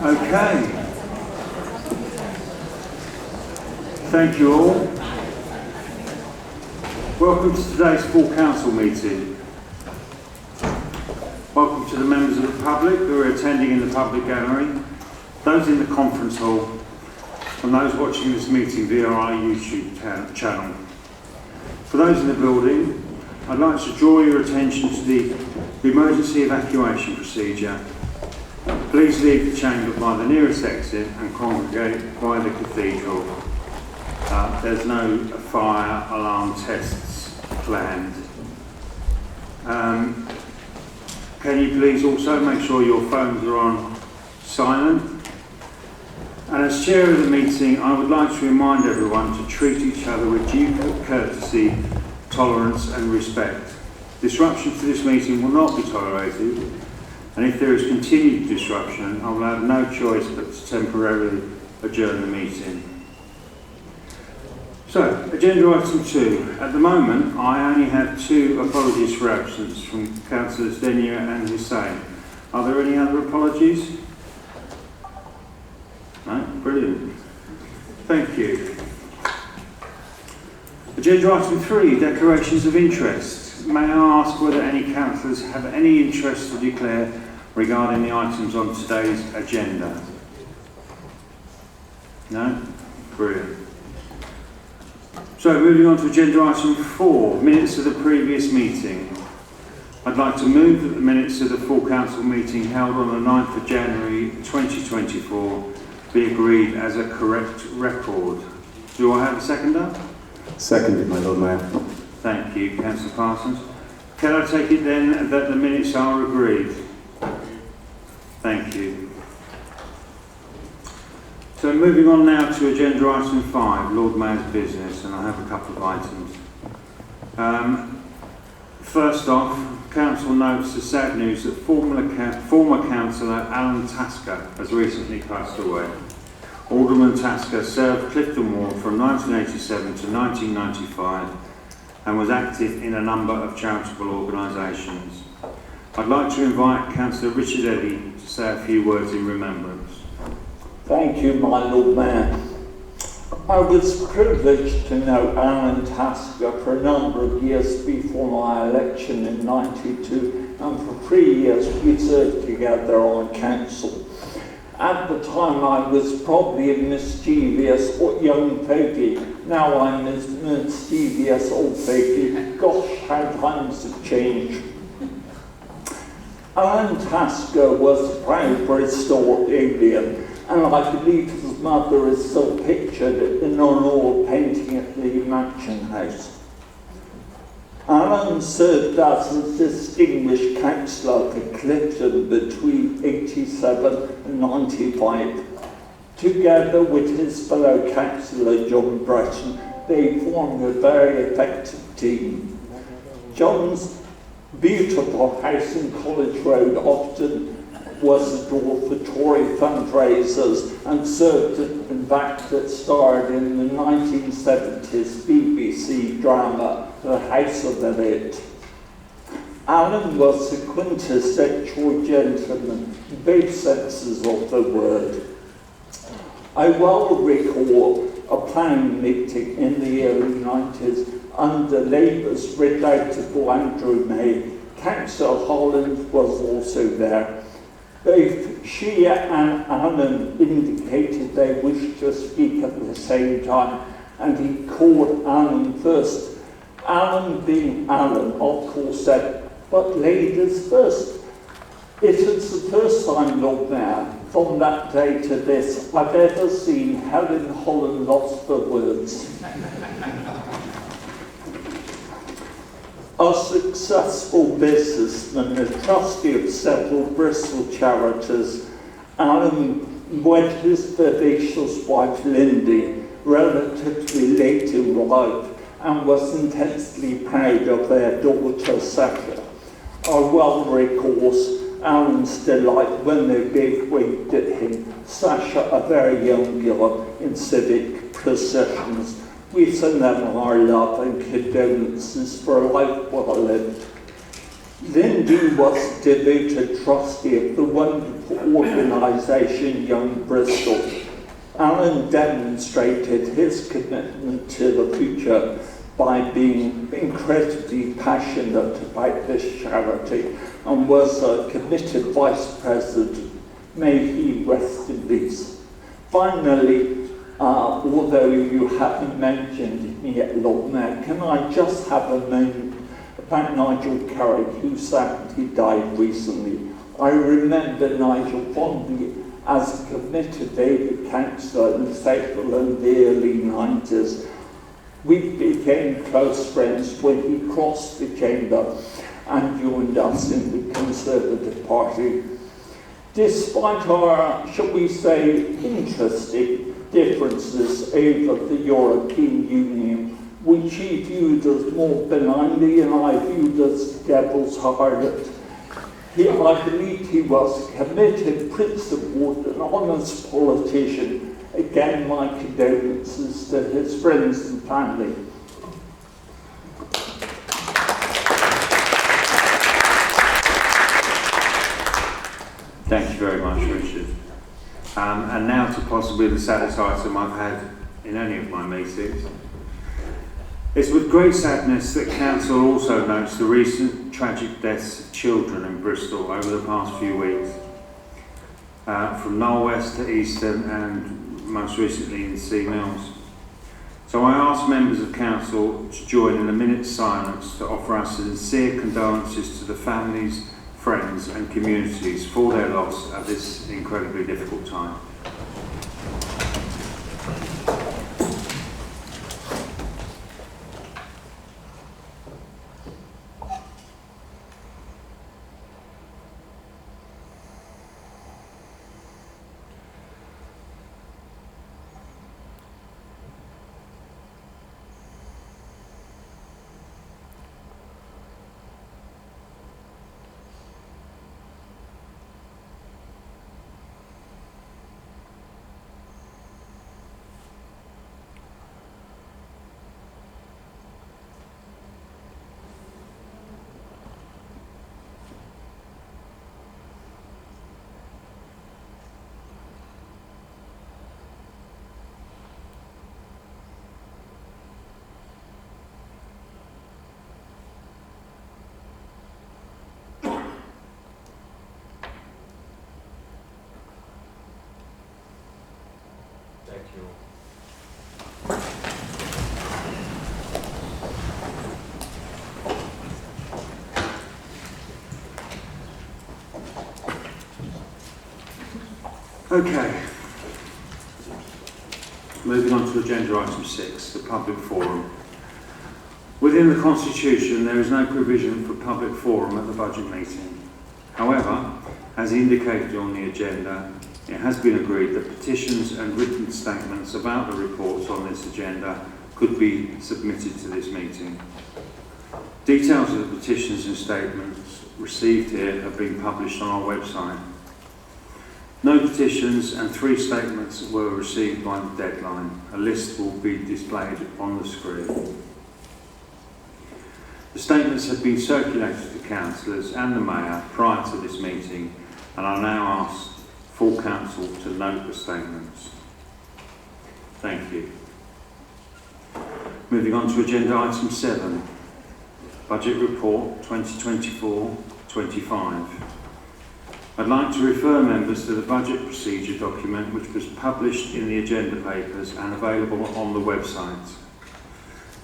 Okay. Thank you all. Welcome to today's full council meeting. Welcome to the members of the public who are attending in the public gallery, those in the conference hall, and those watching this meeting via our YouTube channel. For those in the building, I'd like to draw your attention to the emergency evacuation procedure. Please leave the chamber by the nearest exit and congregate by the cathedral. There's no fire alarm tests planned. Can you please also make sure your phones are on silent? And as chair of the meeting, I would like to remind everyone to treat each other with due courtesy, tolerance and respect. Disruption to this meeting will not be tolerated, and if there is continued disruption, I will have no choice but to temporarily adjourn the meeting. So, agenda item 2. At the moment, I only have 2 apologies for absence from Councillors Denier and Hussain. Are there any other apologies? No? Brilliant. Thank you. Agenda item 3, declarations of interest. May I ask whether any councillors have any interest to declare regarding the items on today's agenda? No? Brilliant. So moving on to agenda item 4, minutes of the previous meeting. I'd like to move that the minutes of the full council meeting held on the 9th of January 2024 be agreed as a correct record. Do I have a seconder? Seconded, my Lord Mayor. Thank you, Councillor Parsons. Can I take it then that the minutes are agreed? Thank you. So moving on now to agenda item 5, Lord Mayor's business, and I have a couple of items. First off, Council notes the sad news that former councillor Alan Tasker has recently passed away. Alderman Tasker served Clifton Ward from 1987 to 1995 and was active in a number of charitable organisations. I'd like to invite Councillor Richard Eddy to say a few words in remembrance. Thank you, my Lord Mayor. I was privileged to know Alan Tasker for a number of years before my election in '92, and for 3 years we served together on council. At the time I was probably a mischievous young fogey. Now I'm a mischievous old fogey. Gosh, how times have changed. Alan Tasker was a proud Bristolian, and I believe his mother is still pictured in an oil painting at the Mansion House. Alan served as a distinguished councillor for Clifton between 87 and 95. Together with his fellow councillor John Breton, they formed a very effective team. John's beautiful house in College Road often was a door for Tory fundraisers and served, in fact, it starred in the 1970s BBC drama The House of the Dead. Alan was a quintessential gentleman in both senses of the word. I well recall a planning meeting in the early 90s under Labour's redoubtable Andrew May. Councillor Holland was also there. Both she and Alan indicated they wished to speak at the same time, and he called Alan first. Alan, being Alan, of course said, "But ladies first." It is the first time, Lord Mayor, from that day to this, I've ever seen Helen Holland lost for words. A successful businessman, a trustee of several Bristol charities, Alan wed his vivacious wife Lindy relatively late in life and was intensely proud of their daughter Sasha. I well recall Alan's delight when they both winked at him, Sasha a very young girl in civic processions. We send them our love and condolences for a life well lived. Lindy was a devoted trustee of the wonderful organisation Young Bristol. Alan demonstrated his commitment to the future by being incredibly passionate about this charity and was a committed vice president. May he rest in peace. Finally, although you haven't mentioned him yet, Lord Mayor, can I just have a moment about Nigel Carrick, who sadly died recently? I remember Nigel fondly as a committed David councillor in Southwell in the early 90s. We became close friends when he crossed the chamber and joined us in the Conservative Party. Despite our, shall we say, interesting differences over the European Union, which he viewed as more benignly and I viewed as the devil's harlot. I believe he was a committed, principled and honest politician. Again, my condolences to his friends and family. Thank you very much, Richard. And now to possibly the saddest item I've had in any of my meetings. It's with great sadness that Council also notes the recent tragic deaths of children in Bristol over the past few weeks, from Knoll West to Easton and most recently in Sea Mills. So I ask members of council to join in a minute's silence to offer our sincere condolences to the families, friends and communities for their loss at this incredibly difficult time. Thank you. Okay. Moving on to agenda item 6, the public forum. Within the Constitution, there is no provision for public forum at the budget meeting. However, as indicated on the agenda, it has been agreed that petitions and written statements about the reports on this agenda could be submitted to this meeting. Details of the petitions and statements received here have been published on our website. No petitions and 3 statements were received by the deadline. A list will be displayed on the screen. The statements have been circulated to councillors and the Mayor prior to this meeting, and I now ask full council to note the statements. Thank you. Moving on to agenda item 7, Budget Report 2024-25. I'd like to refer members to the budget procedure document which was published in the agenda papers and available on the website.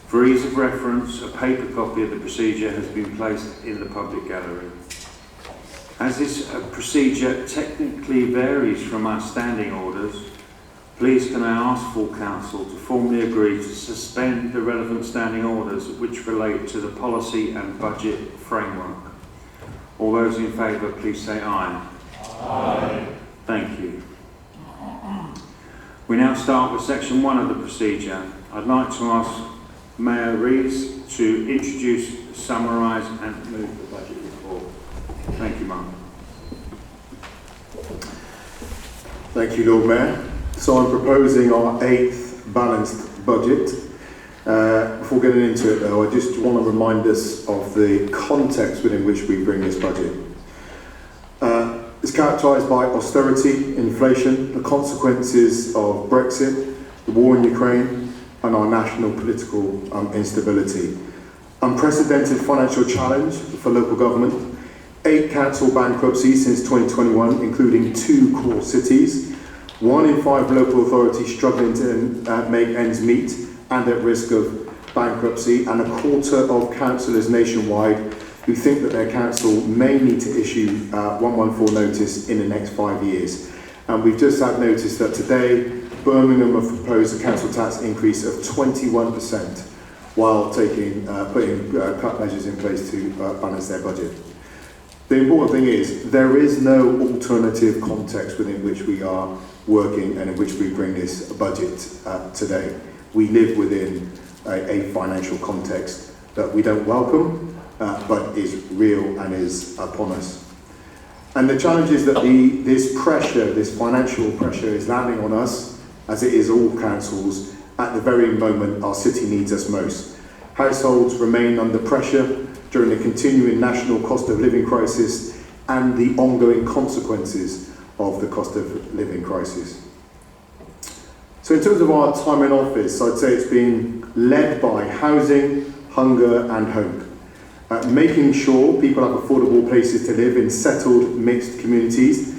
For ease of reference, a paper copy of the procedure has been placed in the public gallery. As this procedure technically varies from our standing orders, please can I ask full council to formally agree to suspend the relevant standing orders which relate to the policy and budget framework. All those in favour, please say aye. Aye. Thank you. We now start with section 1 of the procedure. I'd like to ask Mayor Rees to introduce, summarise and move the budget report. Thank you, Mark. Thank you, Lord Mayor. So I'm proposing our 8th balanced budget. Before getting into it though, I just want to remind us of the context within which we bring this budget. It's characterised by austerity, inflation, the consequences of Brexit, the war in Ukraine, and our national political instability. Unprecedented financial challenge for local government, 8 council bankruptcies since 2021, including 2 core cities, 1 in 5 local authorities struggling to make ends meet and at risk of bankruptcy, and a quarter of councillors nationwide who think that their council may need to issue 114 notice in the next 5 years. And we've just had notice that today Birmingham have proposed a council tax increase of 21% while putting cut measures in place to balance their budget. The important thing is there is no alternative context within which we are working and in which we bring this budget today. We live within a financial context that we don't welcome, but is real and is upon us. And the challenge is that this pressure, this financial pressure, is landing on us, as it is all councils, at the very moment our city needs us most. Households remain under pressure during the continuing national cost of living crisis and the ongoing consequences of the cost of living crisis. So in terms of our time in office, I'd say it's been led by housing, hunger and hope. Making sure people have affordable places to live in settled mixed communities,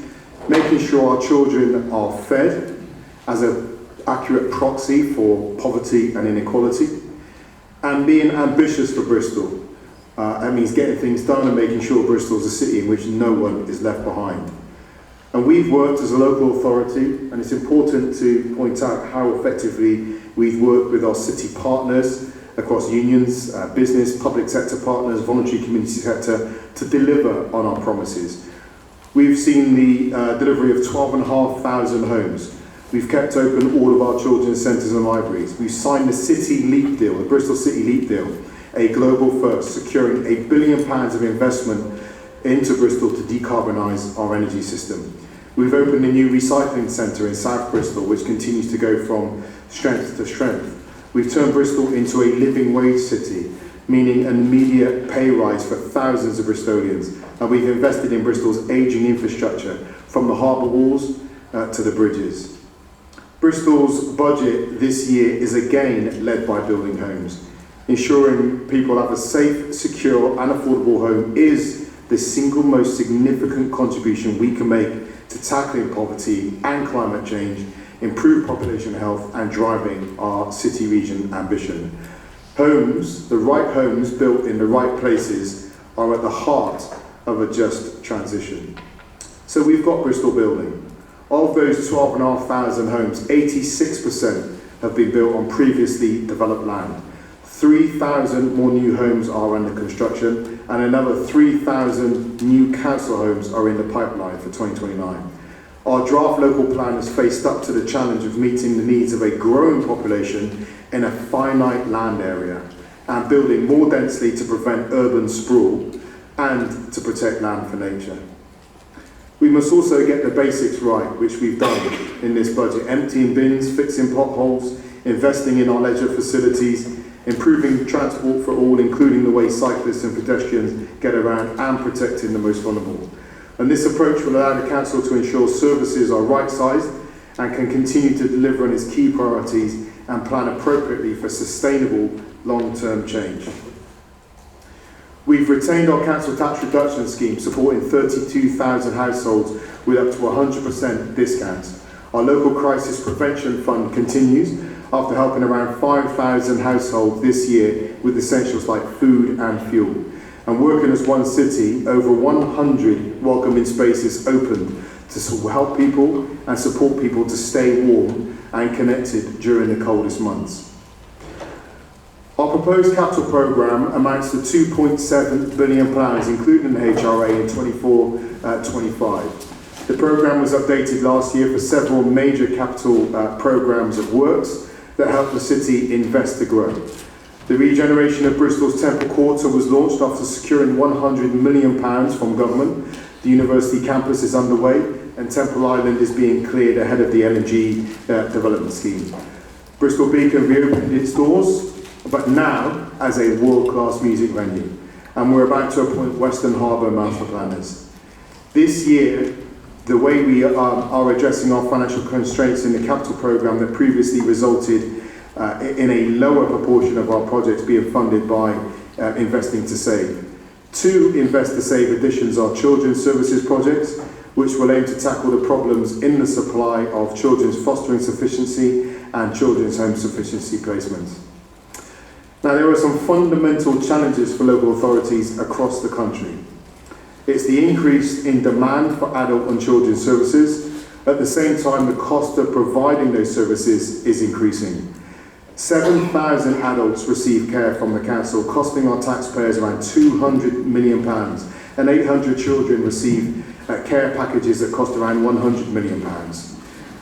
making sure our children are fed as accurate proxy for poverty and inequality, and being ambitious for Bristol. That means getting things done and making sure Bristol is a city in which no one is left behind. And we've worked as a local authority, and it's important to point out how effectively we've worked with our city partners across unions, business, public sector partners, voluntary community sector, to deliver on our promises. We've seen the delivery of 12,500 homes. We've kept open all of our children's centres and libraries. We've signed the City Leap deal, the Bristol City Leap deal, a global first, securing £1 billion of investment into Bristol to decarbonise our energy system. We've opened a new recycling centre in South Bristol, which continues to go from strength to strength. We've turned Bristol into a living wage city, meaning an immediate pay rise for thousands of Bristolians. And we've invested in Bristol's ageing infrastructure, from the harbour walls to the bridges. Bristol's budget this year is again led by building homes. Ensuring people have a safe, secure and affordable home is the single most significant contribution we can make to tackling poverty and climate change, improve population health and driving our city region ambition. Homes, the right homes built in the right places, are at the heart of a just transition. So we've got Bristol building. Of those 12,500 homes, 86% have been built on previously developed land. 3,000 more new homes are under construction, and another 3,000 new council homes are in the pipeline for 2029. Our draft local plan has faced up to the challenge of meeting the needs of a growing population in a finite land area, and building more densely to prevent urban sprawl and to protect land for nature. We must also get the basics right, which we've done in this budget: emptying bins, fixing potholes, investing in our leisure facilities, improving transport for all, including the way cyclists and pedestrians get around, and protecting the most vulnerable. And this approach will allow the council to ensure services are right-sized and can continue to deliver on its key priorities and plan appropriately for sustainable long-term change. We've retained our council tax reduction scheme, supporting 32,000 households with up to 100% discounts. Our local crisis prevention fund continues after helping around 5,000 households this year with essentials like food and fuel. And working as one city, over 100 welcoming spaces opened to help people and support people to stay warm and connected during the coldest months. Our proposed capital programme amounts to £2.7 billion, including the HRA in 24-25. The programme was updated last year for several major capital programmes of works that help the city invest to grow. The regeneration of Bristol's Temple Quarter was launched after securing £100 million from government. The university campus is underway, and Temple Island is being cleared ahead of the LNG development scheme. Bristol Beacon reopened its doors, but now as a world-class music venue, and we're about to appoint Western Harbour master planners. This year, the way we are addressing our financial constraints in the capital programme that previously resulted in a lower proportion of our projects being funded by Investing to Save. Two Invest to Save additions are children's services projects, which will aim to tackle the problems in the supply of children's fostering sufficiency and children's home sufficiency placements. Now, there are some fundamental challenges for local authorities across the country. It's the increase in demand for adult and children's services. At the same time, the cost of providing those services is increasing. 7,000 adults receive care from the council, costing our taxpayers around £200 million, and 800 children receive care packages that cost around £100 million.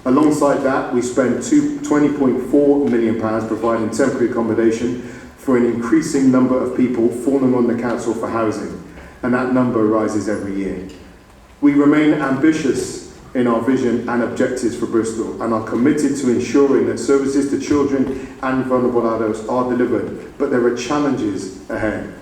Alongside that, we spend £20.4 million providing temporary accommodation for an increasing number of people falling on the council for housing, and that number rises every year. We remain ambitious in our vision and objectives for Bristol, and are committed to ensuring that services to children and vulnerable adults are delivered, but there are challenges ahead.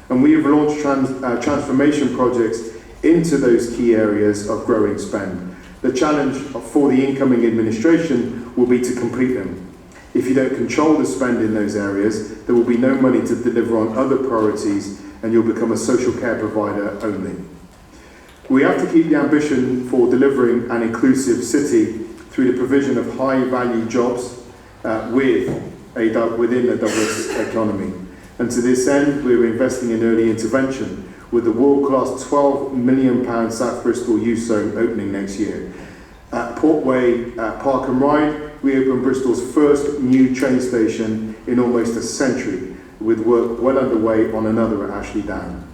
And we have launched transformation projects into those key areas of growing spend. The challenge for the incoming administration will be to complete them. If you don't control the spend in those areas, there will be no money to deliver on other priorities, and you'll become a social care provider only. We have to keep the ambition for delivering an inclusive city through the provision of high-value jobs, within a diverse economy. And to this end, we're investing in early intervention with the world-class £12 million South Bristol Youth Zone opening next year. At Portway Park and Ride, we opened Bristol's first new train station in almost a century, with work well underway on another at Ashley Down.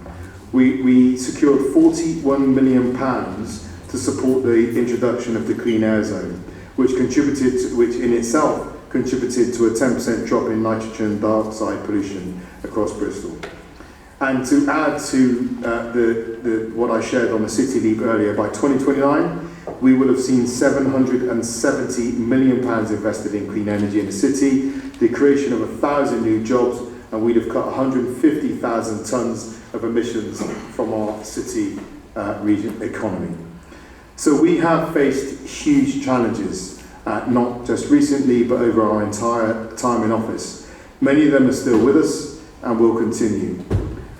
We secured £41 million to support the introduction of the Clean Air Zone, which in itself contributed to a 10% drop in nitrogen dioxide pollution across Bristol. And to add to what I shared on the City Leap earlier, by 2029, we will have seen £770 million invested in clean energy in the city, the creation of 1,000 new jobs, and we'd have cut 150,000 tonnes of emissions from our city region economy. So we have faced huge challenges, not just recently, but over our entire time in office. Many of them are still with us and will continue.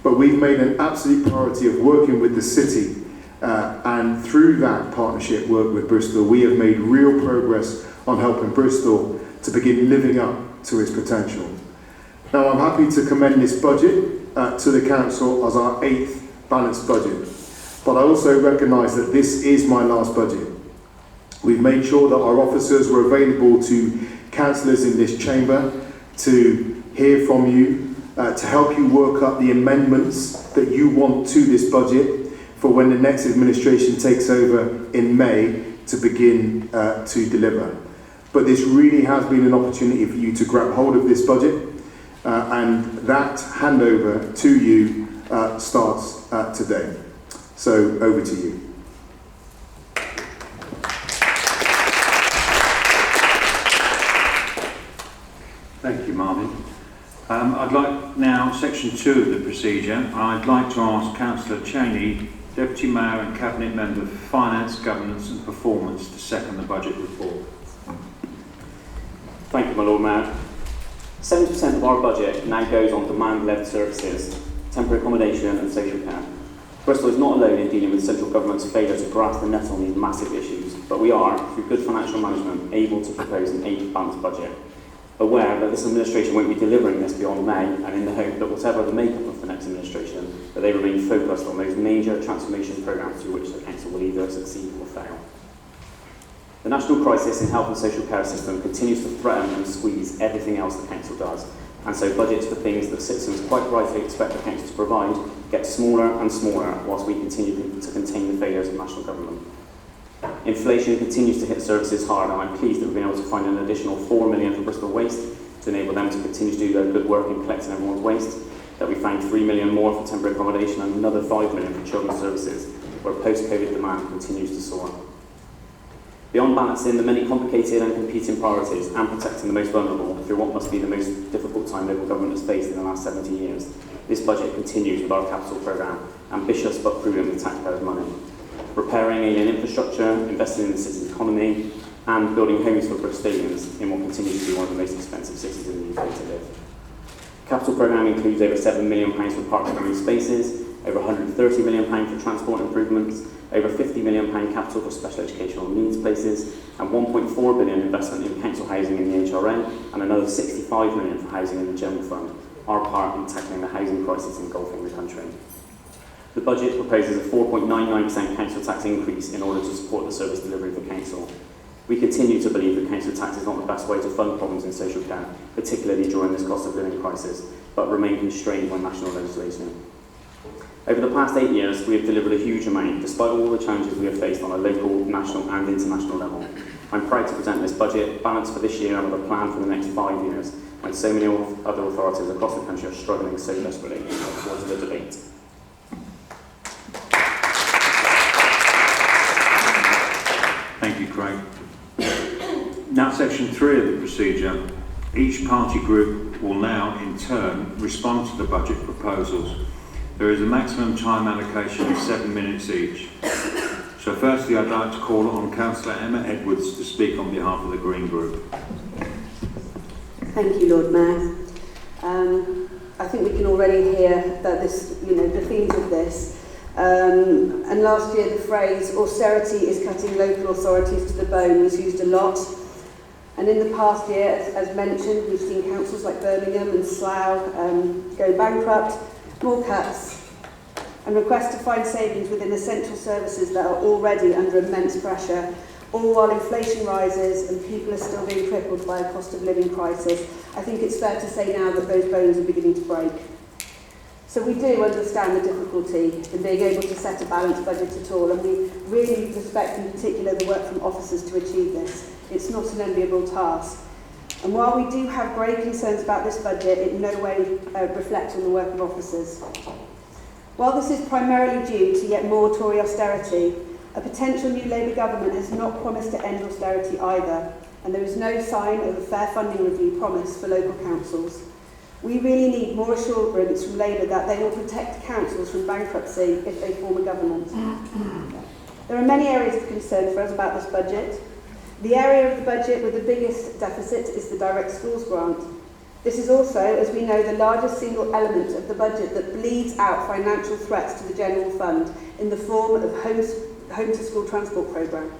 But we've made an absolute priority of working with the city, and through that partnership work with Bristol, we have made real progress on helping Bristol to begin living up to its potential. Now, I'm happy to commend this budget to the Council as our 8th balanced budget, but I also recognise that this is my last budget. We've made sure that our officers were available to councillors in this chamber to hear from you, to help you work up the amendments that you want to this budget for when the next administration takes over in May to begin to deliver. But this really has been an opportunity for you to grab hold of this budget, and that handover to you starts today. So over to you. Thank you, Marvin. I'd like now, section 2 of the procedure, I'd like to ask Councillor Cheney, Deputy Mayor and Cabinet Member for Finance, Governance and Performance, to second the budget report. Thank you, my Lord Mayor. 70% of our budget now goes on demand-led services, temporary accommodation and social care. Bristol is not alone in dealing with central government's failure to grasp the net on these massive issues, but we are, through good financial management, able to propose an 8th balanced budget. Aware that this administration won't be delivering this beyond May, and in the hope that whatever the makeup of the next administration, that they remain focused on those major transformation programmes through which the Council will either succeed or fail. The national crisis in health and social care system continues to threaten and squeeze everything else the Council does, and so budgets for things that citizens quite rightly expect the Council to provide get smaller and smaller whilst we continue to contain the failures of national government. Inflation continues to hit services hard, and I'm pleased that we've been able to find an additional £4 million for Bristol Waste to enable them to continue to do their good work in collecting everyone's waste, that we found £3 million more for temporary accommodation and another £5 million for children's services, where post-COVID demand continues to soar. Beyond balancing the many complicated and competing priorities and protecting the most vulnerable through what must be the most difficult time local government has faced in the last 70 years, this budget continues with our capital programme, ambitious but prudent with taxpayers' money. Repairing alien infrastructure, investing in the city's economy, and building homes for Bristolians in what continues to be one of the most expensive cities in the UK to live. Capital programme includes over £7 million for parks and green spaces, over £130 million for transport improvements, over £50 million capital for special educational needs places, and £1.4 billion investment in council housing in the HRA, and another £65 million for housing in the General Fund, our part in tackling the housing crisis engulfing the country. The budget proposes a 4.99% council tax increase in order to support the service delivery of the council. We continue to believe that council tax is not the best way to fund problems in social care, particularly during this cost of living crisis, but remain constrained by national legislation. Over the past 8 years, we have delivered a huge amount, despite all the challenges we have faced on a local, national and international level. I'm proud to present this budget, balanced for this year and with a plan for the next 5 years, when so many other authorities across the country are struggling so desperately towards the debate. Thank you, Craig. Now, section 3 of the procedure. Each party group will now, in turn, respond to the budget proposals. There is a maximum time allocation of 7 minutes each. So firstly, I'd like to call on Councillor Emma Edwards to speak on behalf of the Green Group. Thank you, Lord Mayor. I think we can already hear that this, the themes of this. And last year the phrase austerity is cutting local authorities to the bone was used a lot. And in the past year, as mentioned, we've seen councils like Birmingham and Slough go bankrupt, more cuts, and requests to find savings within essential services that are already under immense pressure, all while inflation rises and people are still being crippled by a cost of living crisis. I think it's fair to say now that those bones are beginning to break. So we do understand the difficulty in being able to set a balanced budget at all, and we really respect in particular the work from officers to achieve this. It's not an enviable task. And while we do have great concerns about this budget, it in no way reflects on the work of officers. While this is primarily due to yet more Tory austerity, a potential new Labour government has not promised to end austerity either, and there is no sign of a fair funding review promised for local councils. We really need more assurance from Labour that they will protect councils from bankruptcy if they form a government. There are many areas of concern for us about this budget. The area of the budget with the biggest deficit is the direct schools grant. This is also, as we know, the largest single element of the budget that bleeds out financial threats to the general fund in the form of home to school transport programme.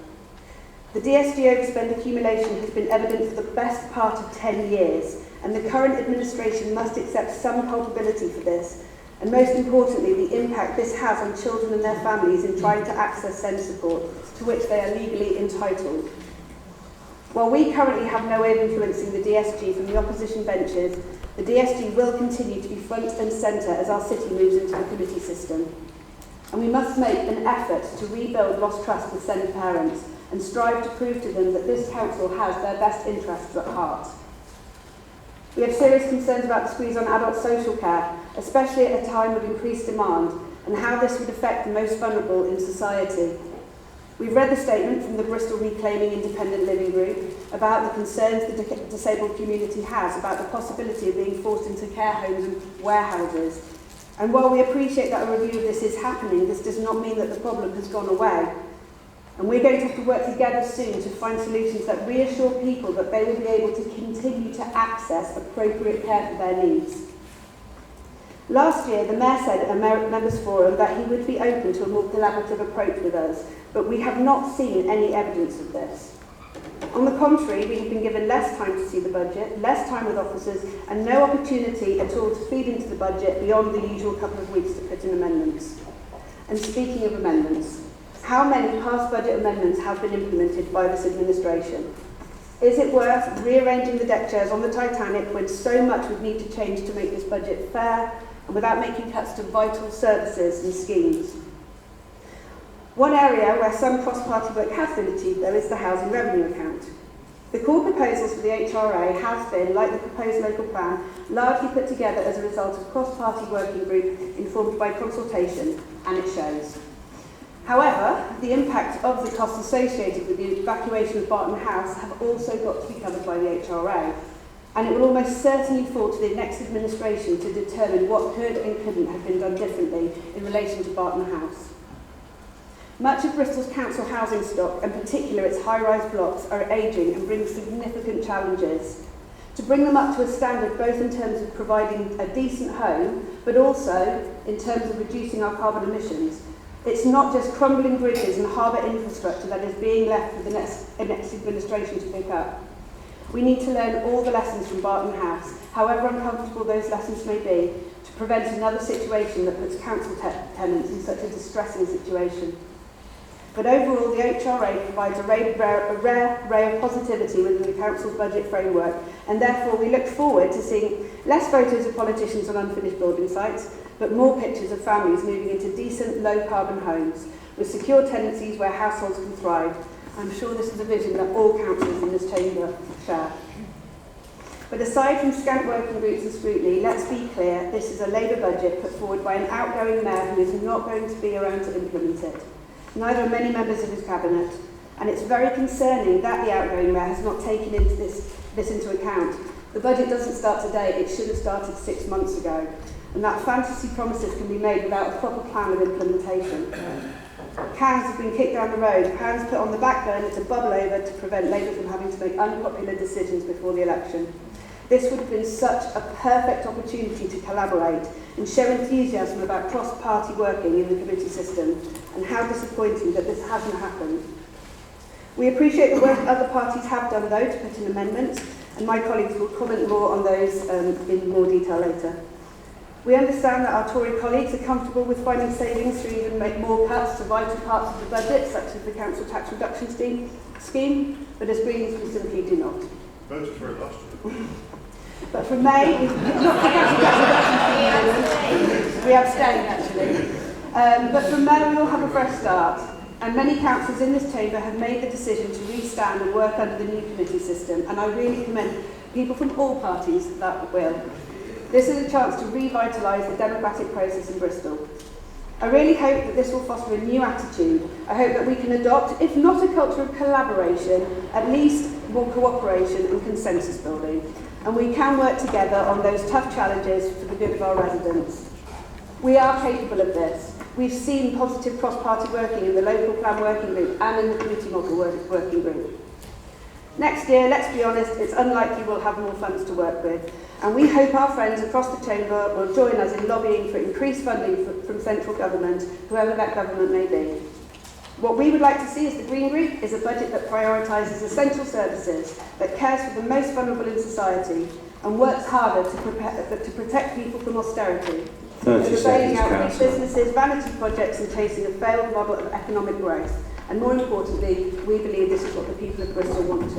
The DSG overspend accumulation has been evident for the best part of 10 years, and the current administration must accept some culpability for this, and most importantly, the impact this has on children and their families in trying to access SEND support, to which they are legally entitled. While we currently have no way of influencing the DSG from the opposition benches, the DSG will continue to be front and centre as our city moves into the committee system. And we must make an effort to rebuild lost trust with SEND parents and strive to prove to them that this council has their best interests at heart. We have serious concerns about the squeeze on adult social care, especially at a time of increased demand, and how this would affect the most vulnerable in society. We've read the statement from the Bristol Reclaiming Independent Living Group about the concerns the disabled community has about the possibility of being forced into care homes and warehouses. And while we appreciate that a review of this is happening, this does not mean that the problem has gone away. And we're going to have to work together soon to find solutions that reassure people that they will be able to continue to access appropriate care for their needs. Last year, the Mayor said at a Members' Forum that he would be open to a more collaborative approach with us, but we have not seen any evidence of this. On the contrary, we have been given less time to see the budget, less time with officers, and no opportunity at all to feed into the budget beyond the usual couple of weeks to put in amendments. And speaking of amendments, how many past budget amendments have been implemented by this administration? Is it worth rearranging the deck chairs on the Titanic when so much would need to change to make this budget fair and without making cuts to vital services and schemes? One area where some cross-party work has been achieved, though, is the housing revenue account. The core proposals for the HRA have been, like the proposed local plan, largely put together as a result of cross-party working group informed by consultation, and it shows. However, the impact of the costs associated with the evacuation of Barton House have also got to be covered by the HRA, and it will almost certainly fall to the next administration to determine what could and couldn't have been done differently in relation to Barton House. Much of Bristol's council housing stock, and particularly its high-rise blocks, are ageing and bring significant challenges. To bring them up to a standard both in terms of providing a decent home, but also in terms of reducing our carbon emissions. It's not just crumbling bridges and harbour infrastructure that is being left for the next administration to pick up. We need to learn all the lessons from Barton House, however uncomfortable those lessons may be, to prevent another situation that puts council tenants in such a distressing situation. But overall, the HRA provides a rare ray of positivity within the council's budget framework, and therefore we look forward to seeing less photos of politicians on unfinished building sites, but more pictures of families moving into decent, low-carbon homes, with secure tenancies where households can thrive. I'm sure this is a vision that all councillors in this chamber share. But aside from scant working groups and scrutiny, let's be clear, this is a Labour budget put forward by an outgoing mayor who is not going to be around to implement it. Neither are many members of his cabinet, and it's very concerning that the outgoing mayor has not taken this into account. The budget doesn't start today, it should have started 6 months ago, and that fantasy promises can be made without a proper plan of implementation. Cans have been kicked down the road, plans put on the back burner to bubble over to prevent Labour from having to make unpopular decisions before the election. This would have been such a perfect opportunity to collaborate and show enthusiasm about cross-party working in the committee system, and how disappointing that this hasn't happened. We appreciate the work other parties have done, though, to put in amendments, and my colleagues will comment more on those in more detail later. We understand that our Tory colleagues are comfortable with finding savings to even make more cuts to vital parts of the budget, such as the council tax reduction scheme, but as Greens we simply do not. Voted for it last year. But from May, not the council tax reduction scheme, we abstained actually. But from May we will have a fresh start, and many councils in this chamber have made the decision to restand and work under the new committee system, and I really commend people from all parties that will. This is a chance to revitalise the democratic process in Bristol. I really hope that this will foster a new attitude. I hope that we can adopt, if not a culture of collaboration, at least more cooperation and consensus building. And we can work together on those tough challenges for the good of our residents. We are capable of this. We've seen positive cross-party working in the local plan working group and in the committee model working group. Next year, let's be honest, it's unlikely we'll have more funds to work with, and we hope our friends across the chamber will join us in lobbying for increased funding from central government, whoever that government may be. What we would like to see as the Green Group is a budget that prioritises essential services, that cares for the most vulnerable in society, and works harder to protect people from austerity, 30 and bailing seconds, out big Councillor. businesses, vanity projects and chasing a failed model of economic growth. And more importantly, we believe this is what the people of Bristol want to.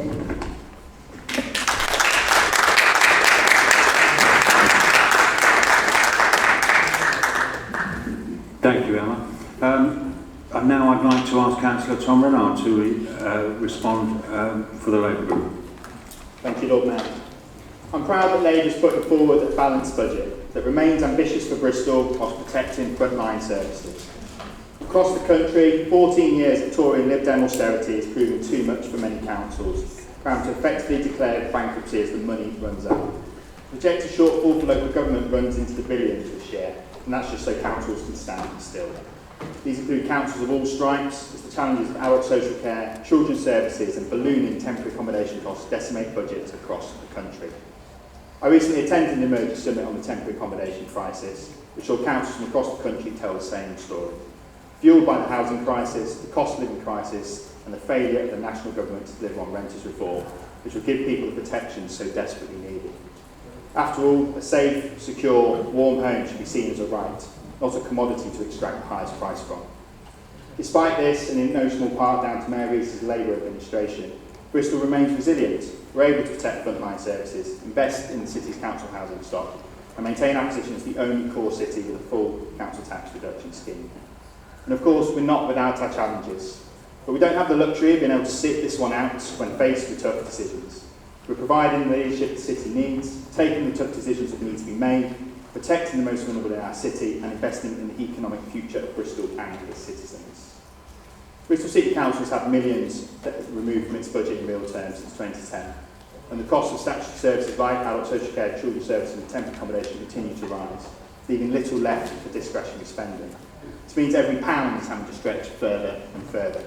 Thank you, Emma. And now I'd like to ask Councillor Tom Renard to respond for the Labour Group. Thank you, Lord Mayor. I'm proud that Labour is putting forward a balanced budget that remains ambitious for Bristol whilst protecting frontline services. Across the country, 14 years of Tory and Lib Dem austerity has proven too much for many councils, bound to effectively declare bankruptcy as the money runs out. The projected shortfall for local government runs into the billions this year, and that's just so councils can stand still. These include councils of all stripes, as the challenges of adult social care, children's services and ballooning temporary accommodation costs decimate budgets across the country. I recently attended an emergency summit on the temporary accommodation crisis, which saw councils from across the country tell the same story. Fuelled by the housing crisis, the cost of living crisis and the failure of the national government to deliver on renters reform, which will give people the protection so desperately needed. After all, a safe, secure, warm home should be seen as a right, not a commodity to extract the highest price from. Despite this, and in no small part down to Mayor Rees's Labour administration, Bristol remains resilient. We're able to protect frontline services, invest in the city's council housing stock, and maintain our position as the only core city with a full council tax reduction scheme. And of course, we're not without our challenges, but we don't have the luxury of being able to sit this one out when faced with tough decisions. We're providing the leadership the city needs, taking the tough decisions that need to be made, protecting the most vulnerable in our city, and investing in the economic future of Bristol and its citizens. Bristol City Council has had millions removed from its budget in real terms since 2010, and the cost of statutory services like adult social care, children's services and temporary accommodation continue to rise, leaving little left for discretionary spending. This means every pound is having to stretch further and further.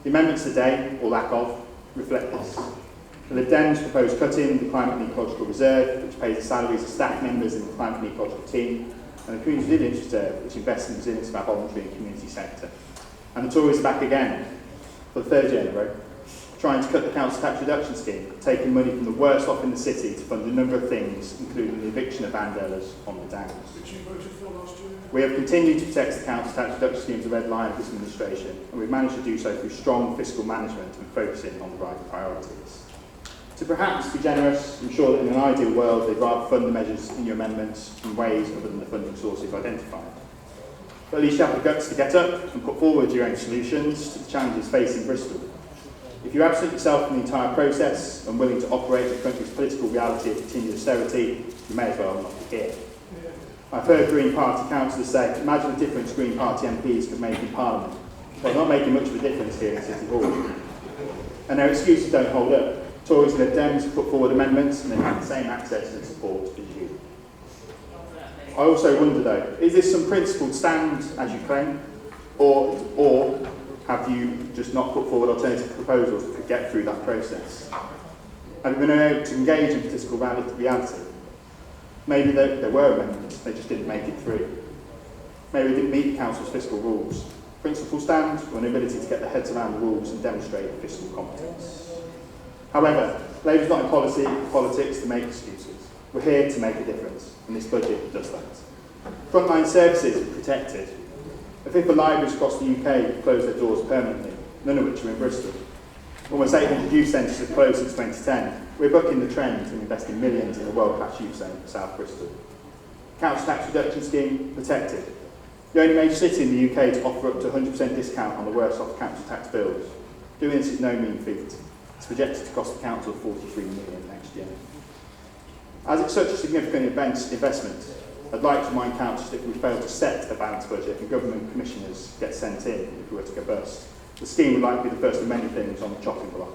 The amendments today, or lack of, reflect this. The Lib Dems propose cutting the Climate and Ecological Reserve, which pays the salaries of staff members in the Climate and Ecological team, and the Community Resilience Reserve, which invests in the resilience of our voluntary and community sector. And the Tories are back again, for the third year in a row, trying to cut the council tax reduction scheme, taking money from the worst off in the city to fund a number of things, including the eviction of vandellas on the downs. We have continued to protect the council tax reduction scheme as a red line of this administration, and we've managed to do so through strong fiscal management and focusing on the right priorities. To perhaps be generous, I'm sure that in an ideal world they'd rather fund the measures in your amendments in ways other than the funding sources identified. But at least you have the guts to get up and put forward your own solutions to the challenges facing Bristol. If you absent yourself from the entire process and willing to operate in the country's political reality of continued austerity, you may as well not be here. I've heard Green Party councillors say, imagine the difference Green Party MPs could make in Parliament. They're not making much of a difference here in City Hall. And their excuses don't hold up. Tories and Lib Dems have put forward amendments and they've had the same access and support as you. I also wonder though, is this some principled stand as you claim? Or have you just not put forward alternative proposals that could get through that process? Have you been able to engage in political reality? Maybe there were amendments, they just didn't make it through. Maybe they didn't meet the council's fiscal rules. principal stand, or an ability to get their heads around the rules and demonstrate fiscal competence. However, Labour's not in politics to make excuses. We're here to make a difference, and this budget does that. Frontline services are protected. A fifth of libraries across the UK have closed their doors permanently, none of which are in Bristol. Almost 800 youth centres have closed since 2010. We're bucking the trend and investing millions in a world-class youth centre for South Bristol. Council tax reduction scheme protected. The only major city in the UK to offer up to 100% discount on the worst off council tax bills. Doing this is no mean feat. It's projected to cost the council 43 million next year. As it's such a significant investment, I'd like to remind councils that if we fail to set a balanced budget and government commissioners get sent in if we were to go bust, the scheme would likely be the first of many things on the chopping block.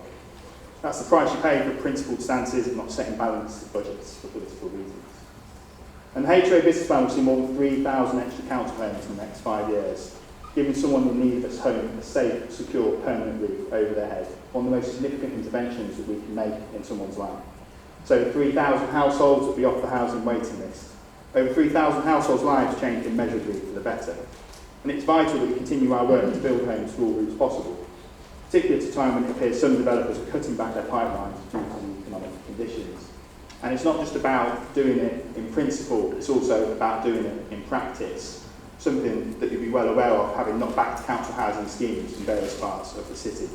That's the price you pay for principled stances of not setting balanced budgets for political reasons. And the HRA business plan will see more than 3,000 extra council payments in the next 5 years, giving someone in need of a home a safe, secure, permanent roof over their head, one of the most significant interventions that we can make in someone's life. So 3,000 households will be off the housing waiting list. Over 3,000 households' lives changed immeasurably for the better. And it's vital that we continue our work to build homes for all who is possible, particularly at a time when it appears some developers are cutting back their pipelines due to the economic conditions. And it's not just about doing it in principle, it's also about doing it in practice, something that you'll be well aware of, having not backed council housing schemes in various parts of the city.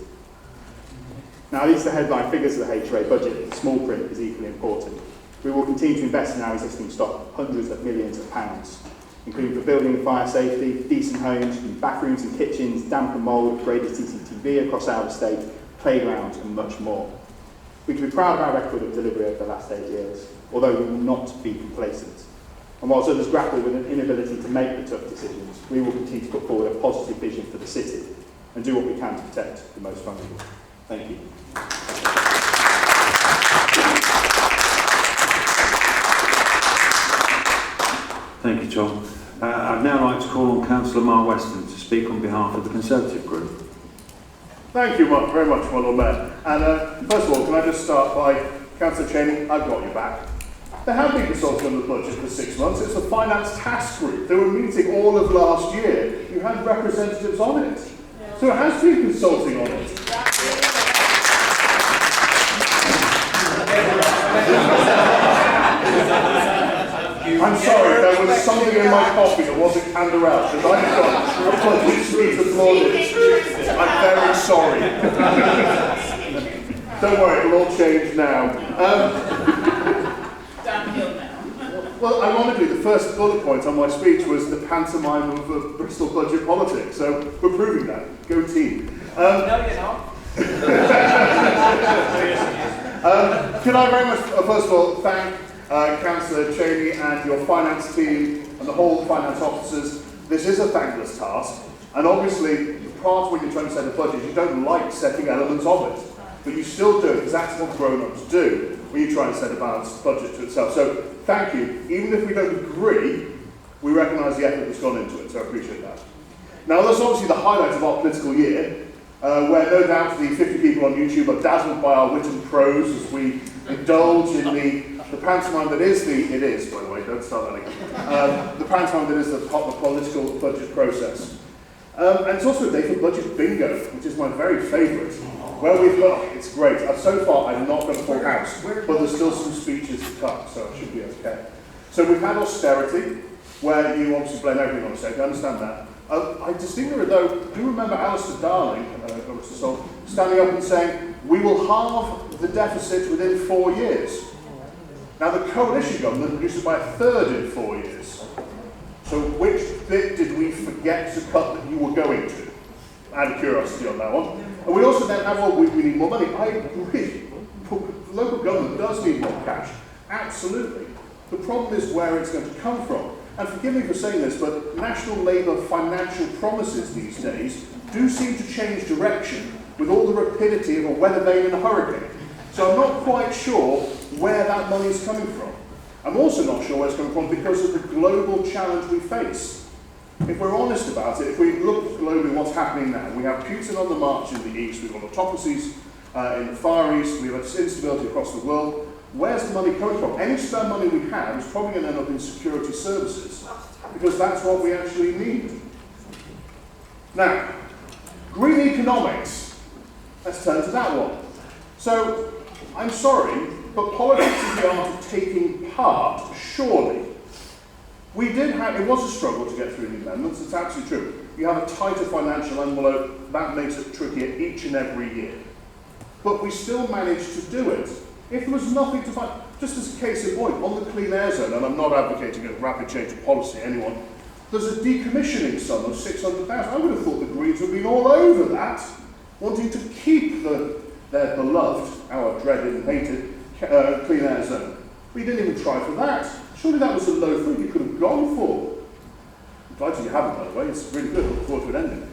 Now, these are the headline figures of the HRA budget. The small print is equally important. We will continue to invest in our existing stock, hundreds of millions of pounds, including for building and fire safety, decent homes, bathrooms and kitchens, damp and mould, upgraded CCTV across our estate, playgrounds and much more. We can be proud of our record of delivery over the last 8 years, although we will not be complacent. And whilst others grapple with an inability to make the tough decisions, we will continue to put forward a positive vision for the city and do what we can to protect the most vulnerable. Thank you. Thank you, Tom. I'd now like to call on Councillor Mark Weston to speak on behalf of the Conservative Group. Thank you very much, my Lord Mayor. And first of all, can I just start by, Councillor Cheney, I've got your back. They have been consulting on the budget for 6 months. It's the Finance Task Group. They were meeting all of last year. You had representatives on it. So it has been consulting on it. I'm sorry, there was something in my coffee that wasn't Canderel, because I have got a budget speech applauded. I'm very sorry. Don't worry, it'll all change now. Downhill now. Well, ironically, the first bullet point on my speech was the pantomime of Bristol budget politics, so we're proving that. Go team. No, you're not. Can I very much, first of all, thank Councillor Cheney and your finance team and the whole finance officers. This is a thankless task, and obviously, part when you're trying to set a budget, you don't like setting elements of it, but you still do it, because that's what grown-ups do when you try and set a balanced budget to itself. So, thank you. Even if we don't agree, we recognise the effort that's gone into it, so I appreciate that. Now, that's obviously the highlight of our political year, where no doubt the 50 people on YouTube are dazzled by our wit and prose as we indulge in the pantomime that is it is, by the way, don't start that again, the pantomime that is the political budget process. And it's also a day for budget bingo, which is my very favourite, where we've got, it's great. So far, I've not got a full house, but there's still some speeches to come, so it should be okay. So we've had austerity, where you obviously blame everything on austerity, I understand that. I distinctly, though, do remember Alistair Darling, standing up and saying, we will halve the deficit within 4 years. Now, the coalition government reduced it by a third in 4 years. So which bit did we forget to cut that you were going to? Out of curiosity on that one. And we also then have, well, we need more money. I agree. Local government does need more cash. Absolutely. The problem is where it's going to come from. And forgive me for saying this, but National Labour financial promises these days do seem to change direction with all the rapidity of a weather vane and a hurricane. So I'm not quite sure where that money is coming from. I'm also not sure where it's coming from because of the global challenge we face. If we're honest about it, if we look globally at what's happening now, we have Putin on the march in the east, we've got autocracies in the Far East, we have instability across the world. Where's the money coming from? Any spare money we have is probably going to end up in security services, because that's what we actually need. Now, green economics. Let's turn to that one. So, I'm sorry, but politics is the art of taking part, surely. It was a struggle to get through the amendments, it's absolutely true. You have a tighter financial envelope, that makes it trickier each and every year. But we still managed to do it. If there was nothing to find, just as a case in point, on the clean air zone, and I'm not advocating a rapid change of policy, anyone, there's a decommissioning sum of 600,000. I would have thought the Greens would have been all over that, wanting to keep their beloved, our dreaded and hated, clean air zone. We didn't even try for that. Surely that was a low fruit you could have gone for. I'm glad you haven't, by the way. It's really good. Look forward to it ending.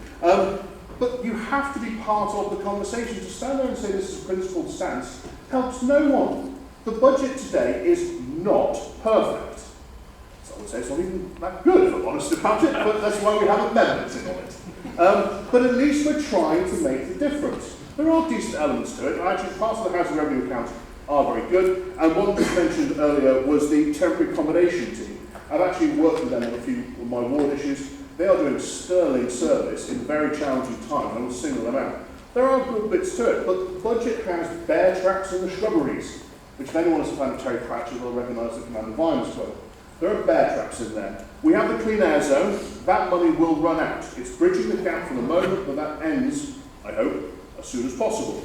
But you have to be part of the conversation. To stand there and say this is a principled stance helps no one. The budget today is not perfect. So I would say it's not even that good, if I'm honest about it, but that's why we have amendments in it. But at least we're trying to make the difference. There are decent elements to it. Actually, parts of the Housing Revenue Account are very good. And one that was mentioned earlier was the temporary accommodation team. I've actually worked with them on a few of my ward issues. They are doing sterling service in very challenging times. I will single them out. There are good bits to it, but the budget has bear traps in the shrubberies, which if anyone is a fan of Terry Pratchett will recognise the Commander Vimes quote. There are bear traps in there. We have the clean air zone. That money will run out. It's bridging the gap for the moment, but that ends, I hope, as soon as possible.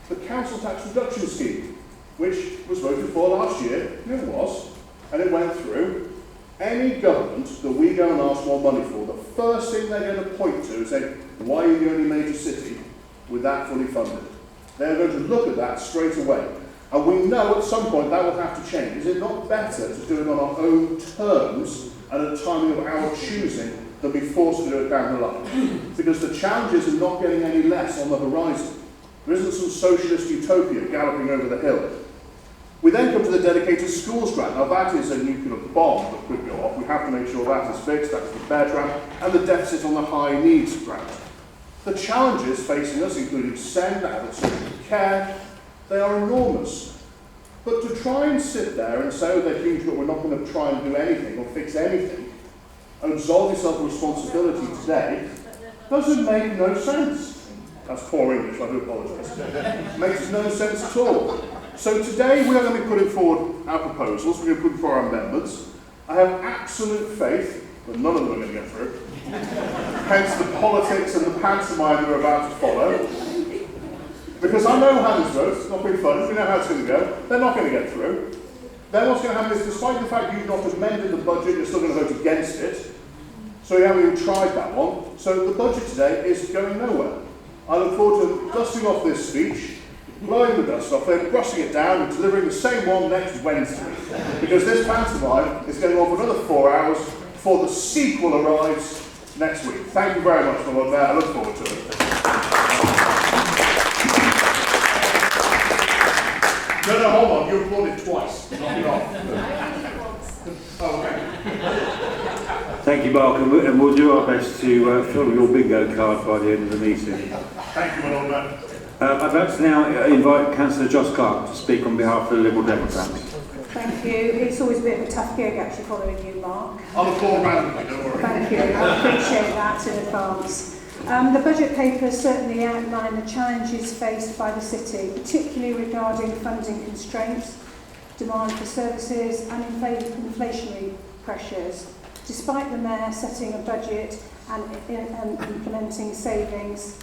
The council tax reduction scheme, which was voted for last year, and it was, and it went through. Any government that we go and ask more money for, the first thing they're going to point to is say, why are you the only major city with that fully funded? They're going to look at that straight away. And we know at some point that will have to change. Is it not better to do it on our own terms and at a timing of our choosing than be forced to do it down the line? Because the challenges are not getting any less on the horizon. There isn't some socialist utopia galloping over the hill. We then come to the dedicated schools grant. Now that is a nuclear bomb that could go off. We have to make sure that is fixed, that's the bear trap, and the deficit on the high needs grant. The challenges facing us, including SEND, adult social care, they are enormous. But to try and sit there and say, oh, they're huge, but we're not going to try and do anything or fix anything, and absolve yourself of responsibility today, doesn't make no sense. That's poor English, I do apologise. Makes no sense at all. So today we are going to be putting forward our proposals, we're going to put forward our amendments. I have absolute faith that none of them are going to get through. Hence the politics and the pantomime we're about to follow. Because I know how this works, it's not been fun, we know how it's going to go. They're not going to get through. Then what's going to happen is, despite the fact you've not amended the budget, you're still going to vote against it. So you haven't even tried that one. So the budget today is going nowhere. I look forward to dusting off this speech, blowing the dust off it, brushing it down, and delivering the same one next Wednesday. Because this pantomime is going on for another 4 hours before the sequel arrives next week. Thank you very much, my Lord Mayor. I look forward to it. No, hold on. You applauded twice. Knock it off. Oh, okay. Thank you, Mark, and we'll do our best to fill your bingo card by the end of the meeting. Thank you, my Lord Mayor. I'd like to now invite Councillor Joss Clark to speak on behalf of the Liberal Democrats. Thank you. It's always a bit of a tough gig actually following you, Mark. I'll applaud randomly, don't worry. Thank you. I appreciate that in advance. The budget papers certainly outline the challenges faced by the city, particularly regarding funding constraints, demand for services and inflationary pressures. Despite the Mayor setting a budget and implementing savings,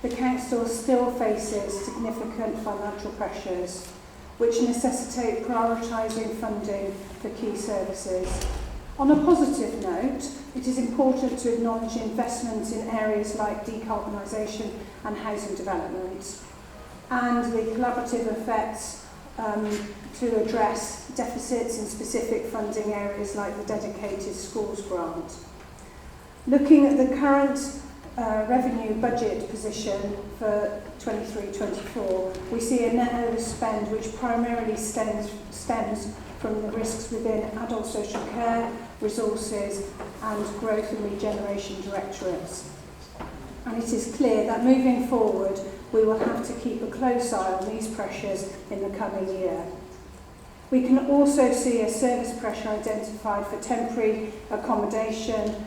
the Council still faces significant financial pressures, which necessitate prioritising funding for key services. On a positive note, it is important to acknowledge investment in areas like decarbonisation and housing development, and the collaborative effects to address deficits in specific funding areas like the dedicated schools grant. Looking at the current revenue budget position for 23-24, we see a net overspend which primarily stems from the risks within adult social care, resources and growth and regeneration directorates. And it is clear that moving forward we will have to keep a close eye on these pressures in the coming year. We can also see a service pressure identified for temporary accommodation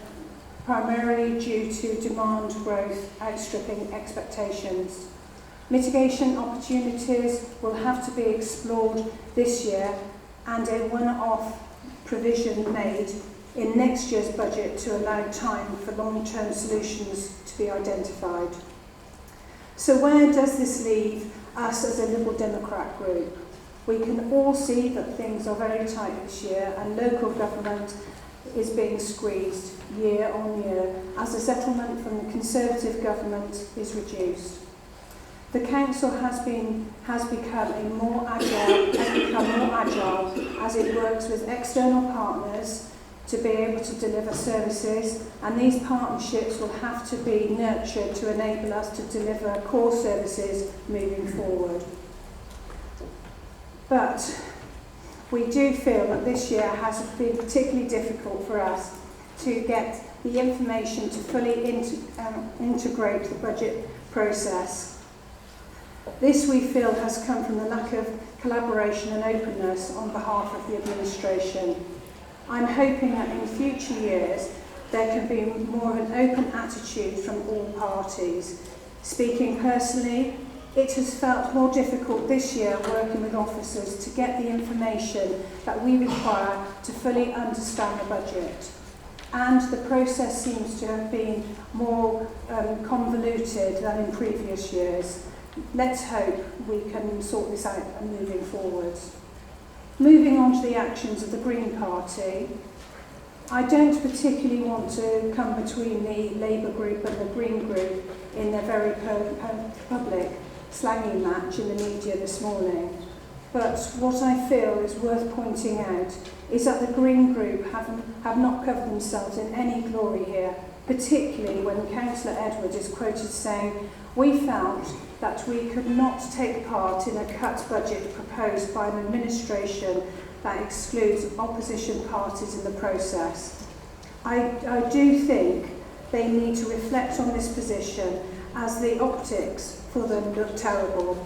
primarily due to demand growth outstripping expectations. Mitigation opportunities will have to be explored this year and a one-off provision made in next year's budget to allow time for long-term solutions to be identified. So where does this leave us as a Liberal Democrat group? We can all see that things are very tight this year and local government is being squeezed year on year as the settlement from the Conservative government is reduced. The council has become more agile as it works with external partners to be able to deliver services, and these partnerships will have to be nurtured to enable us to deliver core services moving forward. But we do feel that this year has been particularly difficult for us to get the information to fully integrate the budget process. This, we feel, has come from the lack of collaboration and openness on behalf of the administration. I'm hoping that in future years there can be more of an open attitude from all parties. Speaking personally, it has felt more difficult this year working with officers to get the information that we require to fully understand the budget. And the process seems to have been more convoluted than in previous years. Let's hope we can sort this out and moving forward. Moving on to the actions of the Green Party, I don't particularly want to come between the Labour group and the Green group in their very public slanging match in the media this morning. But what I feel is worth pointing out is that the Green group have not covered themselves in any glory here, particularly when Councillor Edward is quoted saying, "We felt that we could not take part in a cut budget proposed by an administration that excludes opposition parties in the process." I do think they need to reflect on this position as the optics for them look terrible.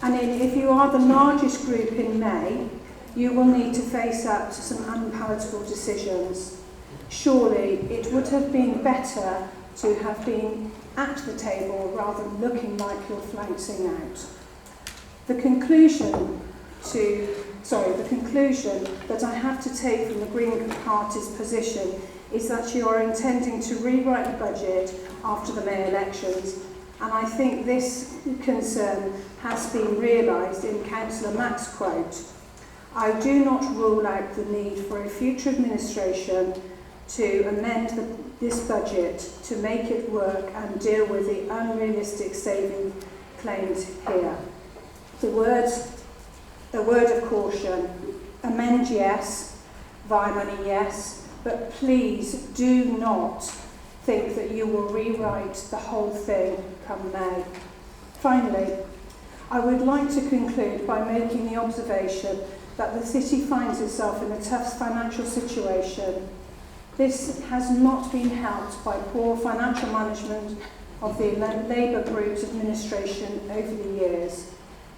And if you are the largest group in May, you will need to face up to some unpalatable decisions. Surely it would have been better to have been at the table rather than looking like you're flouncing out. The conclusion that I have to take from the Green Party's position is that you are intending to rewrite the budget after the May elections, and I think this concern has been realised in Councillor Mack's quote. "I do not rule out the need for a future administration to amend this budget to make it work and deal with the unrealistic saving claims here." A word of caution. Amend, yes. Via money, yes. But please do not think that you will rewrite the whole thing come May. Finally, I would like to conclude by making the observation that the city finds itself in a tough financial situation. This has not been helped by poor financial management of the Labour group's administration over the years,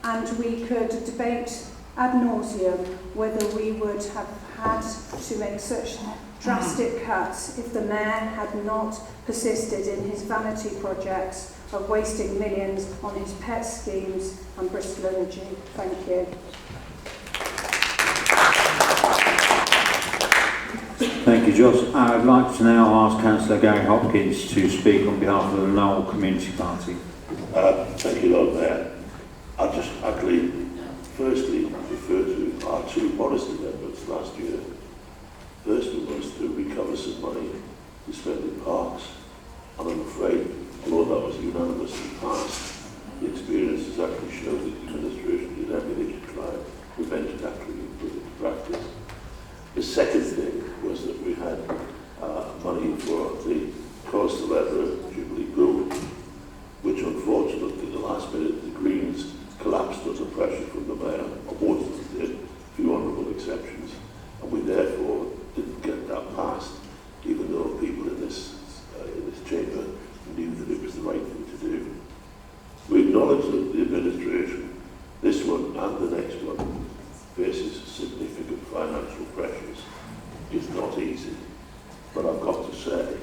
and we could debate ad nauseum whether we would have had to make such drastic cuts if the Mayor had not persisted in his vanity projects of wasting millions on his pet schemes and Bristol Energy. Thank you. Thank you, Joss. I'd like to now ask Councillor Gary Hopkins to speak on behalf of the Knowle Community Party. Thank you, Lord Mayor. I'll just actually firstly refer to our two modest amendments last year. First one was to recover some money to spend in parks, and I'm afraid, although that was unanimously passed, the experience has actually shown that the administration did everything to try and prevent it actually put into practice. The second thing was that we had money for the Coastal Edinburgh Jubilee Grove, which unfortunately at the last minute the Greens collapsed under pressure from the Mayor, or most of them did, a few honourable exceptions, and we therefore didn't get that passed, even though people in this chamber knew that it was the right thing to do. We acknowledge that the administration, this one and the next one, faces significant financial pressures. It's not easy, but I've got to say,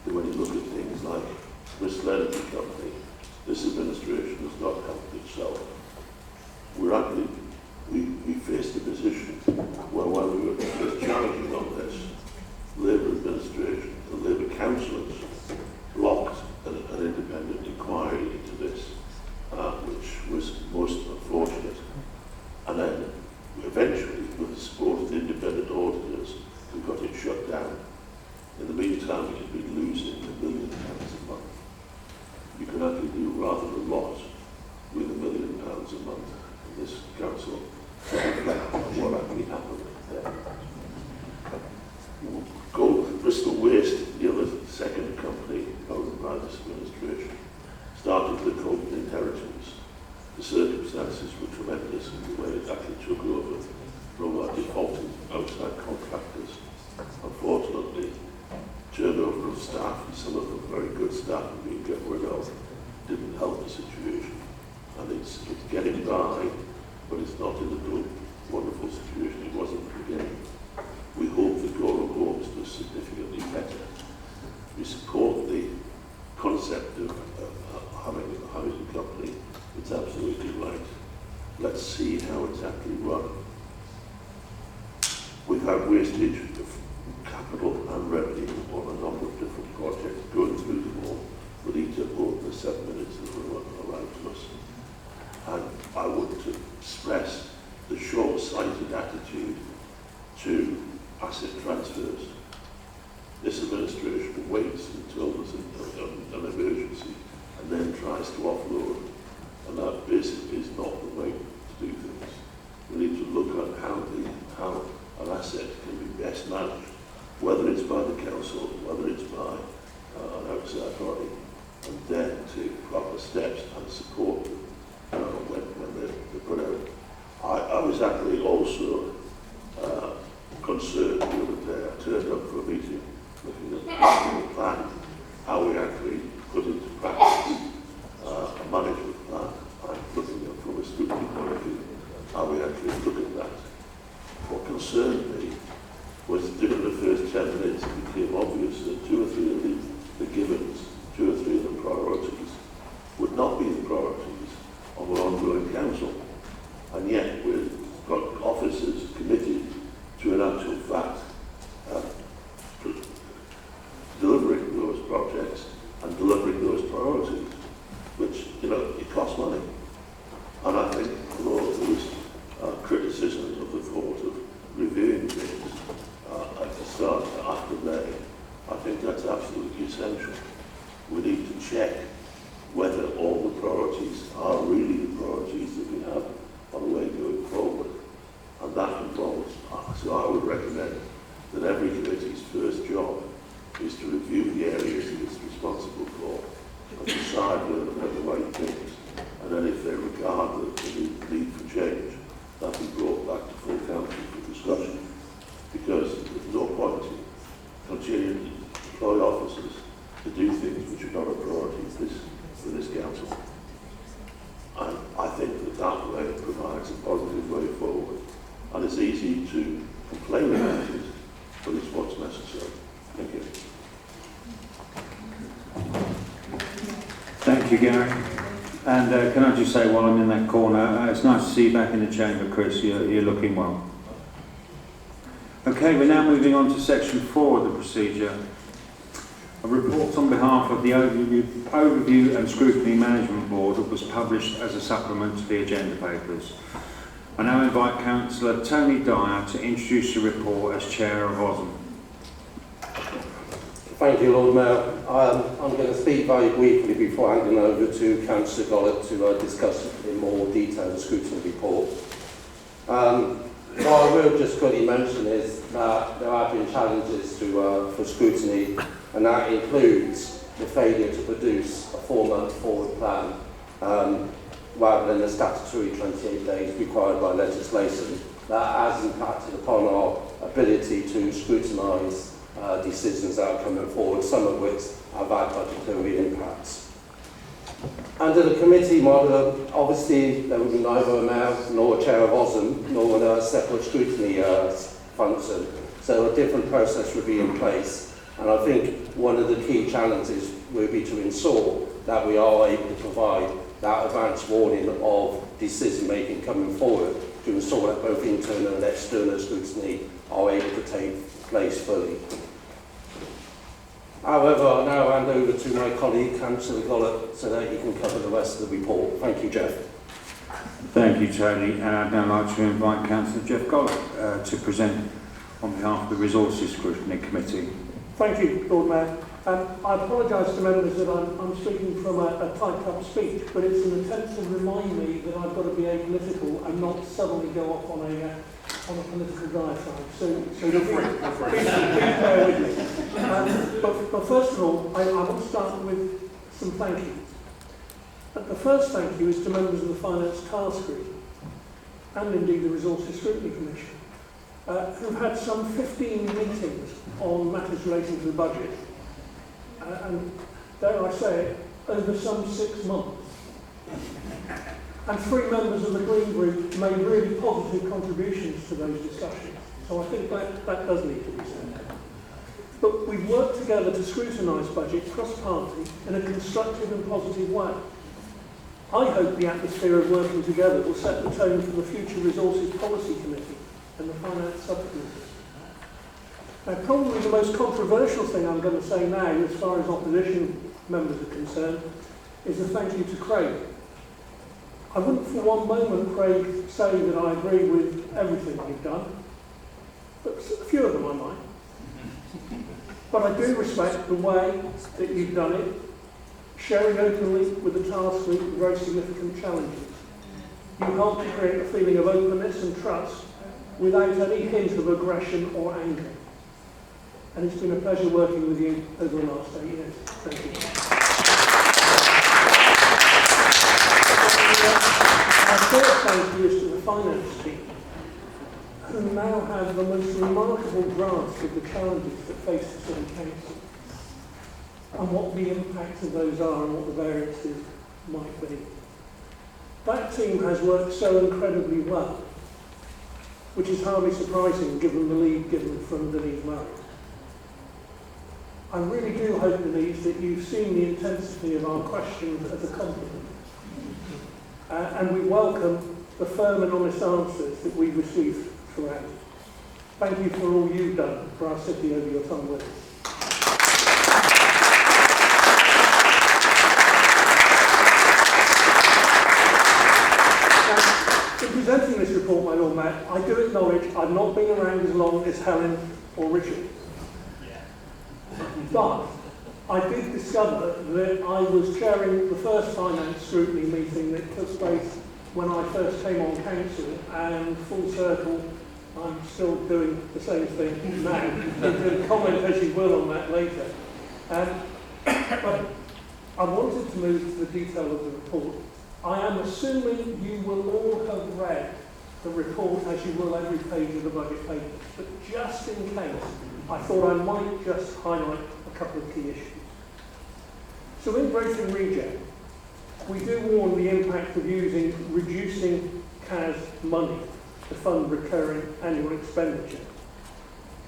the administration has not helped itself. We faced a position where when we were first challenging on this, Labour administration, the Labour councillors blocked an independent inquiry into this, which was most unfortunate. And then eventually, with the support of the independent auditors, we got it shut down. In the meantime, we had been losing £1 million a month. You can actually do rather a lot with £1 million a month in this council to reflect on what actually happened there. Bristol Waste, the other second company owned by this administration, started the COVID inheritance. The circumstances were tremendous in the way it actually took over from our defaulted outside contractors. Unfortunately, turnover of staff, and some of them very good staff being got rid of, didn't help the situation. And it's getting by, but it's not in the good, wonderful situation it was at the beginning. We hope that Gorham Homes does significantly better. We support the concept of having a housing company. It's absolutely right. Let's see how it's actually run. We've had wastage of capital and revenue on a number of different projects. Going through them all will eat up all the 7 minutes that we're allowed to us. And I want to stress the short-sighted attitude to asset transfers. This administration waits until there's an emergency and then tries to offload. And that basically is not the way to do things. We need to look at how an asset can be best managed, whether it's by the council, whether it's by an outside body, and then take proper steps and support them when they're put out. I was actually also concerned the other day. I turned up for a meeting looking at the plan, how we actually put into practice a management plan. I'm looking at from a scrutiny point of view, how we actually look at that. What concerned me was during the first 10 minutes it became obvious that 2 or 3 of the givens, 2 or 3 of the priorities would not be the priorities of an ongoing council. And yet we've got officers committed to an actual fact delivering those projects and delivering those priorities, which, it costs money. And I think, although there was criticism of the thought of reviewing things at the start after May, I think that's absolutely essential. We need to check whether all the priorities are really the priorities that we have on the way going forward. And that involves, so I would recommend that every committee's first job is to review the areas that it's responsible for and decide whether they're the right things. And then if they regard the need for change, that be brought back to full council for discussion. Because there's no point in continuing to employ officers to do things which are not a priority for this council. And I think that way provides a positive way forward. And it's easy to complain about it, but it's what's necessary. Thank you. Thank you, Gary. And can I just say, while I'm in that corner, it's nice to see you back in the chamber, Chris. You're looking well. Okay, we're now moving on to section 4 of the procedure. A report on behalf of the Overview and Scrutiny Management Board that was published as a supplement to the agenda papers. I now invite Councillor Tony Dyer to introduce the report as Chair of OSM. Thank you, Lord Mayor. I'm going to speak very briefly before handing over to Councillor Gollett to discuss in more detail the scrutiny report. What I will just quickly mention is that there have been challenges for scrutiny, and that includes the failure to produce a 4-month forward plan rather than the statutory 28 days required by legislation. That has impacted upon our ability to scrutinise decisions that are coming forward, some of which have had budgetary impacts. Under the committee model, obviously there will be neither a mayor nor a chair of OSM, nor a separate scrutiny function, so a different process will be in place. And I think one of the key challenges will be to ensure that we are able to provide that advance warning of decision making coming forward to ensure that both internal and external scrutiny are able to take place fully. However, I now hand over to my colleague, Councillor Gollett, so that he can cover the rest of the report. Thank you, Jeff. Thank you, Tony. And I'd now like to invite Councillor Jeff Gollett to present on behalf of the Resources Scrutiny Committee. Thank you, Lord Mayor. I apologise to members that I'm speaking from a typed-up speech, but it's an attempt to remind me that I've got to be apolitical and not suddenly go off on a political diatribe. So please bear with me. But first of all, I want to start with some thank yous. The first thank you is to members of the Finance Task Group and indeed the Resources Scrutiny Commission, who've had some 15 meetings on matters relating to the budget. And dare I say it, over some 6 months. And 3 members of the Green Group made really positive contributions to those discussions. So I think that does need to be said. But we've worked together to scrutinise budget cross-party in a constructive and positive way. I hope the atmosphere of working together will set the tone for the future Resources Policy Committee and the Finance Subcommittee. Now, probably the most controversial thing I'm going to say now, as far as opposition members are concerned, is a thank you to Craig. I wouldn't for one moment, Craig, say that I agree with everything you've done, but a few of them I might. But I do respect the way that you've done it, sharing openly with the task group very significant challenges. You helped to create a feeling of openness and trust without any hint of aggression or anger. And it's been a pleasure working with you over the last 8 years. Thank you. Our third thank you is to the finance team, who now have the most remarkable grasp of the challenges that face the City Council, and what the impacts of those are and what the variances might be. That team has worked so incredibly well, which is hardly surprising given the lead given from Denise Murray. I really do hope, Denise, that you've seen the intensity of our questions as a compliment. And we welcome the firm and honest answers that we've received throughout. Thank you for all you've done for our city over your time with us. In presenting this report, my Lord Mayor, I do acknowledge I've not been around as long as Helen or Richard. But I did discover that I was chairing the first finance scrutiny meeting that took place when I first came on council, and full circle, I'm still doing the same thing now. You can comment as you will on that later. But I wanted to move to the detail of the report. I am assuming you will all have read the report as you will every page of the budget papers, but just in case, I thought I might just highlight a couple of key issues. So in Growth and Regen, we do warn the impact of reducing CAS money to fund recurring annual expenditure,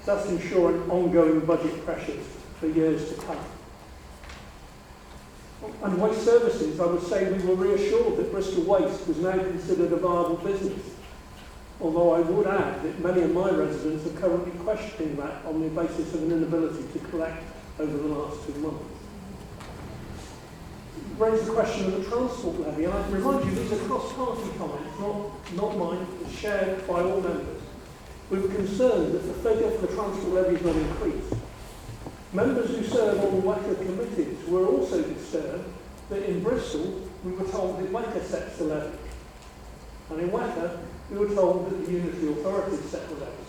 thus ensuring ongoing budget pressures for years to come. And Waste Services, I would say we were reassured that Bristol Waste was now considered a viable business, although I would add that many of my residents are currently questioning that on the basis of an inability to collect over the last 2 months. Raise the question of the transport levy, and I remind you these are cross-party comments, not mine, it's shared by all members. We were concerned that the figure for the transport levy is not increased. Members who serve on WECA committees were also disturbed that in Bristol we were told that WECA sets the levy, and in WECA we were told that the unitary authorities set the levy.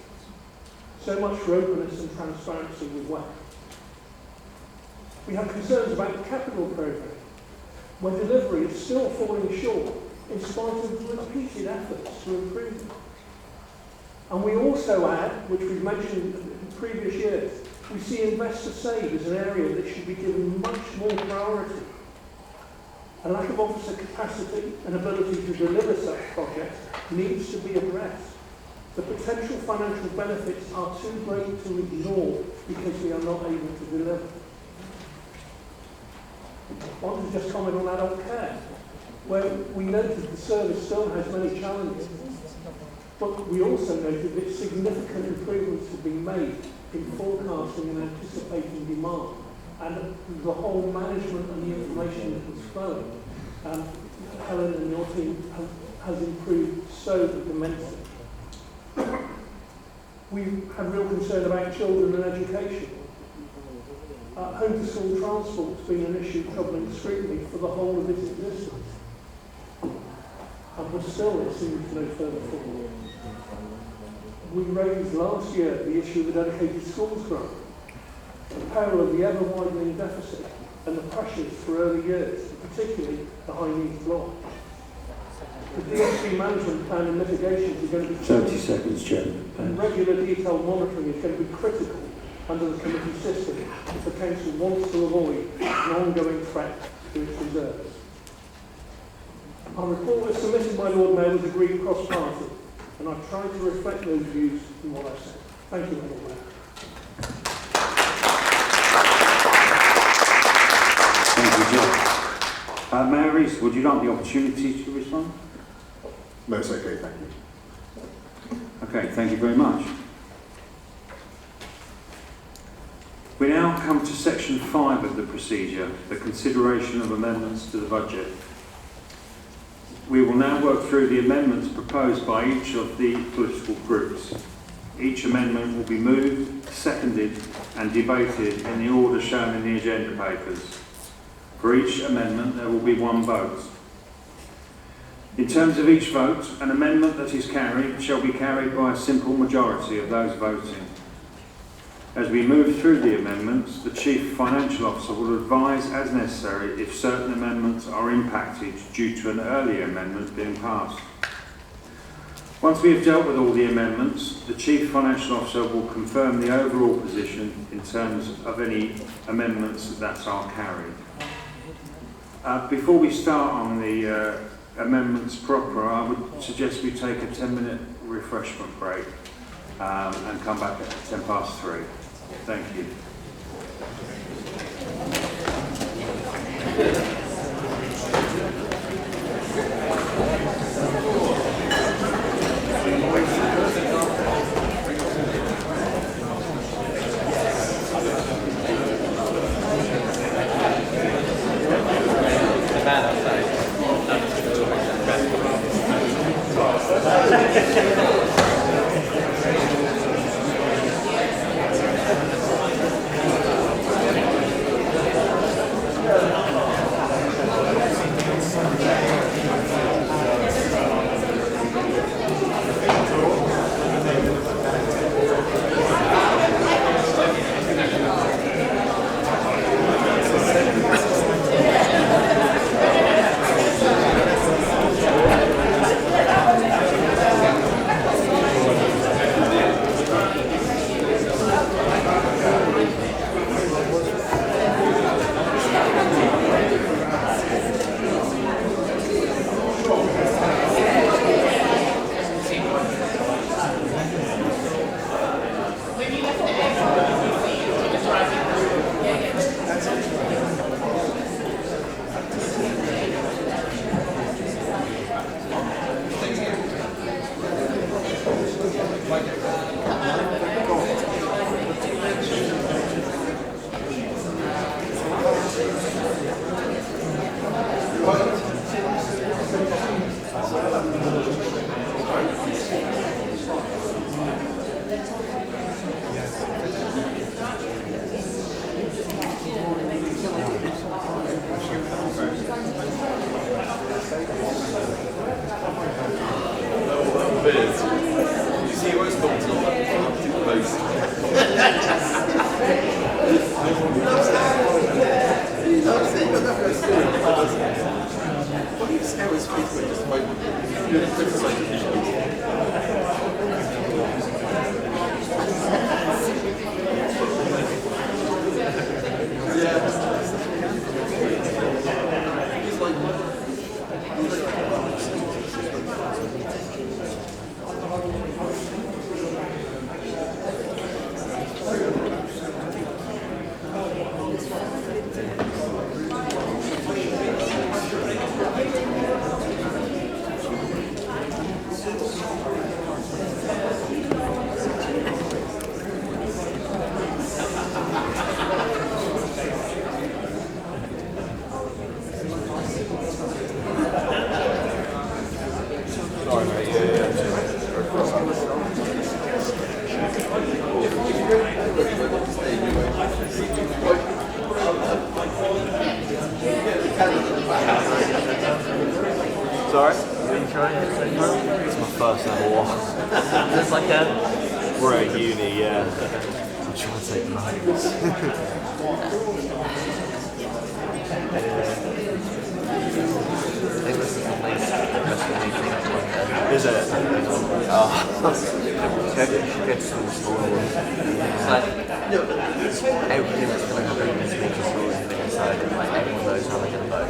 So much for openness and transparency with WECA. We have concerns about the capital programme, where delivery is still falling short in spite of repeated efforts to improve it. And we also add, which we've mentioned in previous years, we see Invest to Save as an area that should be given much more priority. A lack of officer capacity and ability to deliver such projects needs to be addressed. The potential financial benefits are too great to ignore because we are not able to deliver. I want to just comment on adult care. where we noted the service still has many challenges, but we also noted that significant improvements have been made in forecasting and anticipating demand, and the whole management and the information that was flowing. Helen and your team has improved so immensely. We've had real concern about children and education. Home to school transport has been an issue troubling scrutiny for the whole of its existence. But still it seems no further forward. We raised last year the issue of the dedicated schools grant, the peril of the ever-widening deficit and the pressures for early years, particularly the high needs block. The DSP management plan and mitigations are going to be 30 seconds, Chairman. and regular detailed monitoring is going to be critical under the committee system if the Council wants to avoid an ongoing threat to its reserves. Our report was submitted by Lord Mayor was agreed cross-party, and I've tried to reflect those views in what I've said. Thank you, Lord Mayor. Thank you, John. Mayor Rees, would you like the opportunity to respond? No, it's okay, thank you. Okay, thank you very much. We now come to section 5 of the procedure, the consideration of amendments to the budget. We will now work through the amendments proposed by each of the political groups. Each amendment will be moved, seconded and debated in the order shown in the agenda papers. For each amendment there will be one vote. In terms of each vote, an amendment that is carried shall be carried by a simple majority of those voting. As we move through the amendments, the Chief Financial Officer will advise as necessary if certain amendments are impacted due to an earlier amendment being passed. Once we have dealt with all the amendments, the Chief Financial Officer will confirm the overall position in terms of any amendments that are carried. Before we start on the amendments proper, I would suggest we take a 10-minute refreshment break and come back at 3:10. Thank you. Sorry? Are you trying to say no? It's my first ever one. Just like we're at uni, yeah. I'm trying to take notes. Is it? Oh. Get some small ones. It's like, everything that's going to happen in this meeting is always been decided. Like, everyone knows how they're going to vote.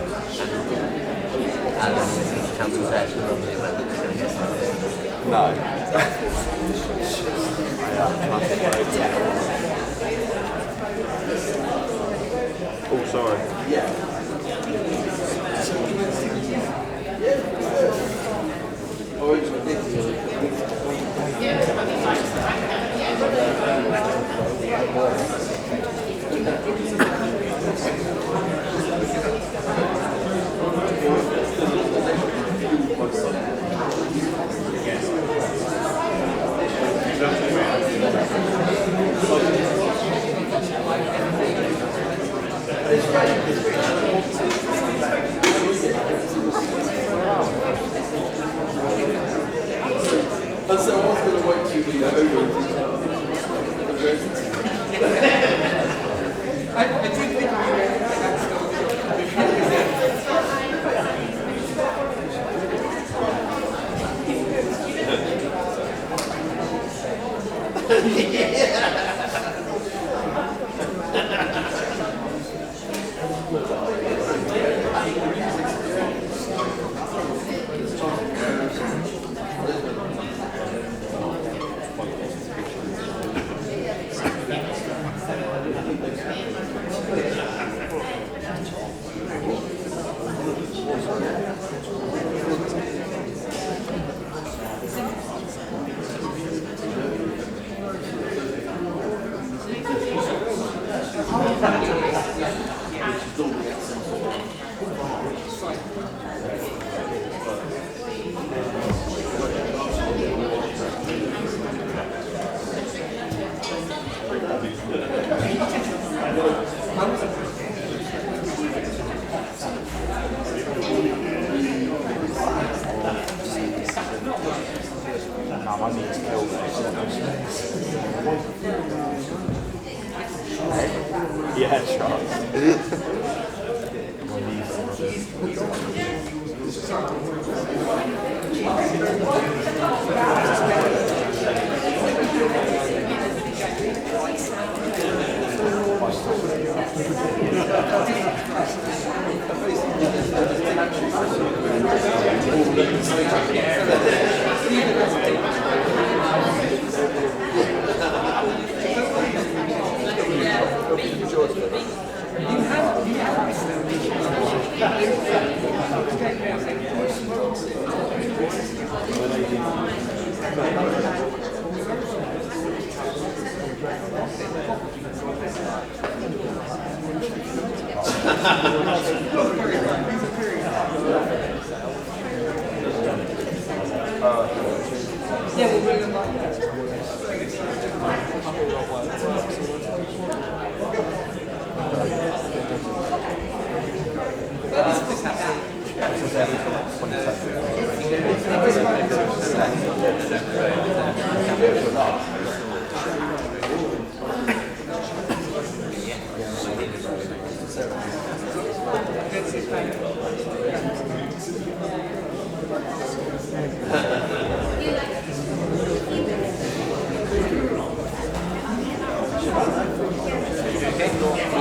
And then the council's actually on the amendment is going to get started. No. Oh, sorry. Yeah. Oh, it's ridiculous. And so I was going to wait till you lean over. I do think yeah,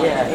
Yeah,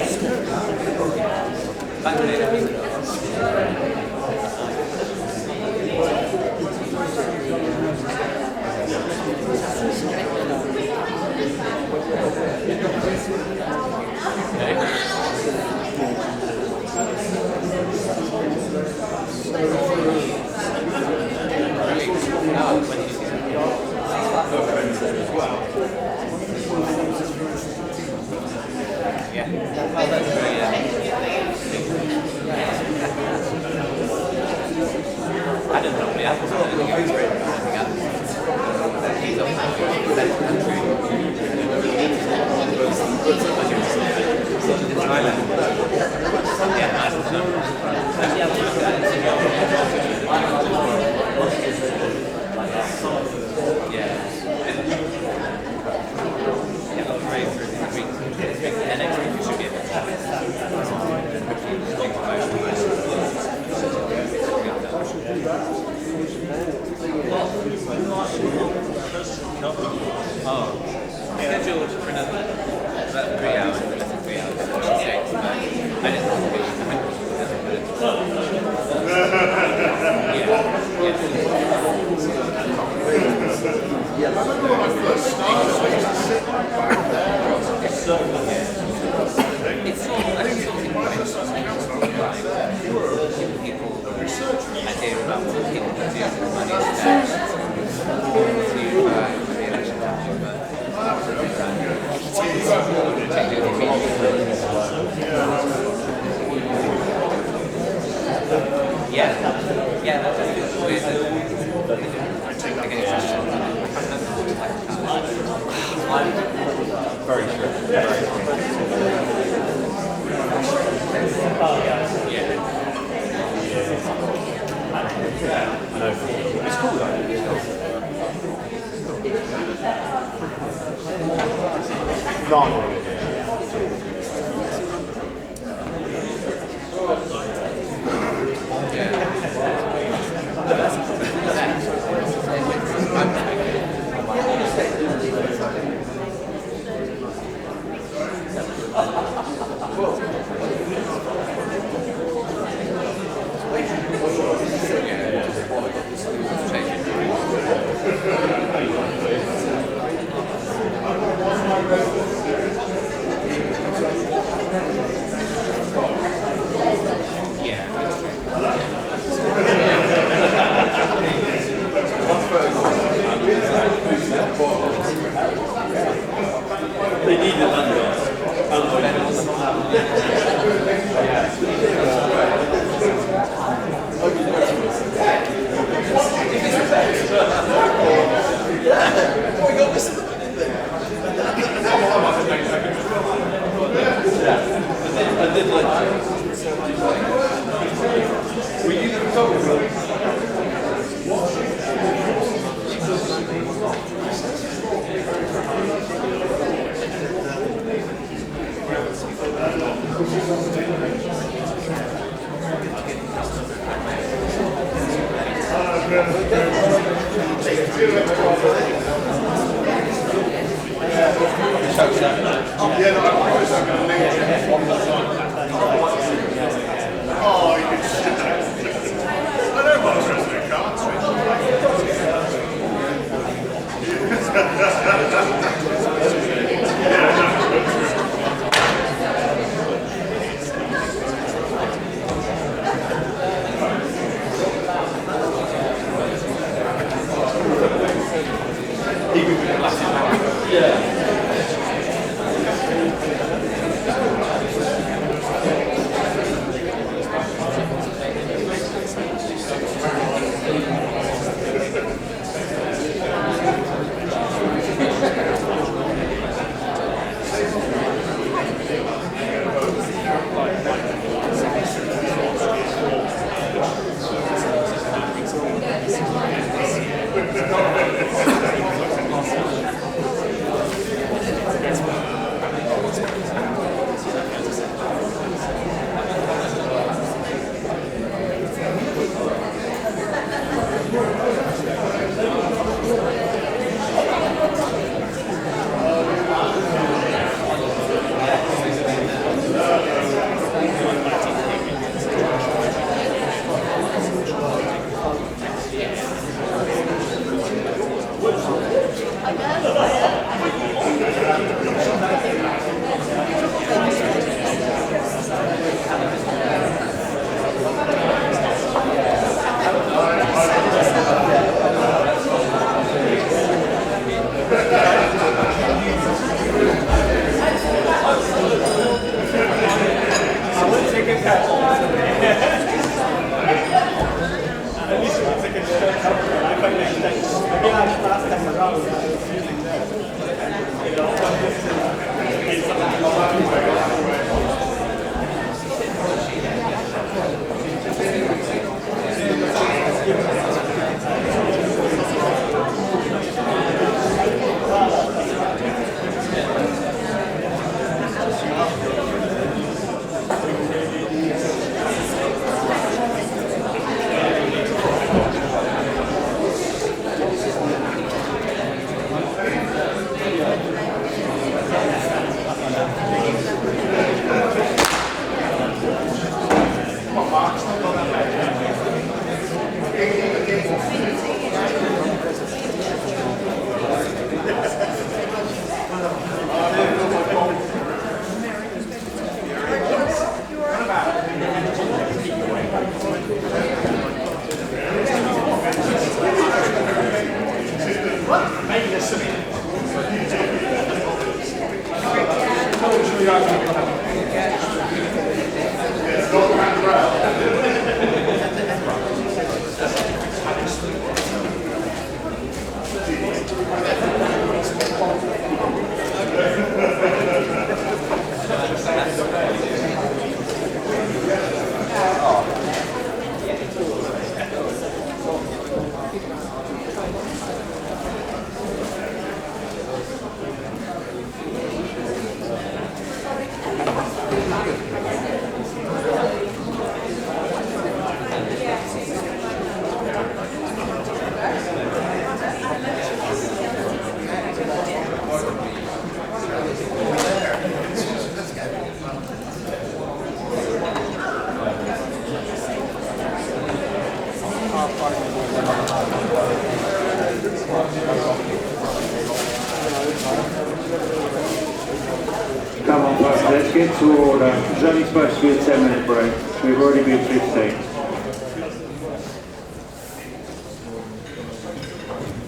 Come on, folks, let's get to order. It's only supposed to be a 10-minute break. We've already been 15.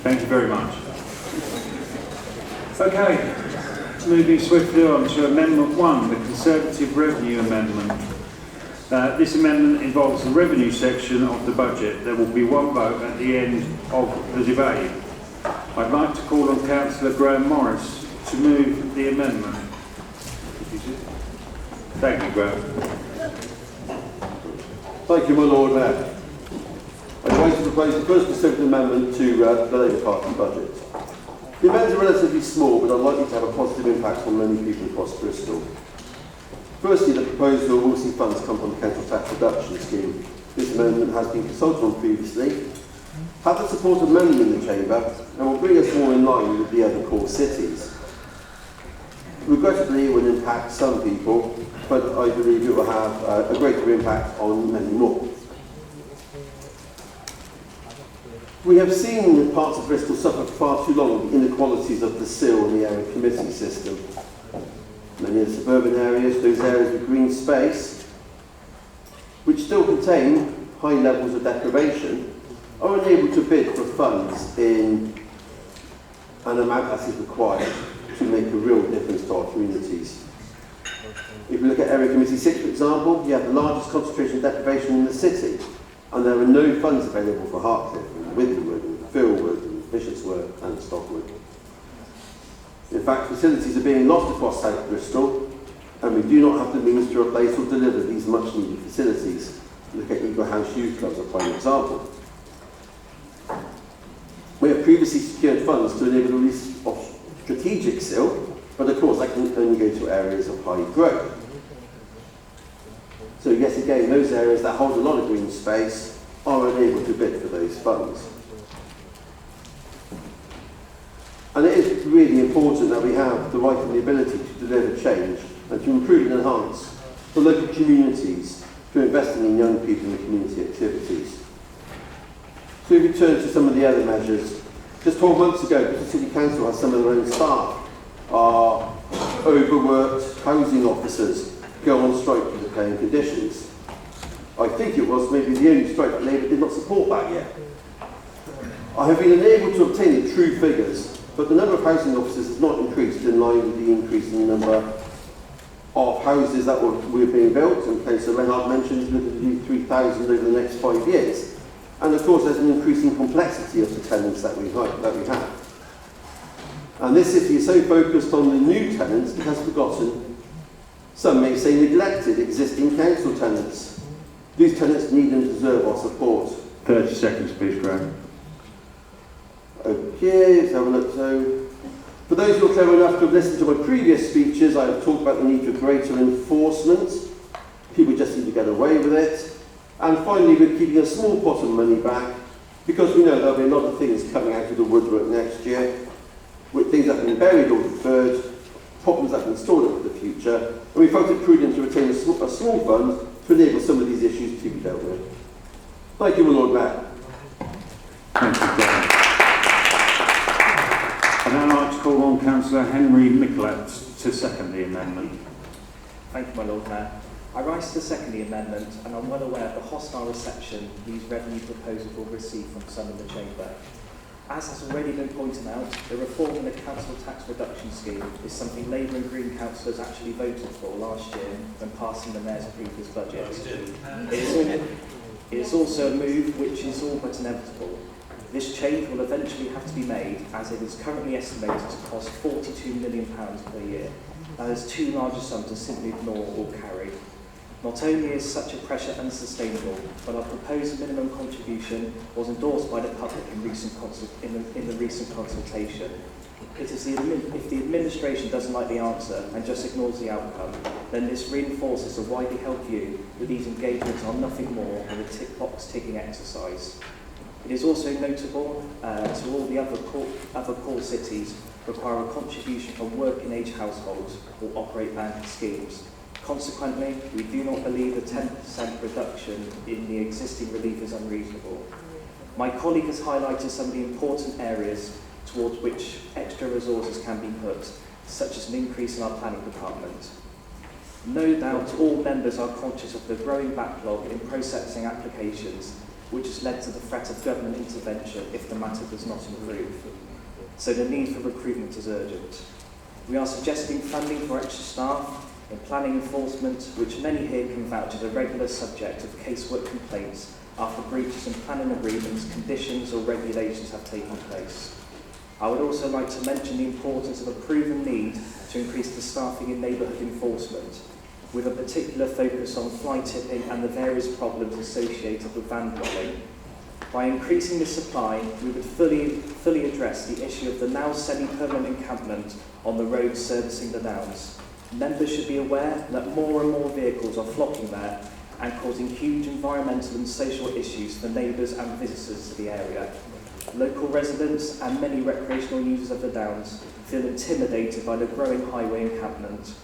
Thank you very much. Okay, moving swiftly on to Amendment 1, the Conservative Revenue Amendment. This amendment involves the revenue section of the budget. There will be one vote at the end of the debate. I'd like to call on Councillor Graham Morris to move the amendment. Thank you, Graham. Thank you, my Lord Mayor. I'm going to propose the first Conservative amendment to the Labour Party budget. The amendments are relatively small, but unlikely to have a positive impact on many people across Bristol. Firstly, the proposal will see funds come from the council tax reduction scheme. This amendment has been consulted on previously, had the support of many in the Chamber, and will bring us more in line with the other core cities. Regrettably, it will impact some people, but I believe it will have a greater impact on many more. We have seen parts of Bristol suffer far too long the inequalities of the CIL and the area committee system. Many of the suburban areas, those areas with green space, which still contain high levels of deprivation, are unable to bid for funds in an amount that is required to make a real difference to our communities. If we look at Area Committee 6, for example, you have the largest concentration of deprivation in the city, and there are no funds available for Hartcliffe, and Witherwood, and Philwood, and Bishopsworth, and Stockwood. In fact, facilities are being lost across South Bristol, and we do not have the means to replace or deliver these much-needed facilities. Look at Eagle House Youth Club as a prime example. We have previously secured funds to enable the release of strategic CIL, but of course that can only go to areas of high growth. So yet again, those areas that hold a lot of green space are unable to bid for those funds. And it is really important that we have the right and the ability to deliver change and to improve and enhance the local communities through investing in young people and community activities. So if we turn to some of the other measures, just 12 months ago, the City Council has some of their own staff are overworked housing officers go on strike due to paying conditions. I think it was maybe the only strike that Labour did not support that yet. I have been unable to obtain the true figures, but the number of housing officers has not increased in line with the increase in the number of houses that were being built. And Councillor Renard mentioned we're going to do 3,000 over the next 5 years. And of course there's an increasing complexity of the tenants that we have. And this city is so focused on the new tenants it has forgotten, some may say neglected, existing council tenants. These tenants need and deserve our support. 30 seconds, please, Graham. Okay, let's have a look. So, for those who are clever enough to have listened to my previous speeches, I have talked about the need for greater enforcement. People just need to get away with it. And finally, we're keeping a small pot of money back because we know there'll be a lot of things coming out of the woodwork next year, with things that have been buried or deferred, problems that have been stored up for the future, and we felt it prudent to retain a small fund to enable some of these issues to be dealt with. Thank you, my Lord Mayor. Thank you, Graham. I'd now like to call on Councillor Henry Michelet to second the amendment. Thank you, my Lord Mayor. I rise to second the amendment, and I'm well aware of the hostile reception these revenue proposals will receive from some in the Chamber. As has already been pointed out, the reform in the council tax reduction scheme is something Labour and Green councillors actually voted for last year when passing the Mayor's previous budget. It is also a move which is all but inevitable. This change will eventually have to be made, as it is currently estimated to cost £42 million per year. That is too large a sum to simply ignore or carry. Not only is such a pressure unsustainable, but our proposed minimum contribution was endorsed by the public in the recent consultation. If the administration doesn't like the answer and just ignores the outcome, then this reinforces a widely held view that these engagements are nothing more than a tick-box ticking exercise. It is also notable to all the other core cities require a contribution from working-age households or operate bank schemes. Consequently, we do not believe a 10% reduction in the existing relief is unreasonable. My colleague has highlighted some of the important areas towards which extra resources can be put, such as an increase in our planning department. No doubt all members are conscious of the growing backlog in processing applications, which has led to the threat of government intervention if the matter does not improve. So the need for recruitment is urgent. We are suggesting funding for extra staff in planning enforcement, which many here can vouch is a regular subject of casework complaints after breaches in planning agreements, conditions or regulations have taken place. I would also like to mention the importance of a proven need to increase the staffing in neighbourhood enforcement, with a particular focus on fly tipping and the various problems associated with vandalism. By increasing the supply, we would fully address the issue of the now semi-permanent encampment on the roads servicing the Downs. Members should be aware that more and more vehicles are flocking there and causing huge environmental and social issues for neighbours and visitors to the area. Local residents and many recreational users of the Downs feel intimidated by the growing highway encampment.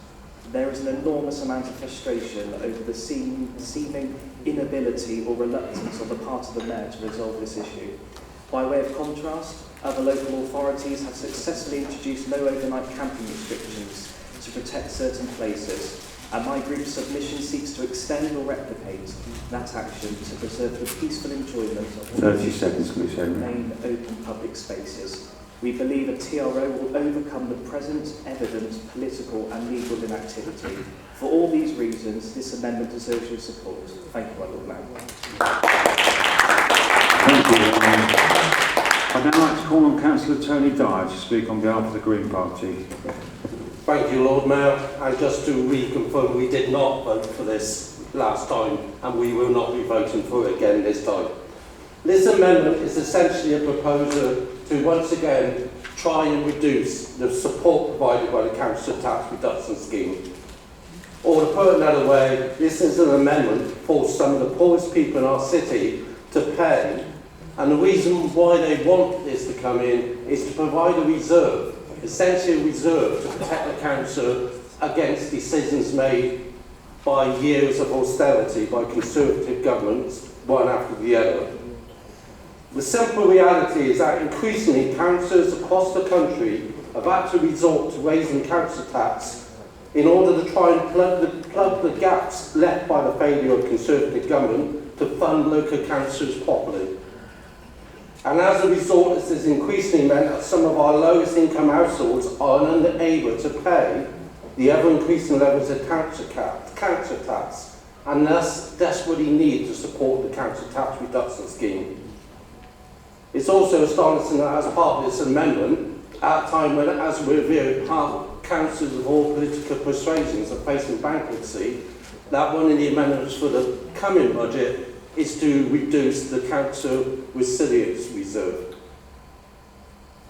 There is an enormous amount of frustration over the seeming inability or reluctance on the part of the Mayor to resolve this issue. By way of contrast, other local authorities have successfully introduced no overnight camping restrictions to protect certain places, and my group's submission seeks to extend or replicate that action to preserve the peaceful enjoyment of 30 seconds, please, Henry. main open public spaces. We believe a TRO will overcome the present evident political and legal inactivity. For all these reasons, this amendment deserves your support. Thank you, my Lord Mayor. Thank you. I'd now like to call on Councillor Tony Dyer to speak on behalf of the Green Party. Thank you, Lord Mayor. And just to reconfirm, we did not vote for this last time, and we will not be voting for it again this time. This amendment is essentially a proposal to once again try and reduce the support provided by the council tax reduction scheme. Or to put it another way, this is an amendment for some of the poorest people in our city to pay, and the reason why they want this to come in is to provide a reserve, essentially a reserve to protect the council against decisions made by years of austerity by Conservative governments, one after the other. The simple reality is that increasingly councils across the country have had to resort to raising council tax in order to try and plug the gaps left by the failure of Conservative government to fund local councils properly. And as a result, this has increasingly meant that some of our lowest income households are unable to pay the ever-increasing levels of council tax, and thus desperately need to support the council tax reduction scheme. It's also astonishing that as part of this amendment, at a time when, as we're revealed, councils of all political persuasions are facing bankruptcy, that one of the amendments for the coming budget is to reduce the council resilience reserve.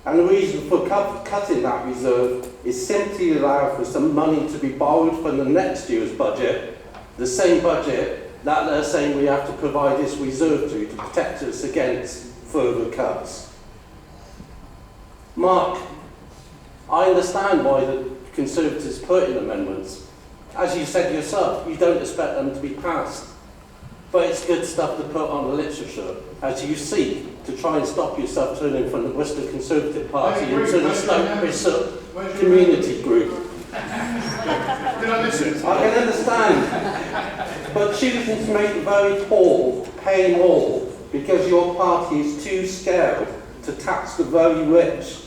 And the reason for cutting that reserve is simply to allow for some money to be borrowed from the next year's budget, the same budget that they're saying we have to provide this reserve to protect us against further cuts. Mark, I understand why the Conservatives put in amendments. As you said yourself, you don't expect them to be passed. But it's good stuff to put on the literature as you seek to try and stop yourself turning from the Bristol Conservative Party into the Stoke Bristol community group. Did I listen? I can understand. But choosing to make the very poor pay more because your party is too scared to tax the very rich,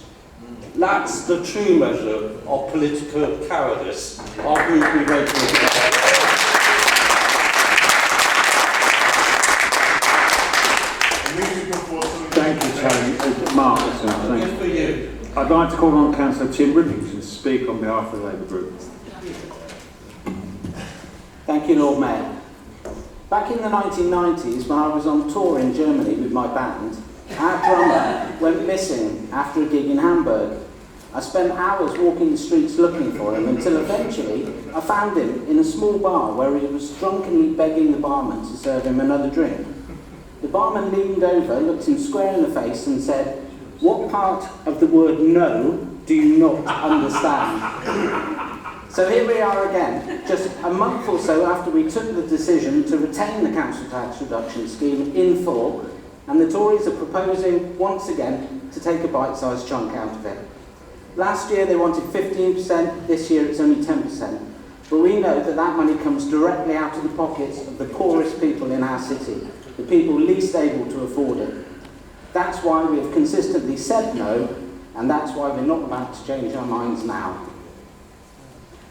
that's the true measure of political cowardice. Our group will vote for Thank you, Tony. Mark, thank you. I'd like to call on Councillor Tim Rippington to speak on behalf of the Labour Group. Thank you, Lord Mayor. Back in the 1990s, when I was on tour in Germany with my band, our drummer went missing after a gig in Hamburg. I spent hours walking the streets looking for him until eventually I found him in a small bar where he was drunkenly begging the barman to serve him another drink. The barman leaned over, looked him square in the face and said, "What part of the word no do you not understand?" So here we are again, just a month or so after we took the decision to retain the council tax reduction scheme in full, and the Tories are proposing, once again, to take a bite-sized chunk out of it. Last year they wanted 15%, this year it's only 10%. But we know that that money comes directly out of the pockets of the poorest people in our city, the people least able to afford it. That's why we have consistently said no, and that's why we're not about to change our minds now.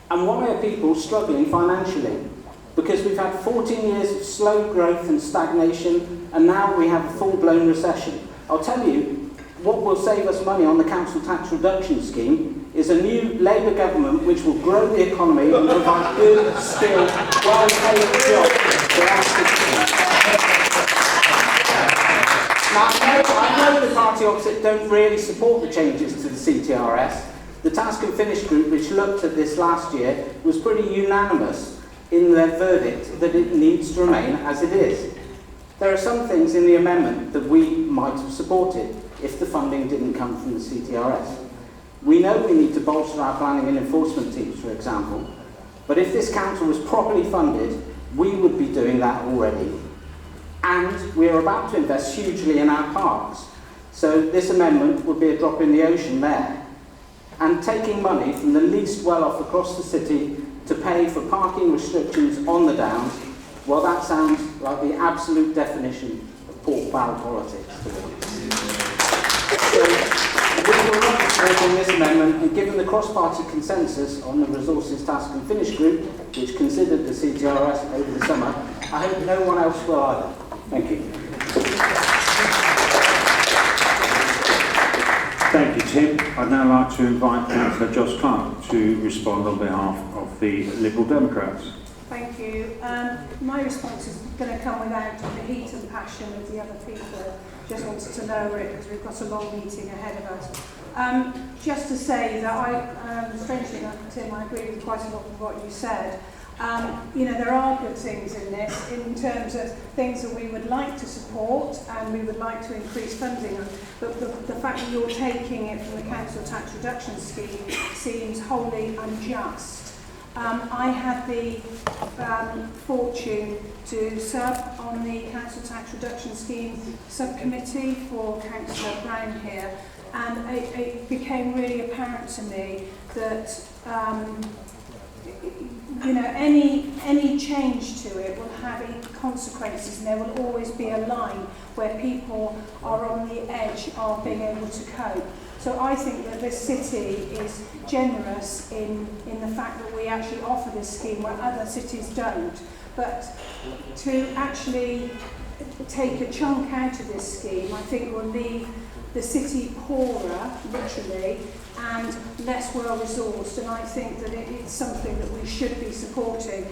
And why are people struggling financially? Because we've had 14 years of slow growth and stagnation, and now we have a full-blown recession. I'll tell you, what will save us money on the council tax reduction scheme is a new Labour government which will grow the economy and provide good, skilled, well-paid jobs for our citizens. Now, I know the party opposite don't really support the changes to the CTRS. The Task and Finish group, which looked at this last year, was pretty unanimous in their verdict that it needs to remain as it is. There are some things in the amendment that we might have supported if the funding didn't come from the CTRS. We know we need to bolster our planning and enforcement teams, for example, but if this council was properly funded, we would be doing that already. And we are about to invest hugely in our parks, so this amendment would be a drop in the ocean there. And taking money from the least well-off across the city to pay for parking restrictions on the downs, well, that sounds like the absolute definition of pork barrel politics to me. So, we will not be supporting this amendment, and given the cross-party consensus on the Resources Task and Finish group, which considered the CTRS over the summer, I hope no one else will either. Thank you. Thank you, Tim. I'd now like to invite Councillor Josh Clark to respond on behalf of the Liberal Democrats. Thank you. My response is going to come without the heat and passion of the other people. Just wanted to lower it because we've got a long meeting ahead of us. Just to say that I, strangely enough, Tim, I agree with quite a lot of what you said. You know, there are good things in this in terms of things that we would like to support and we would like to increase funding on. But the fact that you're taking it from the council tax reduction scheme seems wholly unjust. I had the fortune to serve on the council tax reduction scheme subcommittee for Councillor Brown here, and it became really apparent to me that you know, any change to it will have consequences, and there will always be a line where people are on the edge of being able to cope. So I think that this city is generous in the fact that we actually offer this scheme where other cities don't. But to actually take a chunk out of this scheme, I think will leave the city poorer, literally, and less well-resourced, and I think that it's something that we should be supporting.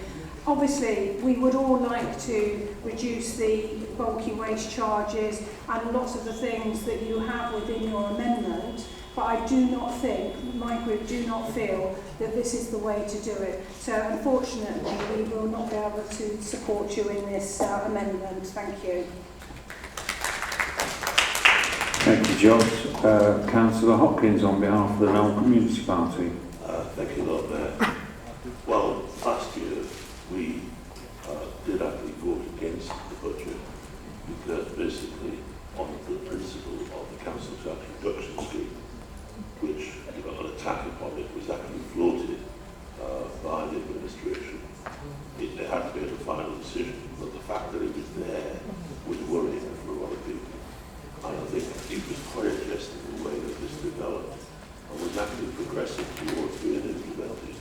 Obviously, we would all like to reduce the bulky waste charges and lots of the things that you have within your amendment, but I do not think, my group do not feel that this is the way to do it. So unfortunately, we will not be able to support you in this amendment. Thank you. Thank you, Josh. Councillor Hopkins on behalf of the Knoll Community Party. Thank you, Lord Mayor. Well, last year we did actually vote against the budget because basically on the principle of the council tax reduction scheme, which, you know, an attack upon it was actually floated by the administration. They had to make a final decision, but the fact that it was there was worrying for a lot of people. And I think it was quite interesting the way that this developed and was actually progressive towards being implemented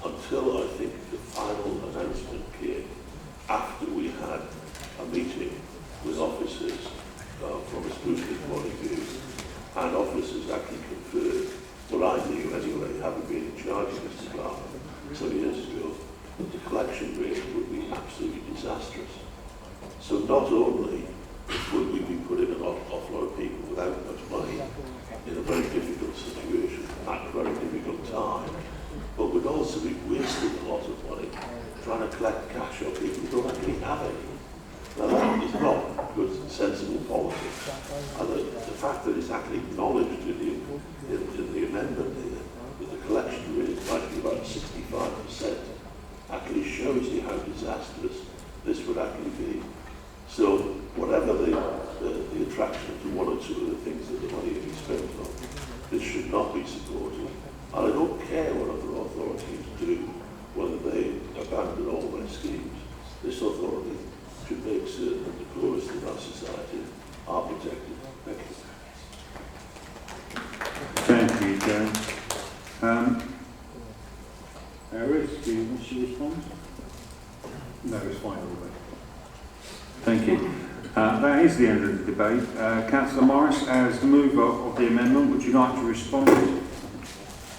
until I think the final announcement came after we had a meeting with officers from a scrutiny point of view, and officers actually confirmed what I knew anyway, having been in charge of this department some years ago, that the collection rate would be absolutely disastrous. So not only would we be putting an awful lot of people without much money in a very difficult situation at a very difficult time, but we'd also be wasting a lot of money trying to collect cash off people who don't actually have any. Now that is not good, sensible politics. And the fact that it's actually acknowledged in the amendment here that the collection rate is likely about 65% actually shows you how disastrous this would actually be. So whatever the fraction to one or two of the things that the money is spent on. This should not be supported. And I don't care what other authorities do, whether they abandon all their schemes. This authority should make certain that the poorest in our society are protected. Thank you. Thank you, Joe. Eric, do you wish to respond? No, it's fine. All Thank you. That is the end of the debate. Councillor Morris, as the mover of the amendment, would you like to respond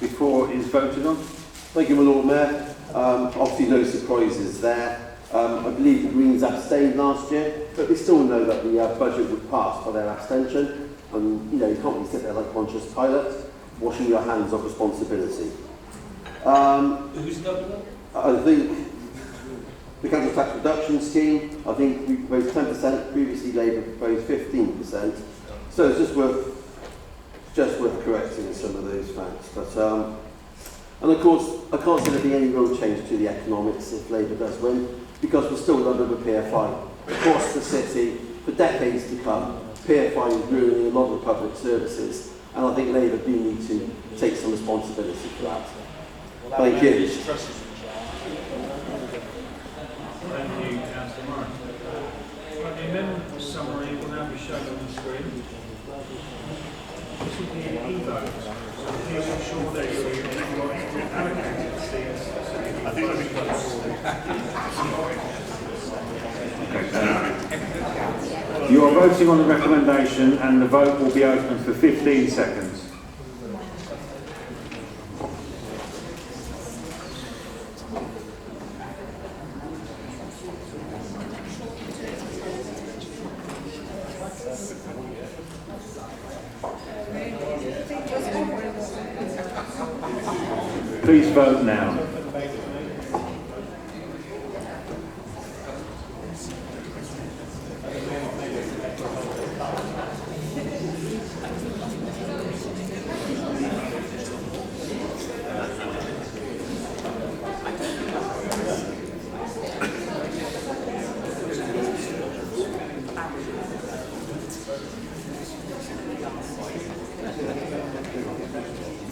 before it is voted on? Thank you, my Lord Mayor. Obviously no surprises there. I believe the Greens abstained last year, but we still know that the budget would pass by their abstention. And, you know, you can't really sit there like Pontius Pilate, washing your hands of responsibility. Who's governor? I think the council tax reduction scheme, I think we proposed 10%, previously Labour proposed 15%. So it's just worth correcting some of those facts. But, and of course, I can't see there being any real change to the economics if Labour does win, because we're still under the PFI. Across the city, for decades to come, PFI is ruining a lot of public services, and I think Labour do need to take some responsibility for that. Thank you. Thank you, Councillor Morris. The amendment summary will now be shown on the screen. This will be an e-vote, so please ensure that you're allocated seats. I think that'll be close. You are voting on the recommendation and the vote will be open for 15 seconds. Please vote now.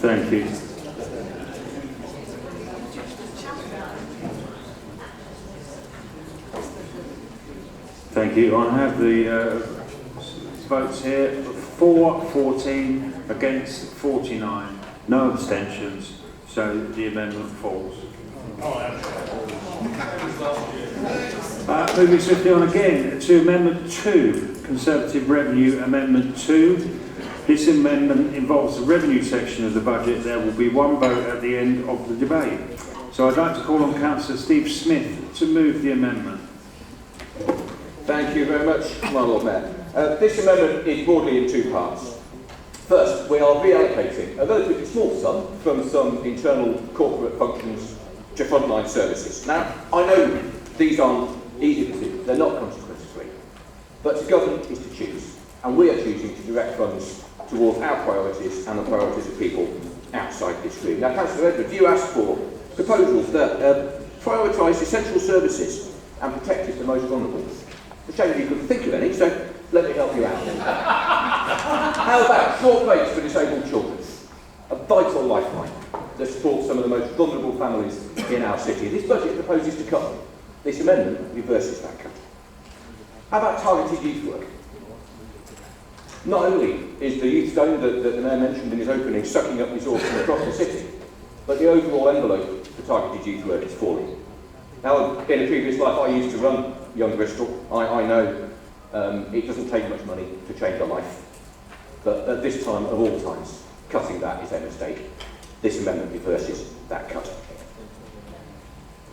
Thank you. Thank you. I have the votes here. For 14, against 49, no abstentions, so the amendment falls. Moving swiftly on again to Amendment 2, Conservative Revenue Amendment 2. This amendment involves the revenue section of the budget. There will be one vote at the end of the debate. So I'd like to call on Councillor Steve Smith to move the amendment. Thank you very much, my Lord Mayor. This amendment is broadly in two parts. First, we are reallocating a relatively small sum from some internal corporate functions to frontline services. Now, I know these aren't easy decisions, they're not consequence-free, but to govern is to choose, and we are choosing to direct funds towards our priorities and the priorities of people outside this room. Now, Councillor Edwards, you asked for proposals that prioritise essential services and protected the most vulnerable. It's a shame you couldn't think of any, so let me help you out. How about short rates for disabled children? A vital lifeline that supports some of the most vulnerable families in our city. This budget proposes to cut them. This amendment reverses that cut. How about targeted youth work? Not only is the youth zone that the Mayor mentioned in his opening sucking up resources across the city, but the overall envelope for targeted youth work is falling. Now, in a previous life, I used to run Young Bristol. I know it doesn't take much money to change a life, but at this time of all times, cutting that is a mistake. This amendment reverses that cut.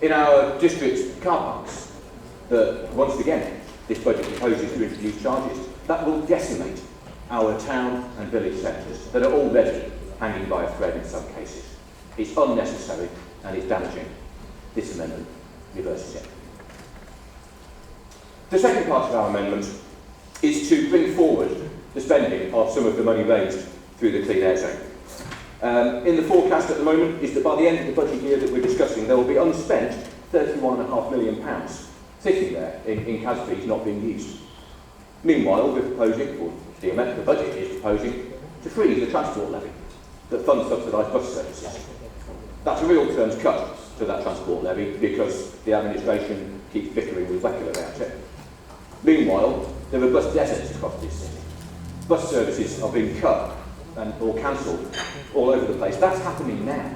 In our district car parks, once again, this budget proposes to introduce charges that will decimate our town and village centres that are already hanging by a thread in some cases. It's unnecessary and it's damaging. This amendment reverses it. The second part of our amendment is to bring forward the spending of some of the money raised through the Clean Air Zone. In the forecast at the moment is that by the end of the budget year that we're discussing, there will be unspent £31.5 million sitting there in CAS fees not being used. Meanwhile, we're proposing for the amendment the budget is proposing to freeze the transport levy that funds subsidised bus services. That's a real terms cut to that transport levy because the administration keeps bickering with Weckler about it. Meanwhile, there are bus deserts across this city. Bus services are being cut or cancelled all over the place. That's happening now.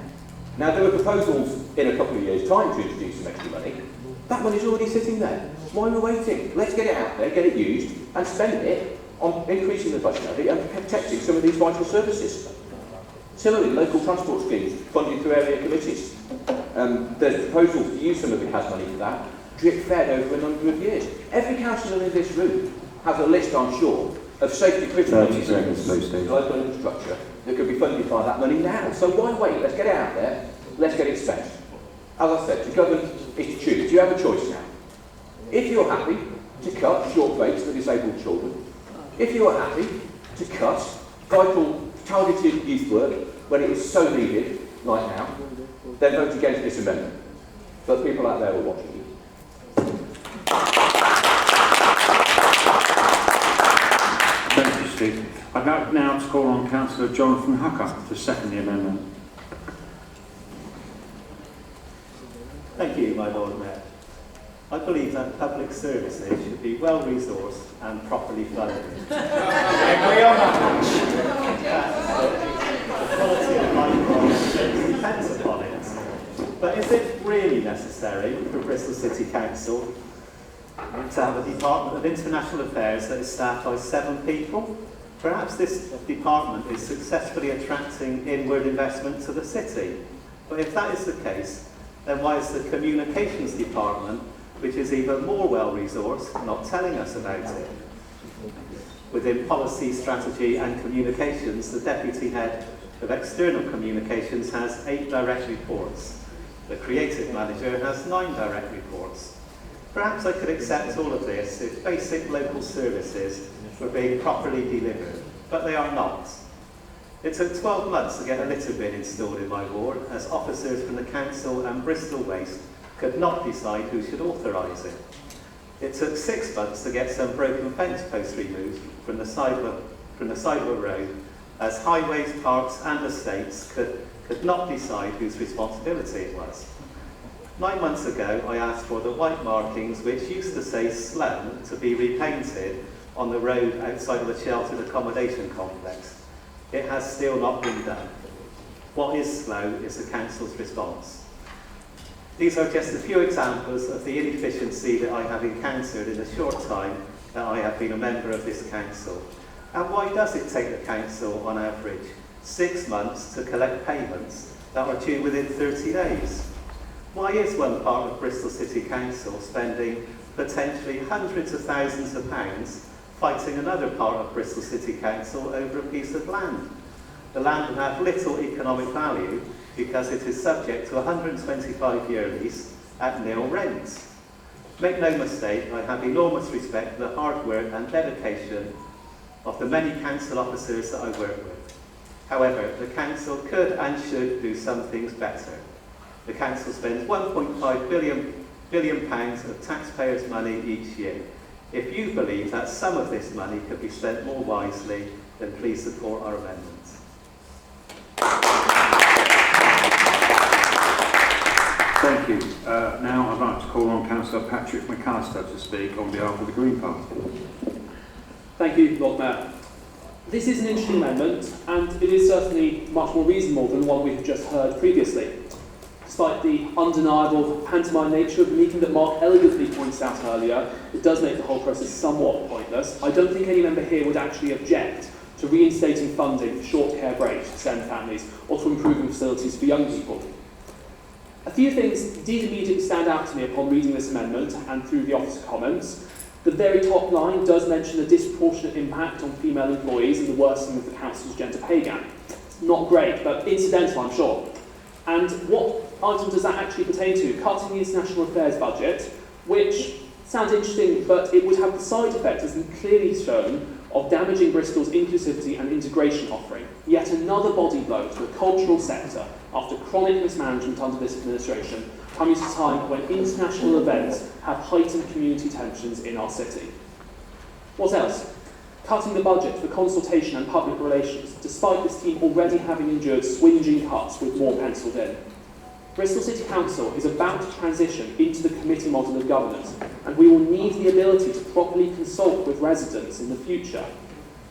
Now, there are proposals in a couple of years' time to introduce some extra money. That money's already sitting there. Why are we waiting? Let's get it out there, get it used, and spend it on increasing the bus levy and protecting some of these vital services. Similarly, local transport schemes funded through area committees. There's proposals to use some of the CAS money for that, drip-fed over a number of years. Every councillor in this room has a list, I'm sure, of safety-critical local infrastructure that could be funded by that money now. So why wait? Let's get it out there. Let's get it spent. As I said, to govern is to choose. You have a choice now. If you're happy to cut short breaks for disabled children, if you are happy to cut vital targeted youth work when it is so needed, like now, then vote against this amendment. But people out there are watching you. Thank you, Steve. I'd like now to call on Councillor Jonathan Hucker to second the amendment. Thank you, my Lord Mayor. I believe that public services should be well resourced and properly funded. I agree on that. The quality of life depends upon it. But is it really necessary for Bristol City Council to have a Department of International Affairs that is staffed by 7 people? Perhaps this department is successfully attracting inward investment to the city. But if that is the case, then why is the Communications Department, which is even more well-resourced, not telling us about it? Within Policy, Strategy and Communications, the Deputy Head of External Communications has 8 direct reports. The Creative Manager has 9 direct reports. Perhaps I could accept all of this if basic local services were being properly delivered, but they are not. It took 12 months to get a litter bin installed in my ward, as officers from the Council and Bristol Waste could not decide who should authorise it. It took 6 months to get some broken fence posts removed from the side of a road, as highways, parks and estates could not decide whose responsibility it was. 9 months ago, I asked for the white markings, which used to say slum, to be repainted on the road outside of the sheltered accommodation complex. It has still not been done. What is slow is the Council's response. These are just a few examples of the inefficiency that I have encountered in the short time that I have been a member of this Council. And why does it take the Council, on average, 6 months to collect payments that are due within 30 days? Why is one part of Bristol City Council spending potentially hundreds of thousands of pounds fighting another part of Bristol City Council over a piece of land? The land will have little economic value because it is subject to a 125-year lease at nil rent. Make no mistake, I have enormous respect for the hard work and dedication of the many council officers that I work with. However, the council could and should do some things better. The council spends £1.5 billion of taxpayers' money each year. If you believe that some of this money could be spent more wisely, then please support our amendments. Thank you. Now I'd like to call on Councillor Patrick McAllister to speak on behalf of the Green Party. Thank you, Lord Mayor. This is an interesting amendment, and it is certainly much more reasonable than the one we have just heard previously. Despite the undeniable pantomime nature of the meeting that Mark elegantly points out earlier, it does make the whole process somewhat pointless. I don't think any member here would actually object to reinstating funding for short care breaks to SEND families or to improving facilities for young people. A few things did immediately stand out to me upon reading this amendment and through the officer comments. The very top line does mention the disproportionate impact on female employees and the worsening of the council's gender pay gap. It's not great, but incidental, I'm sure. And what item does that actually pertain to? Cutting the international affairs budget, which sounds interesting, but it would have the side effect, as clearly shown, of damaging Bristol's inclusivity and integration offering. Yet another body blow to the cultural sector after chronic mismanagement under this administration, coming at a time when international events have heightened community tensions in our city. What else? cutting the budget for consultation and public relations, despite this team already having endured swinging cuts with more penciled in. Bristol City Council is about to transition into the committee model of governance, and we will need the ability to properly consult with residents in the future.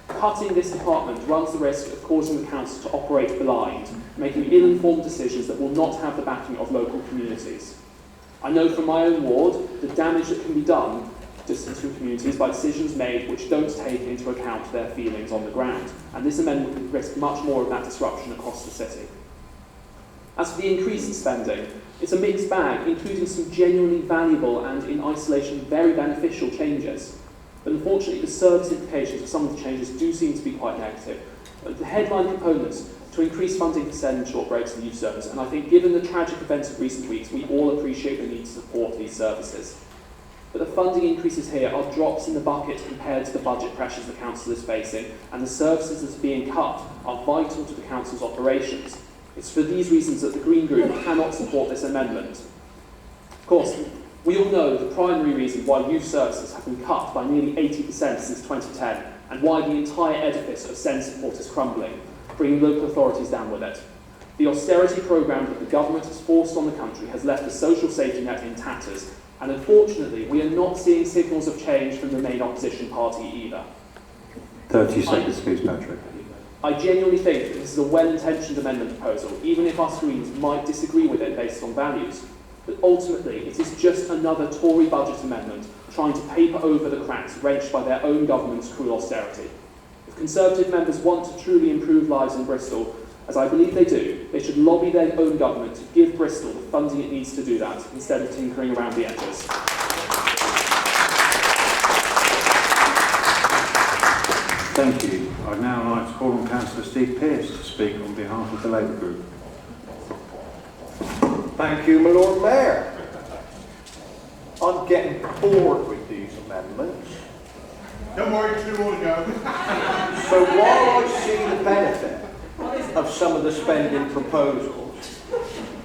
Cutting this department runs the risk of causing the council to operate blind, making ill-informed decisions that will not have the backing of local communities. I know from my own ward the damage that can be done to communities by decisions made which don't take into account their feelings on the ground, and this amendment could risk much more of that disruption across the city. As for the increase in spending, it's a mixed bag, including some genuinely valuable and, in isolation, very beneficial changes. But unfortunately, the service implications of some of the changes do seem to be quite negative. The headline components to increase funding for SEND and short breaks in youth service, and I think given the tragic events of recent weeks, we all appreciate the need to support these services. But the funding increases here are drops in the bucket compared to the budget pressures the council is facing, and the services that are being cut are vital to the council's operations. It's for these reasons that the Green Group cannot support this amendment. Of course, we all know the primary reason why youth services have been cut by nearly 80% since 2010, and why the entire edifice of SEND support is crumbling, bringing local authorities down with it. The austerity programme that the government has forced on the country has left the social safety net in tatters, and unfortunately we are not seeing signals of change from the main opposition party either. 30 seconds, please, Patrick. I genuinely think that this is a well-intentioned amendment proposal, even if our screens might disagree with it based on values. But ultimately, it is just another Tory budget amendment trying to paper over the cracks wrenched by their own government's cruel austerity. If Conservative members want to truly improve lives in Bristol, as I believe they do, they should lobby their own government to give Bristol the funding it needs to do that, instead of tinkering around the edges. Thank you. I'd now like to call on Councillor Steve Pearce to speak on behalf of the Labour Group. Thank you, my Lord Mayor. I'm getting bored with these amendments. Don't worry, 2 more to go. So while I see the benefit of some of the spending proposals,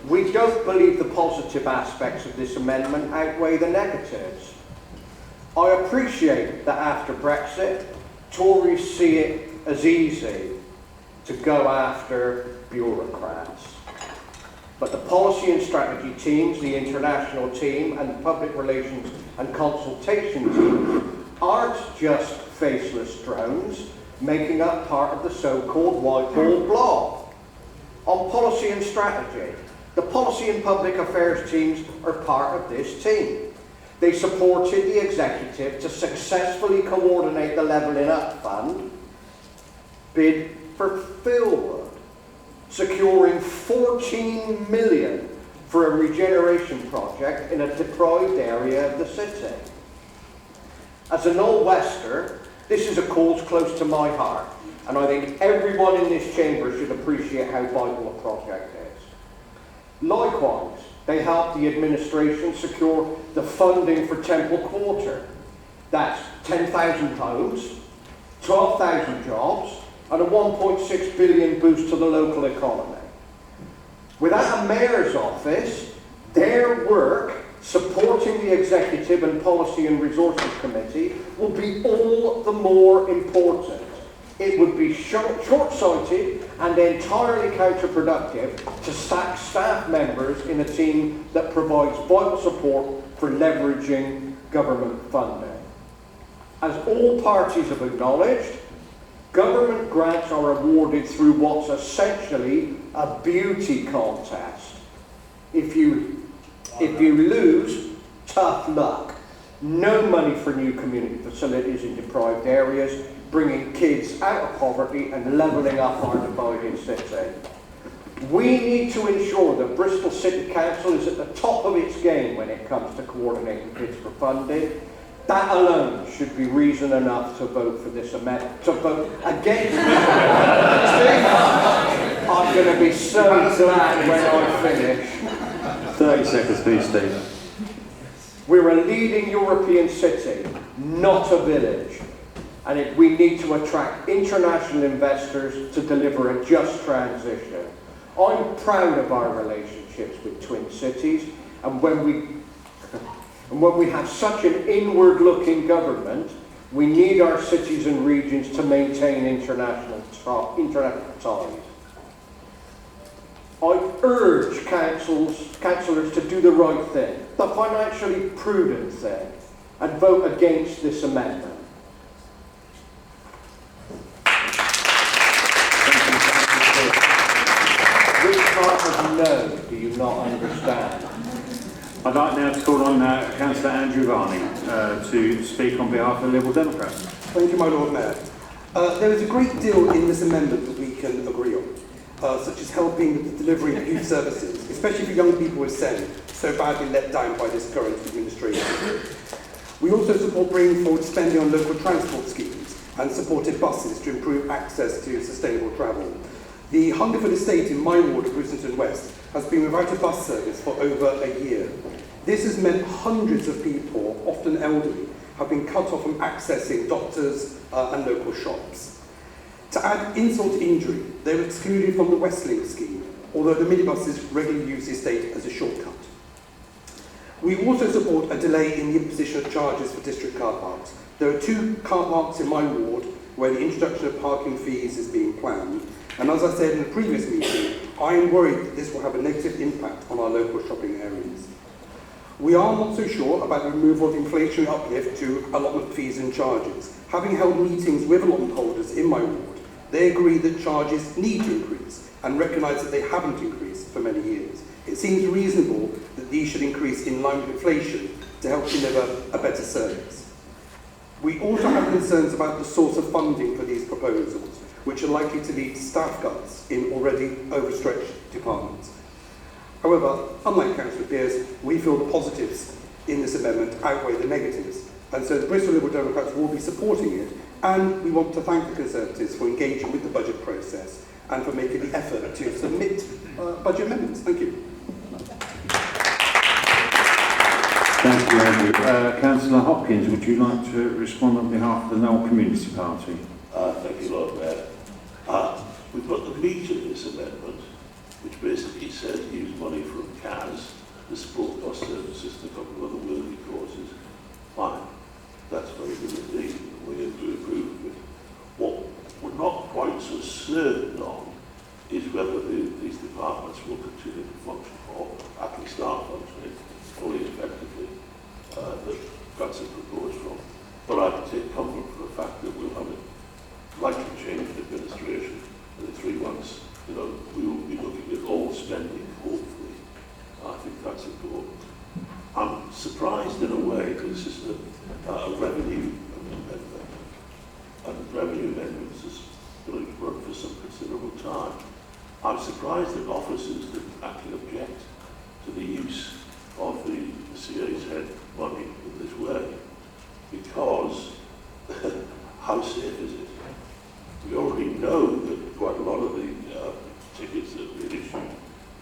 we don't believe the positive aspects of this amendment outweigh the negatives. I appreciate that after Brexit, Tories see it as easy to go after bureaucrats. But the policy and strategy teams, the international team, and the public relations and consultation team aren't just faceless drones making up part of the so-called Whitehall blob. On policy and strategy, the policy and public affairs teams are part of this team. They supported the executive to successfully coordinate the Levelling Up Fund bid for Philwood, securing 14 million for a regeneration project in a deprived area of the city. As an Old Wester, this is a cause close to my heart, and I think everyone in this chamber should appreciate how vital a project is. Likewise, they helped the administration secure the funding for Temple Quarter. That's 10,000 homes, 12,000 jobs, and a 1.6 billion boost to the local economy. Without a mayor's office, their work supporting the Executive and Policy and Resources Committee will be all the more important. It would be short-sighted and entirely counterproductive to sack staff members in a team that provides vital support for leveraging government funding. As all parties have acknowledged, government grants are awarded through what's essentially a beauty contest. If you lose, tough luck. No money for new community facilities in deprived areas, bringing kids out of poverty and levelling up our divided city. We need to ensure that Bristol City Council is at the top of its game when it comes to coordinating bids for funding. That alone should be reason enough to vote for this amendment, to vote against this amendment. I'm going to be so glad when I finish. 30 seconds, please, Steve. We're a leading European city, not a village. And we need to attract international investors to deliver a just transition. I'm proud of our relationships with twin cities, and when we have such an inward-looking government, We need our cities and regions to maintain international ties. I urge councillors to do the right thing, the financially prudent thing, and vote against this amendment. Which part of no do you not understand? I'd like now to call on Councillor Andrew Varney to speak on behalf of the Liberal Democrats. Thank you, my Lord Mayor. There is a great deal in this amendment that we can agree on, such as helping with the delivery of youth services, especially for young people with SEND, so badly let down by this current administration. We also support bringing forward spending on local transport schemes and supported buses to improve access to sustainable travel. The Hungerford estate in my ward of Brewston West has been without a bus service for over a year. This has meant hundreds of people, often elderly, have been cut off from accessing doctors and local shops. To add insult to injury, they were excluded from the Westlink scheme, although the minibuses regularly use the estate as a shortcut. We also support a delay in the imposition of charges for district car parks. There are 2 car parks in my ward where the introduction of parking fees is being planned, and as I said in the previous meeting, I am worried that this will have a negative impact on our local shopping areas. We are not so sure about the removal of inflationary uplift to allotment fees and charges. Having held meetings with allotment holders in my ward, they agree that charges need to increase and recognise that they haven't increased for many years. It seems reasonable that these should increase in line with inflation to help deliver a better service. We also have concerns about the source of funding for these proposals, which are likely to lead to staff cuts in already overstretched departments. However, unlike Councillor Pearce, we feel the positives in this amendment outweigh the negatives, and so the Bristol Liberal Democrats will be supporting it, and we want to thank the Conservatives for engaging with the budget process and for making the effort to submit budget amendments. Thank you. Thank you, Andrew. Councillor Hopkins, would you like to respond on behalf of the Knoll Community Party? Thank you, Lord Mayor. We've got the meat of this amendment, which basically says use money from CAS to support bus services and a couple of other worthy causes. Fine. That's very good indeed. We're going to approve of it. What we're not quite so certain on is whether these departments will continue to function or actually start functioning fully effectively. That's a proposed from. But I can take comfort from the fact that we'll have a likely change in administration in the 3 months. You know, we will be looking at all spending, hopefully. I think that's important. I'm surprised in a way that this is a revenue amendment, and revenue amendments is going to run for some considerable time. I'm surprised that officers that actually object to the use of the CA's head money in this way, because how safe is it? We already know that quite a lot of the tickets that have been issued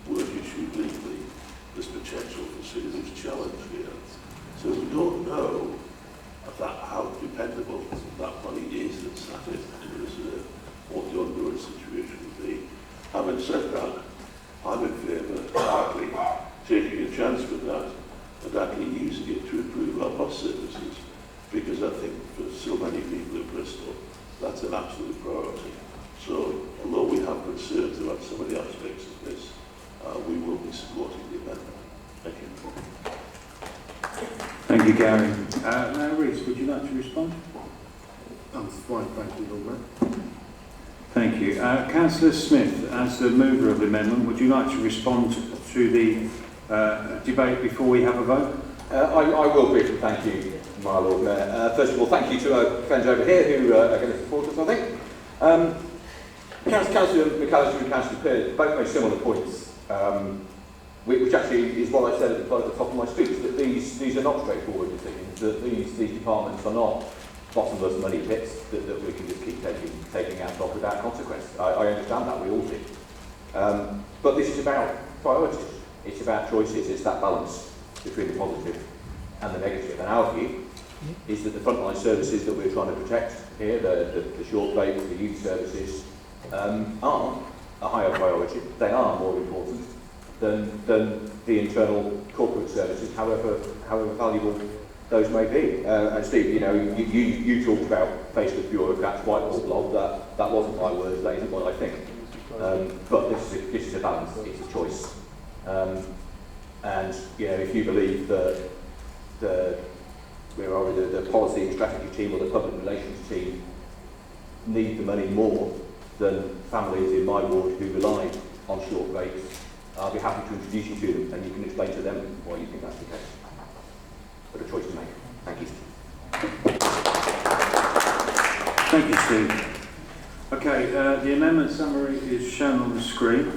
weren't issued legally. There's potential for serious challenge here. So we don't know how dependable that money is that's sat in reserve, what the ongoing situation would be. Having said that, I'm in favour of actually taking a chance with that and actually using it to improve our bus services, because I think for so many people in Bristol, that's an absolute priority. So, although we have concerns about some of the aspects of this, we will be supporting the amendment. Thank you. Thank you, Gary. Now, Reece, would you like to respond? I'm fine, thank you, Lord Mayor. Thank you. Councillor Smith, as the mover of the amendment, would you like to respond to the debate before we have a vote? I will briefly thank you, my Lord Mayor. First of all, thank you to our friends over here who are going to support us, I think. Councillor McAllister and Councillor Pearce both made similar points, which actually is what I said at the top of my speech, that these are not straightforward decisions, that these departments are not bottomless money pits that we can just keep taking out of without consequence. I understand that, we all do. But this is about priorities. It's about choices. It's that balance between the positive and the negative. And our view is that the frontline services that we're trying to protect here, the short breaks, the youth services, are a higher priority. They are more important than the internal corporate services, however valuable those may be. And Steve, you know, you talked about Facebook bureaucrats, whiteboard blog. That wasn't my words. That isn't what I think. But this is a balance. It's a choice. And you know, if you believe that the policy and strategy team or the public relations team need the money more than families in my ward who rely on short rates, I'll be happy to introduce you to them, and you can explain to them why you think that's the case. But a choice to make. Thank you. Thank you, Steve. Okay, the amendment summary is shown on the screen.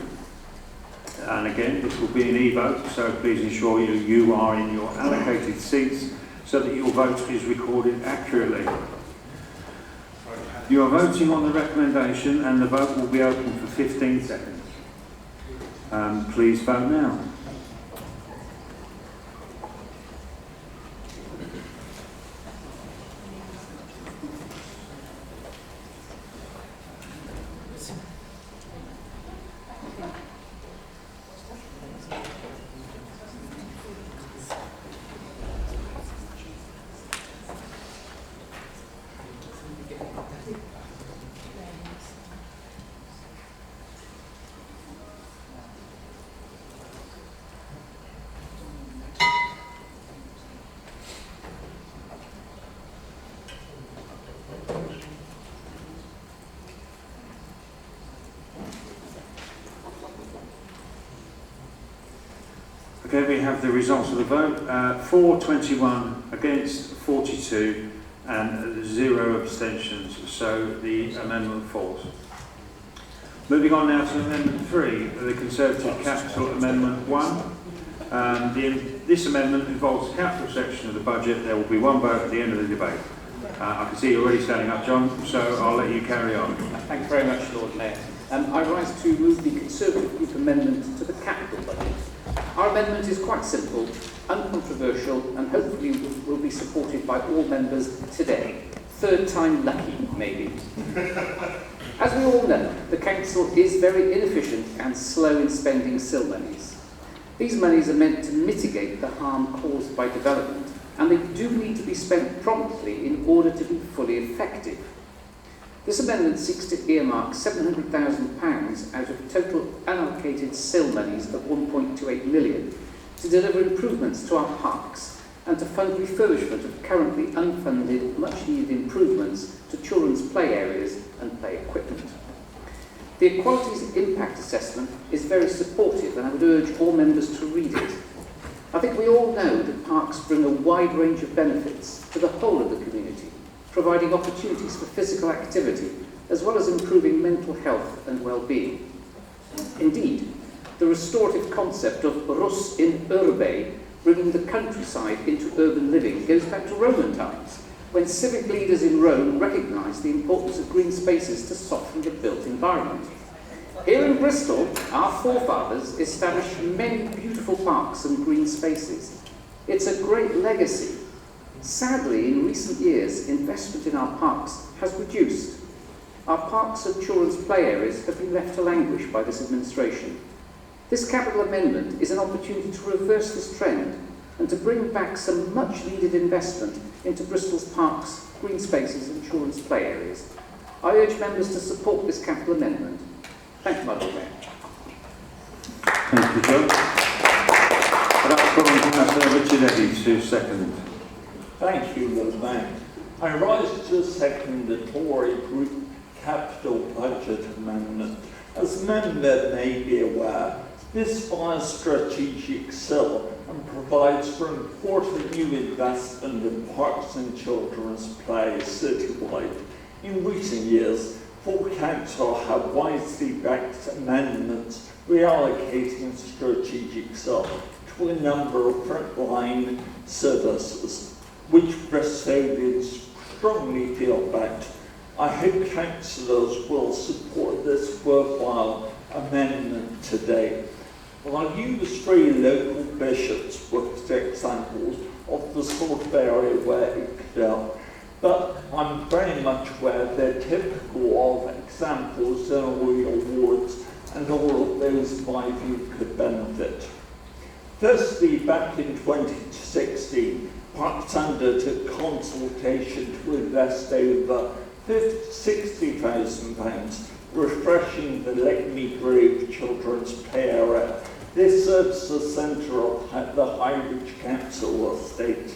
And again, this will be an e-vote, so please ensure you are in your allocated seats so that your vote is recorded accurately. You are voting on the recommendation and the vote will be open for 15 seconds. Please vote now. Okay, we have the results of the vote. For 21, against 42, and 0 abstentions. So the amendment falls. Moving on now to Amendment 3, the Conservative Capital Amendment 1. This amendment involves the capital section of the budget. There will be one vote at the end of the debate. I can see you already standing up, John, so I'll let you carry on. Thank you very much, Lord Mayor. I rise to move the Conservative Group amendment to the capital budget. Our amendment is quite simple, uncontroversial, and hopefully will be supported by all members today. Third time lucky, maybe. As we all know, the Council is very inefficient and slow in spending SIL monies. These monies are meant to mitigate the harm caused by development, and they do need to be spent promptly in order to be fully effective. This amendment seeks to earmark £700,000 out of total unallocated SIL monies of £1.28 million to deliver improvements to our parks and to fund refurbishment of currently unfunded, much-needed improvements to children's play areas and play equipment. The Equalities Impact Assessment is very supportive, and I would urge all members to read it. I think we all know that parks bring a wide range of benefits to the whole of the community, providing opportunities for physical activity, as well as improving mental health and well-being. Indeed, the restorative concept of rus in urbe, bringing the countryside into urban living, goes back to Roman times, when civic leaders in Rome recognised the importance of green spaces to soften the built environment. Here in Bristol, our forefathers established many beautiful parks and green spaces. It's a great legacy. Sadly, in recent years, investment in our parks has reduced. Our parks and children's play areas have been left to languish by this administration. This capital amendment is an opportunity to reverse this trend and to bring back some much-needed investment into Bristol's parks, green spaces and children's play areas. I urge members to support this capital amendment. Thank you, Madam Mayor. Thank you, John. I'll put on Councillor Richard Eddy to second. Thank you, Lord Mayor. I rise to second the Tory Group Capital Budget Amendment. As a member may be aware, this buys strategic SIL and provides for important new investment in parks and children's play citywide. In recent years, full council have wisely backed amendments reallocating strategic SIL to a number of frontline services, which Bristolians strongly feel backed. I hope councillors will support this worthwhile amendment today. I'll use 3 local bishops with examples of the sort of area where it could help, but I'm very much aware they're typical of examples in all your wards, and all of those, in my view, could benefit. Firstly, back in 2016, under to consultation to invest over £60,000 refreshing the Lakemy Grove Children's Play Area. This serves the centre of the Highridge Council estate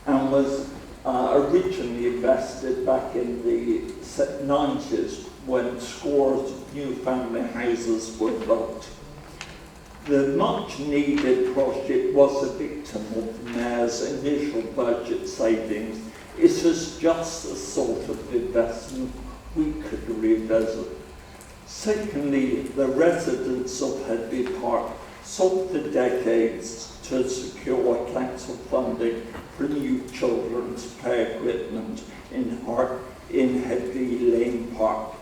and was originally invested back in the 90s when scores of new family houses were built. The much needed project was a victim of the Mayor's initial budget savings. It is just the sort of investment we could revisit. Secondly, the residents of Headley Park sought for decades to secure council funding for new children's play equipment in Headley Lane Park.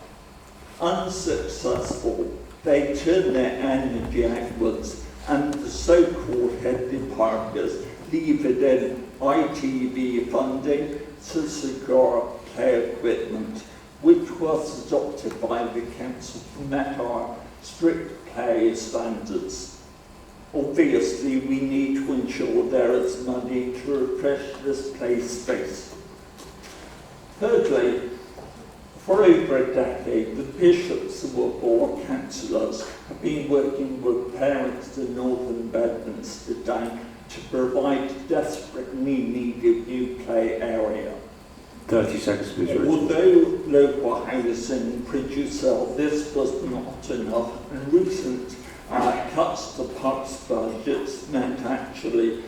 Unsuccessful, they turned their energy outwards and the so-called Headley Parkers levered in ITV funding to secure play equipment, which was adopted by the council to met our strict play standards. Obviously, we need to ensure there is money to refresh this play space. Thirdly, for over a decade, the bishops of our board councillors have been working with parents in Northern Bedminster Down to provide desperately needed new play area. 30 seconds, please, Richard. Although local housing produced this was not enough, and recent cuts to parks budgets meant actually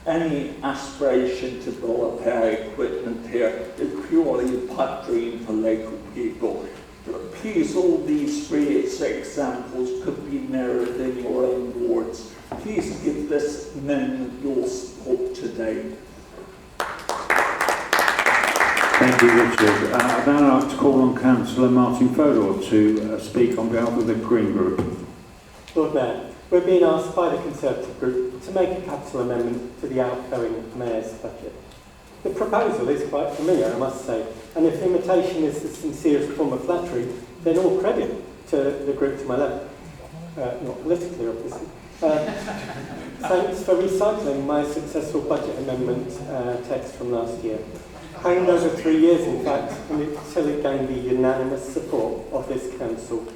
any aspiration to build play equipment here is purely a pipe dream for local people. Please, all these three examples could be mirrored in your own wards. Please give this amendment your support today. Thank you, Richard. I'd now like to call on Councillor Martin Fodor to speak on behalf of the Green Group. Lord Mayor, we're being asked by the Conservative Group to make a capital amendment to the outgoing Mayor's budget. The proposal is quite familiar, I must say, and if imitation is the sincerest form of flattery, then all credit to the group to my left. Not politically, obviously. Thanks for recycling my successful budget amendment text from last year. Hanged over 3 years, in fact, until it gained the unanimous support of this council.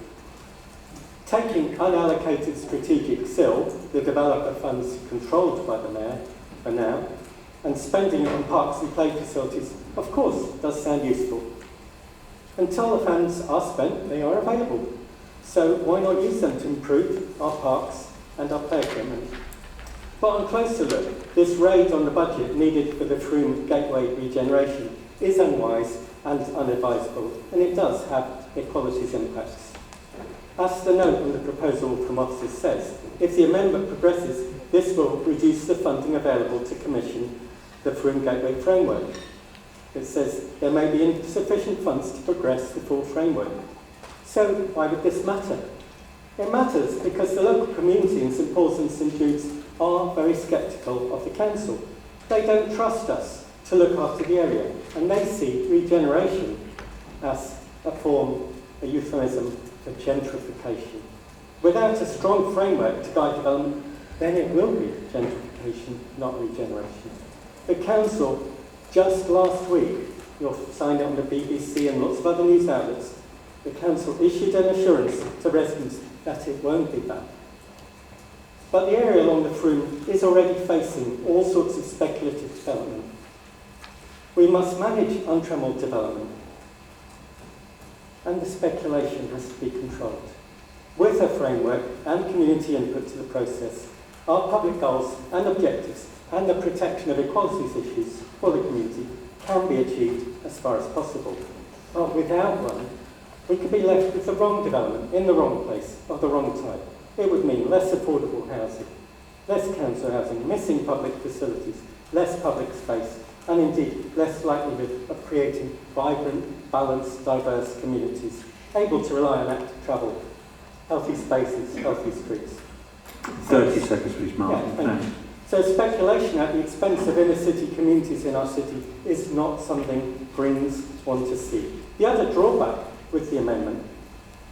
Taking unallocated strategic SIL, the developer funds controlled by the Mayor for now, and spending it on parks and play facilities, of course, does sound useful. Until the funds are spent, they are available. So why not use them to improve our parks and our play equipment? But on closer look, this raid on the budget needed for the Froome Gateway regeneration is unwise and unadvisable, and it does have equalities impacts. As the note on the proposal from officers says, if the amendment progresses, this will reduce the funding available to commission the Froome Gateway framework. It says there may be insufficient funds to progress the full framework. So why would this matter? It matters because the local community in St Paul's and St Jude's are very sceptical of the council. They don't trust us to look after the area, and they see regeneration as a euphemism for gentrification. Without a strong framework to guide development, then it will be gentrification, not regeneration. The council, just last week, you'll find it on the BBC and lots of other news outlets, the council issued an assurance to residents that it won't be that. But the area along the Froome is already facing all sorts of speculative development. We must manage untrammeled development, and the speculation has to be controlled. With a framework and community input to the process, our public goals and objectives and the protection of equalities issues for the community can be achieved as far as possible. But without one, we could be left with the wrong development in the wrong place of the wrong type. It would mean less affordable housing, less council housing, missing public facilities, less public space, and indeed less likelihood of creating vibrant, balanced, diverse communities, able to rely on active travel, healthy spaces, healthy streets. 30 seconds, please, Mark. Yeah, thank you. So speculation at the expense of inner city communities in our city is not something Greens want to see. The other drawback with the amendment,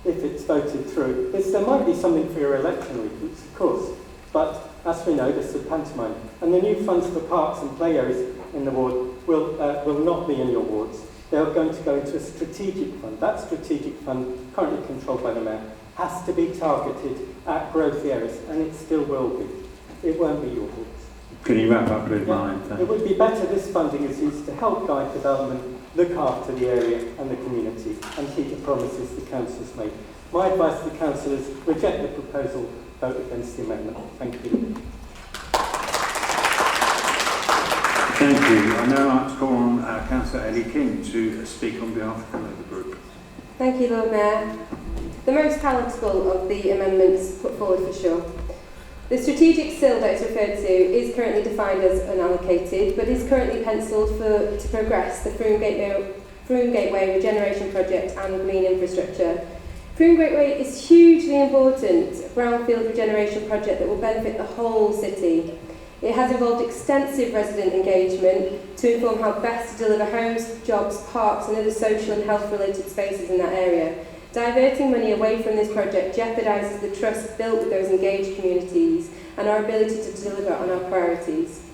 if it's voted through, is there might be something for your election reasons, of course, but As we know, this is a pantomime, and the new funds for parks and play areas in the ward will not be in your wards. They're going to go into a strategic fund. That strategic fund, currently controlled by the Mayor, has to be targeted at growth areas, and it still will be. It won't be your wards. Can you wrap up, please, Marlene? It would be better this funding is used to help guide development, look after the area and the community, and keep the promises the council's made. My advice to the council is reject the proposal, vote against the amendment. Thank you. Thank you. I now like to call on Councillor Ellie King to speak on behalf of the Labour Group. Thank you, Lord Mayor. The most palatable of the amendments put forward for sure. The strategic SIL that is referred to is currently defined as unallocated, but is currently penciled to progress the Froome Gateway Regeneration Project and green infrastructure. Froome Gateway is hugely important brownfield regeneration project that will benefit the whole city. It has involved extensive resident engagement to inform how best to deliver homes, jobs, parks and other social and health related spaces in that area. Diverting money away from this project jeopardises the trust built with those engaged communities and our ability to deliver on our priorities.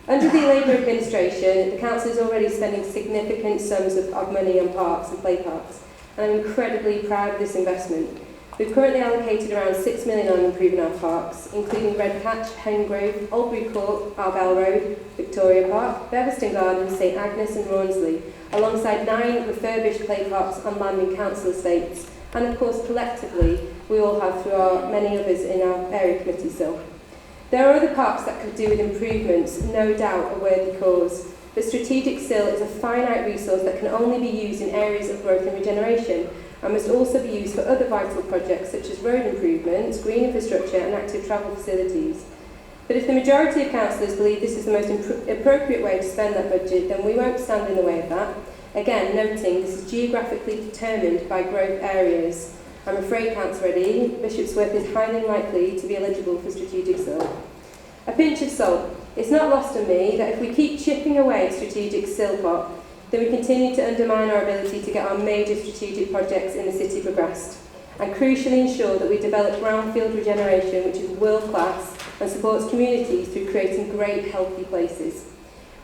Under the Labour administration, the council is already spending significant sums of money on parks and play parks, and I'm incredibly proud of this investment. We've currently allocated around £6 million on improving our parks, including Redcatch, Hengrove, Albury Court, Arbell Road, Victoria Park, Beverston Gardens, St Agnes and Rawnsley, alongside 9 refurbished play parks on land in council estates, and of course collectively we all have through our many others in our area committee still. There are other parks that could do with improvements, no doubt a worthy cause, but strategic SIL is a finite resource that can only be used in areas of growth and regeneration, and must also be used for other vital projects such as road improvements, green infrastructure and active travel facilities. But if the majority of councillors believe this is the most appropriate way to spend that budget, then we won't stand in the way of that. Again, noting this is geographically determined by growth areas. I'm afraid, Councillor Eddy, Bishopsworth is highly likely to be eligible for strategic SIL. A pinch of salt. It's not lost on me that if we keep chipping away at strategic SIL pot, then we continue to undermine our ability to get our major strategic projects in the city progressed, and crucially ensure that we develop brownfield regeneration which is world class and supports communities through creating great healthy places.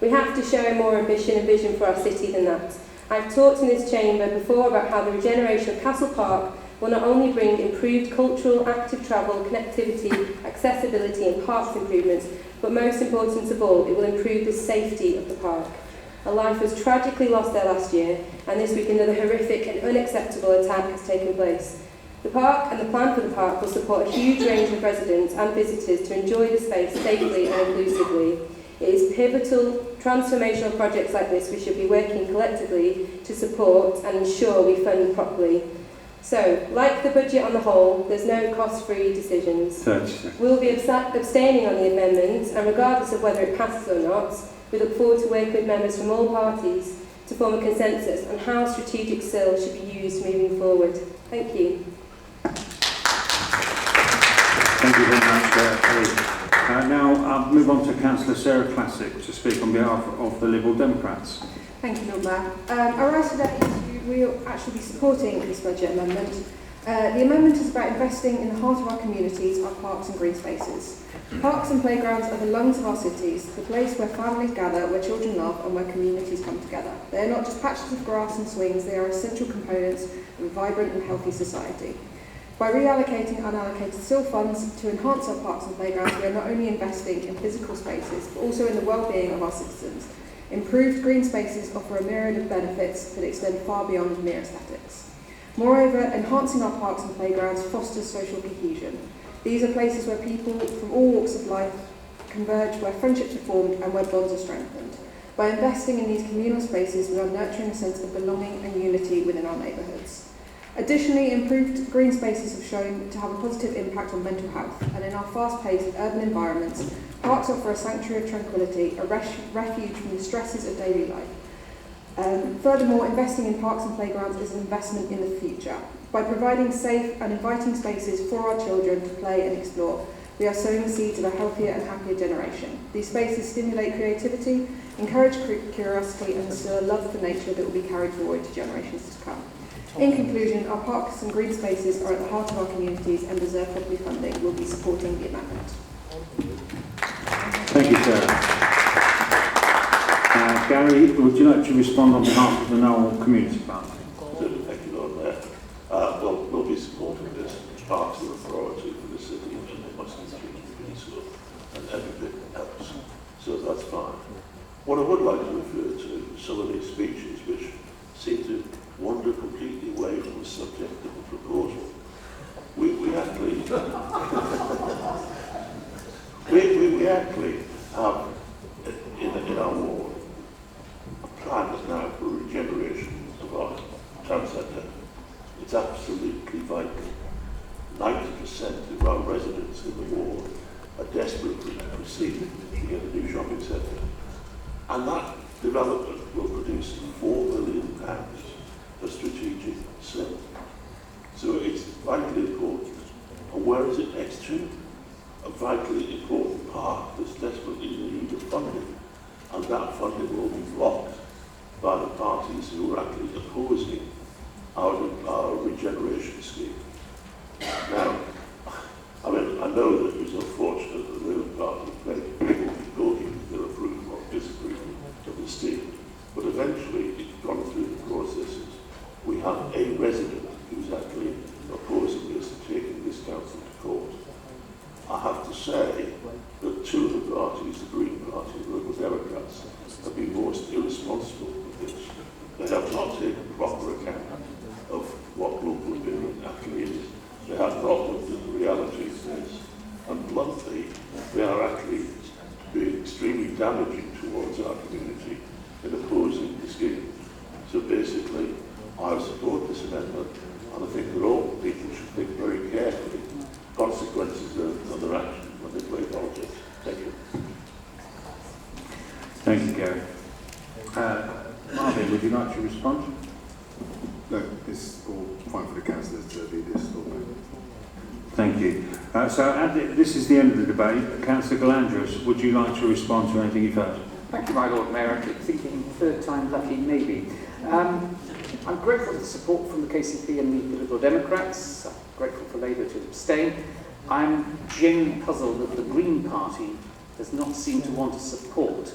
We have to show more ambition and vision for our city than that. I've talked in this chamber before about how the regeneration of Castle Park will not only bring improved cultural, active travel, connectivity, accessibility and parks improvements, but most important of all, it will improve the safety of the park. A life was tragically lost there last year, and this week another horrific and unacceptable attack has taken place. The park and the plan for the park will support a huge range of residents and visitors to enjoy the space safely and inclusively. It is pivotal, transformational projects like this we should be working collectively to support and ensure we fund properly. So, like the budget on the whole, there's no cost-free decisions. We'll be abstaining on the amendments, and regardless of whether it passes or not, we look forward to working with members from all parties to form a consensus on how strategic SIL should be used moving forward. Thank you. Thank you very much, Ellie. Now I'll move on to Councillor Sarah Classic to speak on behalf of the Liberal Democrats. Thank you, Lord Mayor. I rise today we will actually be supporting this budget amendment. The amendment is about investing in the heart of our communities, our parks and green spaces. Parks and playgrounds are the lungs of our cities, the place where families gather, where children love and where communities come together. They are not just patches of grass and swings, they are essential components of a vibrant and healthy society. By reallocating unallocated SIL funds to enhance our parks and playgrounds, we are not only investing in physical spaces, but also in the well-being of our citizens. Improved green spaces offer a myriad of benefits that extend far beyond mere aesthetics. Moreover, enhancing our parks and playgrounds fosters social cohesion. These are places where people from all walks of life converge, where friendships are formed and where bonds are strengthened. By investing in these communal spaces, we are nurturing a sense of belonging and unity within our neighbourhoods. Additionally, improved green spaces have shown to have a positive impact on mental health, and in our fast-paced urban environments, parks offer a sanctuary of tranquility, a refuge from the stresses of daily life. Furthermore, investing in parks and playgrounds is an investment in the future. By providing safe and inviting spaces for our children to play and explore, we are sowing the seeds of a healthier and happier generation. These spaces stimulate creativity, encourage curiosity and instill a love for nature that will be carried forward to generations to come. In conclusion, our parks and green spaces are at the heart of our communities and deserve proper funding. We'll be supporting the amendment. Thank you, sir. Gary, would you like to respond on behalf of the Knoll Community Park? Thank you, Lord Mayor. We'll be supporting this parks and authority for the city, and they must continue to be so, and everything else. So that's fine. What I would like to refer to is some of these speeches which seem to wander completely away from the subject of the proposal. We actually we actually have in our ward a plan now for regeneration of our town centre. It's absolutely vital. 90% of our residents in the ward are desperately to proceed to get a new shopping centre. And that development will produce £4 million of strategic sale. So it's vitally important. And where is it next to? A vitally important park that's desperately in need of funding. And that funding will be blocked by the parties who are actually opposing our regeneration scheme. Now, I mean, I know that it was unfortunate that the Labour Party made people voting their approval or disapproval of the scheme, but eventually it's gone through the processes. We have a resident who's actually opposing this and taking this council to court. I have to say that two of the parties, the Green Party and the Liberal Democrats, have been most irresponsible with this. They have not taken proper account of what local opinion actually is. They have not looked at the reality of this. And bluntly, they are actually being extremely damaging towards our community in opposing the scheme. So basically, I support this amendment, and I think that all people should think very carefully consequences of their actions when they play politics. Thank you. Thank you, Gary. Marvin, would you like to respond? No, it's all fine for the councillors to lead this. Thank you. This is the end of the debate. Councillor Galandros, would you like to respond to anything you've heard? Thank you, my Lord Mayor. I keep thinking third time lucky, maybe. I'm grateful for the support from the KCP and the Liberal Democrats. I'm grateful for Labour to abstain. I'm genuinely puzzled that the Green Party does not seem to want to support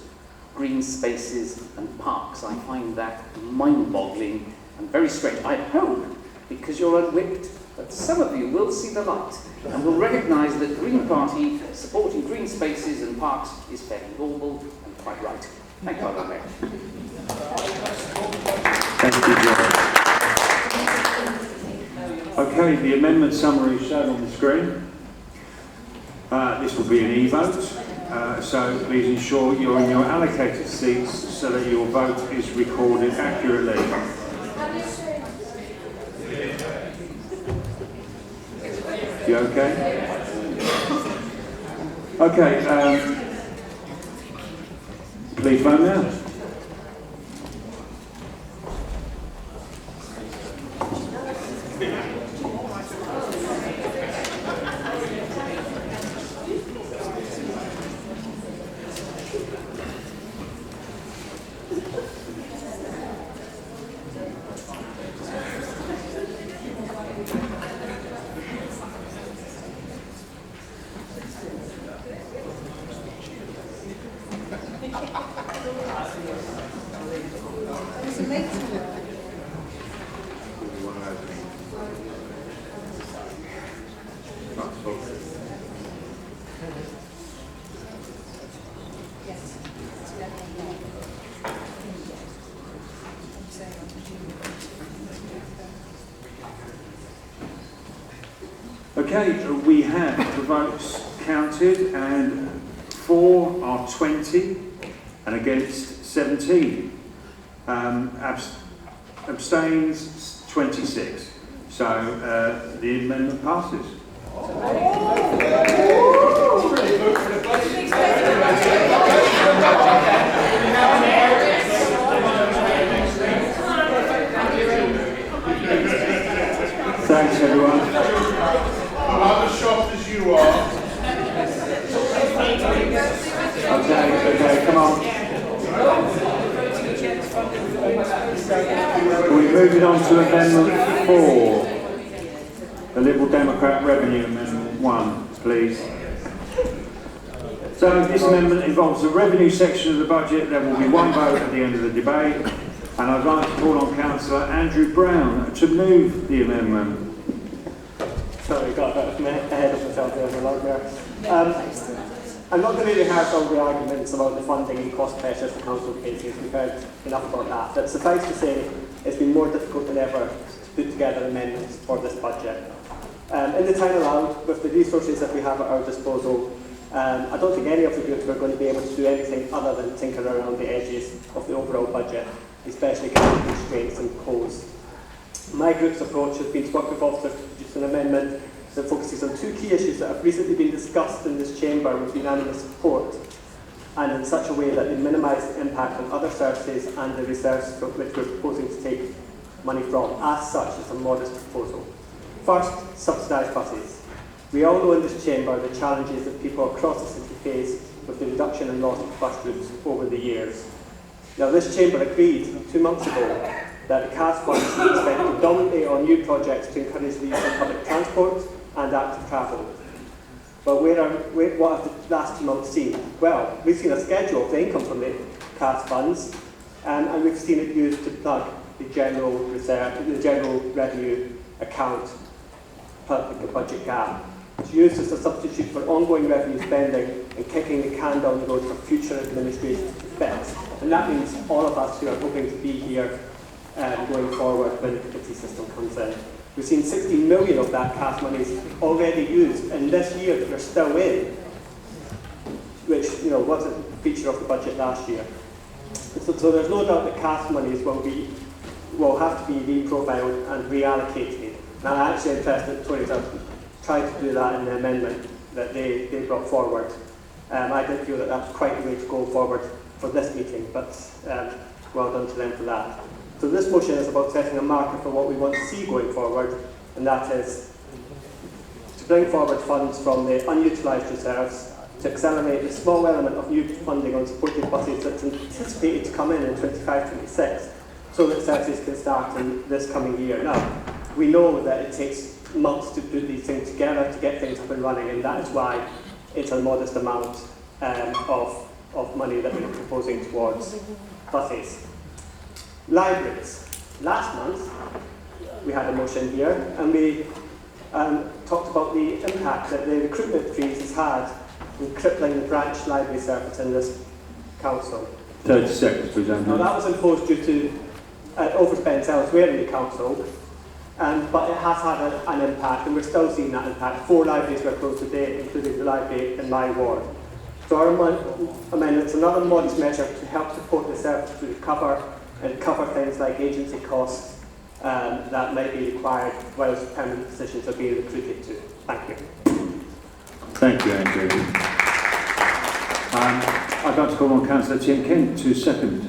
green spaces and parks. I find that mind-boggling and very strange. I hope, because you're unwhipped, that some of you will see the light and will recognise that Green Party supporting green spaces and parks is fairly normal and quite right. Thank you, Lord Mayor. Thank you, John. Okay, the amendment summary is shown on the screen. This will be an e-vote, so please ensure you're in your allocated seats so that your vote is recorded accurately. You okay? Okay, please vote now. Okay, we have the votes counted, and for are 20 and against 17. Abstains 26. So the amendment passes. Thanks, everyone. I'm as shocked as you are. Okay, come on. We're moving on to Amendment 4. The Liberal Democrat Revenue Amendment 1, please. So this amendment involves the revenue section of the budget. There will be one vote at the end of the debate. And I'd like to call on Councillor Andrew Brown to move the amendment. Sorry, got a bit ahead of myself there, my Lord Mayor. I'm not going to rehearse all the arguments about the funding and cost pressures the council faces. We've heard enough about that. But suffice to say, it's been more difficult than ever to put together amendments for this budget. In the time allowed, with the resources that we have at our disposal, I don't think any of the groups are going to be able to do anything other than tinker around the edges of the overall budget, especially given the constraints imposed. My group's approach has been to work with officers to produce an amendment that focuses on two key issues that have recently been discussed in this chamber with unanimous support, and in such a way that they minimise the impact on other services and the reserves from which we're proposing to take money from. As such, it's a modest proposal. First, subsidised buses. We all know in this chamber the challenges that people across the city face with the reduction in loss of bus routes over the years. Now, this chamber agreed 2 months ago that the CAS funds should be spent predominantly on new projects to encourage the use of public transport and active travel. But what have the last 2 months seen? Well, we've seen a schedule of the income from the CAS funds, and we've seen it used to plug the general revenue account public budget gap. It's used as a substitute for ongoing revenue spending and kicking the can down the road for future administration to fix. And that means all of us who are hoping to be here going forward when the committee system comes in. We've seen 16 million of that CAS money already used, and this year that we're still in, which wasn't a feature of the budget last year. So there's no doubt that CAS monies will have to be reprofiled and reallocated. And I'm actually impressed that Tories have tried to do that in the amendment that they brought forward. I didn't feel that was quite the way to go forward for this meeting, but well done to them for that. So this motion is about setting a marker for what we want to see going forward, and that is to bring forward funds from the unutilised reserves to accelerate the small element of new funding on supported buses that's anticipated to come in 25-26, so that services can start in this coming year. Now, we know that it takes months to put these things together to get things up and running, and that is why it's a modest amount of money that we're proposing towards buses. Libraries. Last month, we had a motion here, and we talked about the impact that the recruitment freeze has had in crippling the branch library service in this council. 30 seconds, please, Andrew. Now, that was imposed due to overspends elsewhere in the council, but it has had an impact, and we're still seeing that impact. 4 libraries were closed today, including the library in my ward. So our amendment's another modest measure to help support the service to recover and cover things like agency costs that might be required whilst permanent positions are being recruited to. Thank you. Thank you, Andrew. I'd like to call on Councillor Tim Kent to second.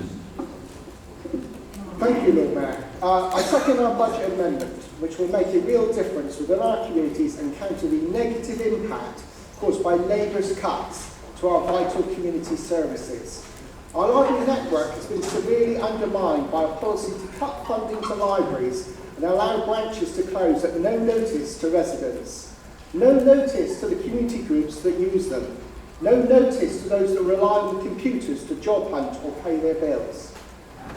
Thank you, Lord Mayor. I second our budget amendment, which will make a real difference within our communities and counter the negative impact caused by Labour's cuts to our vital community services. Our library network has been severely undermined by a policy to cut funding to libraries and allow branches to close at no notice to residents, no notice to the community groups that use them, no notice to those that rely on computers to job hunt or pay their bills.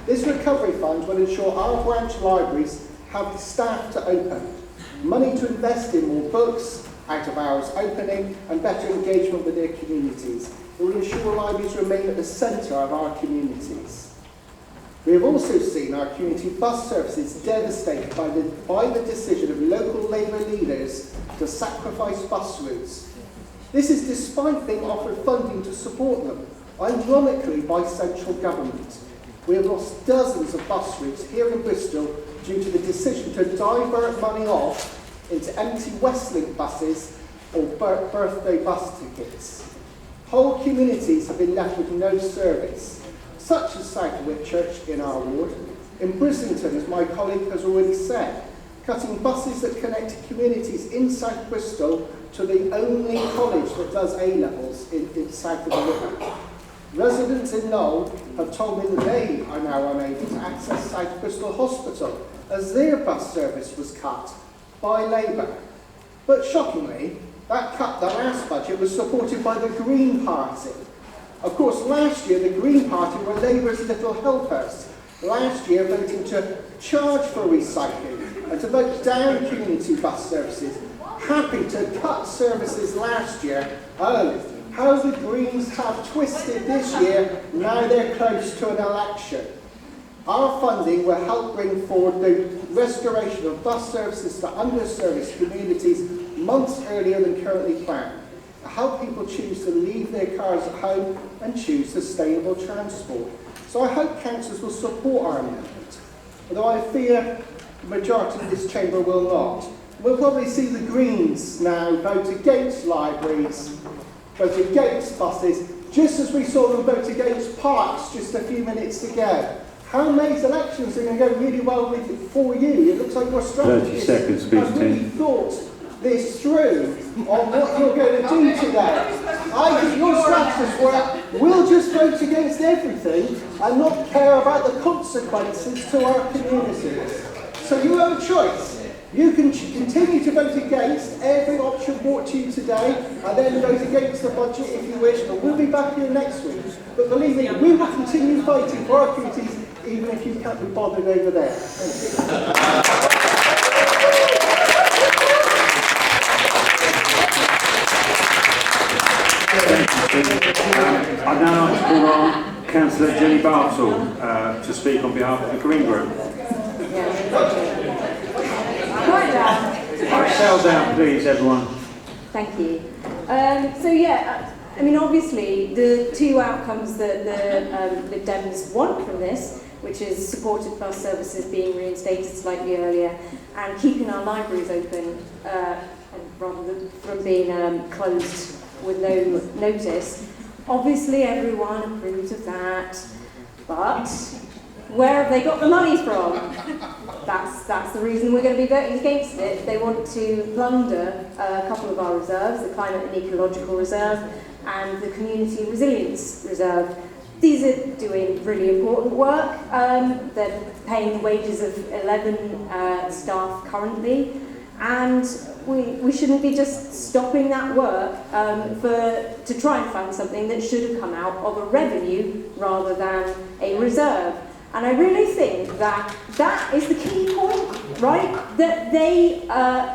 This recovery fund will ensure our branch libraries have the staff to open, money to invest in more books, out-of-hours opening, and better engagement with their communities. It will ensure libraries remain at the centre of our communities. We have also seen our community bus services devastated by the decision of local Labour leaders to sacrifice bus routes. This is despite being offered funding to support them, ironically by central government. We have lost dozens of bus routes here in Bristol due to the decision to divert money off into empty Westlink buses or birthday bus tickets. Whole communities have been left with no service, such as South Whitchurch in our ward. In Brislington, as my colleague has already said, cutting buses that connect communities in South Bristol to the only college that does A-levels in south of the river. Residents in Knoll have told me that they are now unable to access South Bristol Hospital as their bus service was cut by Labour. But shockingly, That cut, the last budget, was supported by the Green Party. Of course, last year, the Green Party were Labour's little helpers. Last year, voting to charge for recycling and to vote down community bus services. Happy to cut services last year. Oh, how the Greens have twisted this year, now they're close to an election. Our funding will help bring forward the restoration of bus services to underserviced communities months earlier than currently planned. To help people choose to leave their cars at home and choose sustainable transport. So I hope councillors will support our amendment, although I fear the majority of this chamber will not. We'll probably see the Greens now vote against libraries, vote against buses, just as we saw them vote against parks just a few minutes ago. How May's elections are going to go really well for you? It looks like your strategist 30 seconds, please, has really thought this through on what you're going to do today. I think your strategists will just vote against everything and not care about the consequences to our communities. So you have a choice. You can continue to vote against every option brought to you today and then vote against the budget if you wish, but we'll be back here next week. But believe me, we will continue fighting for our communities even if you can't be bothered over there. Thank you. I'd now like to call on Councillor Jenny Bartle to speak on behalf of the Green Group. Settle down, please, everyone. Thank you. I mean, obviously, the two outcomes that the Dems want from this, which is supported bus services being reinstated slightly earlier and keeping our libraries open rather than from being closed with no notice. Obviously, everyone approves of that, but where have they got the money from? That's the reason we're going to be voting against it. They want to plunder a couple of our reserves, the Climate and Ecological Reserve and the Community Resilience Reserve. These are doing really important work. They're paying the wages of 11 staff currently, and we shouldn't be just stopping that work to try and fund something that should have come out of a revenue rather than a reserve. And I really think that that is the key point, right? That they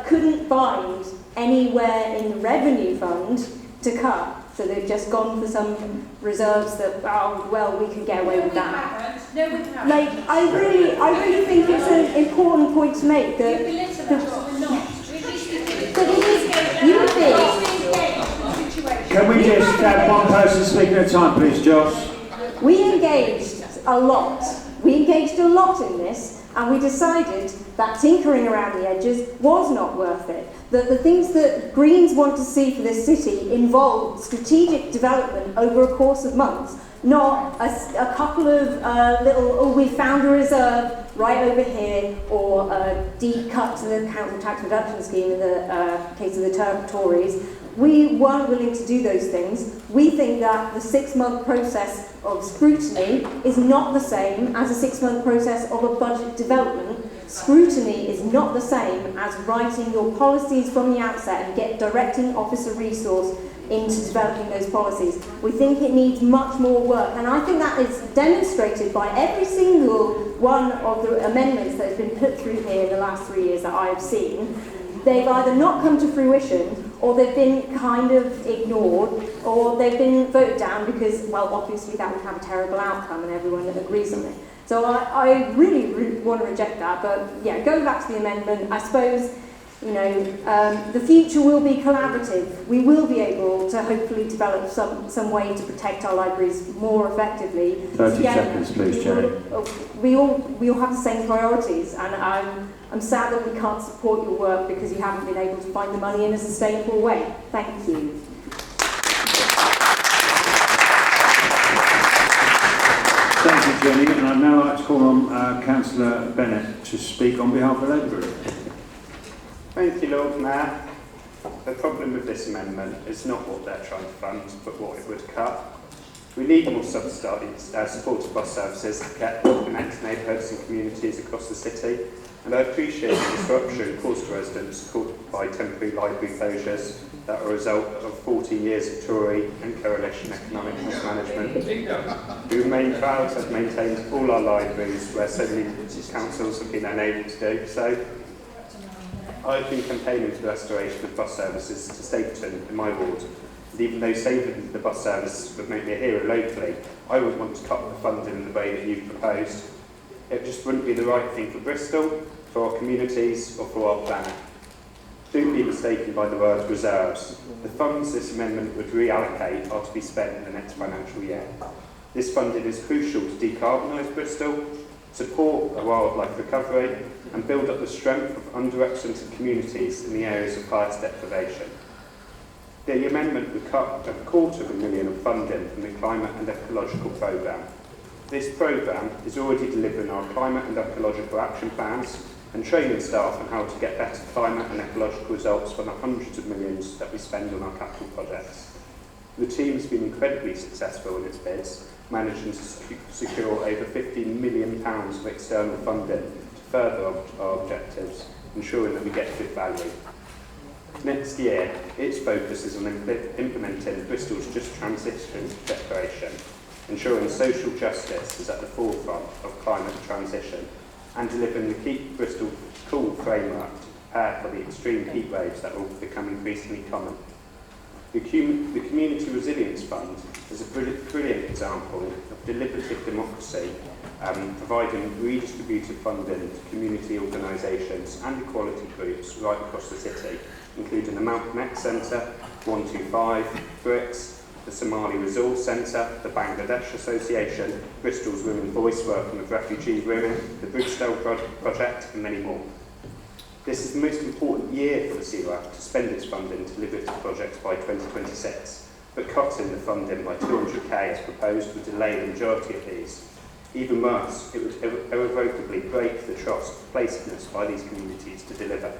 couldn't find anywhere in the revenue fund to cut. So they've just gone for some reserves that, oh, well, we can get away with that. No, we haven't. Like, I really think it's an important point to make that. Can we just have one person speaking at a time, please, Josh? We engaged a lot. We engaged a lot in this, and we decided that tinkering around the edges was not worth it. That the things that Greens want to see for this city involve strategic development over a course of months, not a couple of little, we found a reserve right over here, or a deep cut to the council tax reduction scheme in the case of the Tories. We weren't willing to do those things. We think that the 6-month process of scrutiny is not the same as a 6-month process of a budget development. Scrutiny is not the same as writing your policies from the outset and directing officer resource into developing those policies. We think it needs much more work, and I think that is demonstrated by every single one of the amendments that has been put through here in the last 3 years that I have seen. They've either not come to fruition, or they've been kind of ignored, or they've been voted down because, well, obviously that would have a terrible outcome and everyone agrees on it. So I really want to reject that, but yeah, going back to the amendment, I suppose, you know, the future will be collaborative. We will be able to hopefully develop some way to protect our libraries more effectively. 30 seconds, please, Jenny. We all have the same priorities, and I'm sad that we can't support your work because you haven't been able to find the money in a sustainable way. Thank you. Thank you, Jenny. And I'd now like to call on Councillor Bennett to speak on behalf of the Labour Group. Thank you, Lord Mayor. The problem with this amendment is not what they're trying to fund, but what it would cut. We need more supported bus services to get into neighbourhoods and communities across the city, and I appreciate the disruption caused to residents caused by temporary library closures that are a result of 40 years of Tory and coalition economic mismanagement. We remain proud to have maintained all our libraries where so many councils have been unable to do so. I've been campaigning for the restoration of bus services to Stapleton in my ward, and even though saving the bus service would make me a hero locally, I wouldn't want to cut the funding in the way that you've proposed. It just wouldn't be the right thing for Bristol, for our communities, or for our planet. Don't be mistaken by the word reserves. The funds this amendment would reallocate are to be spent in the next financial year. This funding is crucial to decarbonise Bristol, support a wildlife recovery, and build up the strength of underrepresented communities in the areas of highest deprivation. The amendment would cut $250,000 of funding from the Climate and Ecological Programme. This programme is already delivering our climate and ecological action plans and training staff on how to get better climate and ecological results from the hundreds of millions that we spend on our capital projects. The team has been incredibly successful in its bids, managing to secure over £15 million of external funding to further our objectives, ensuring that we get good value. Next year, its focus is on implementing Bristol's Just Transition Declaration, ensuring social justice is at the forefront of climate transition, and delivering the Keep Bristol Cool framework to prepare for the extreme heat waves that will become increasingly common. The Community Resilience Fund is a brilliant example of deliberative democracy, providing redistributed funding to community organisations and equality groups right across the city, including the Malcolm X Centre, 125, BRICS, the Somali Resource Centre, the Bangladesh Association, Bristol's Women Voice working with refugee women, the Bridgestone Project, and many more. This is the most important year for the CRAF to spend its funding to deliver its projects by 2026, but cutting the funding by $200k as proposed would delay the majority of these. Even worse, it would irrevocably break the trust placed in us by these communities to deliver.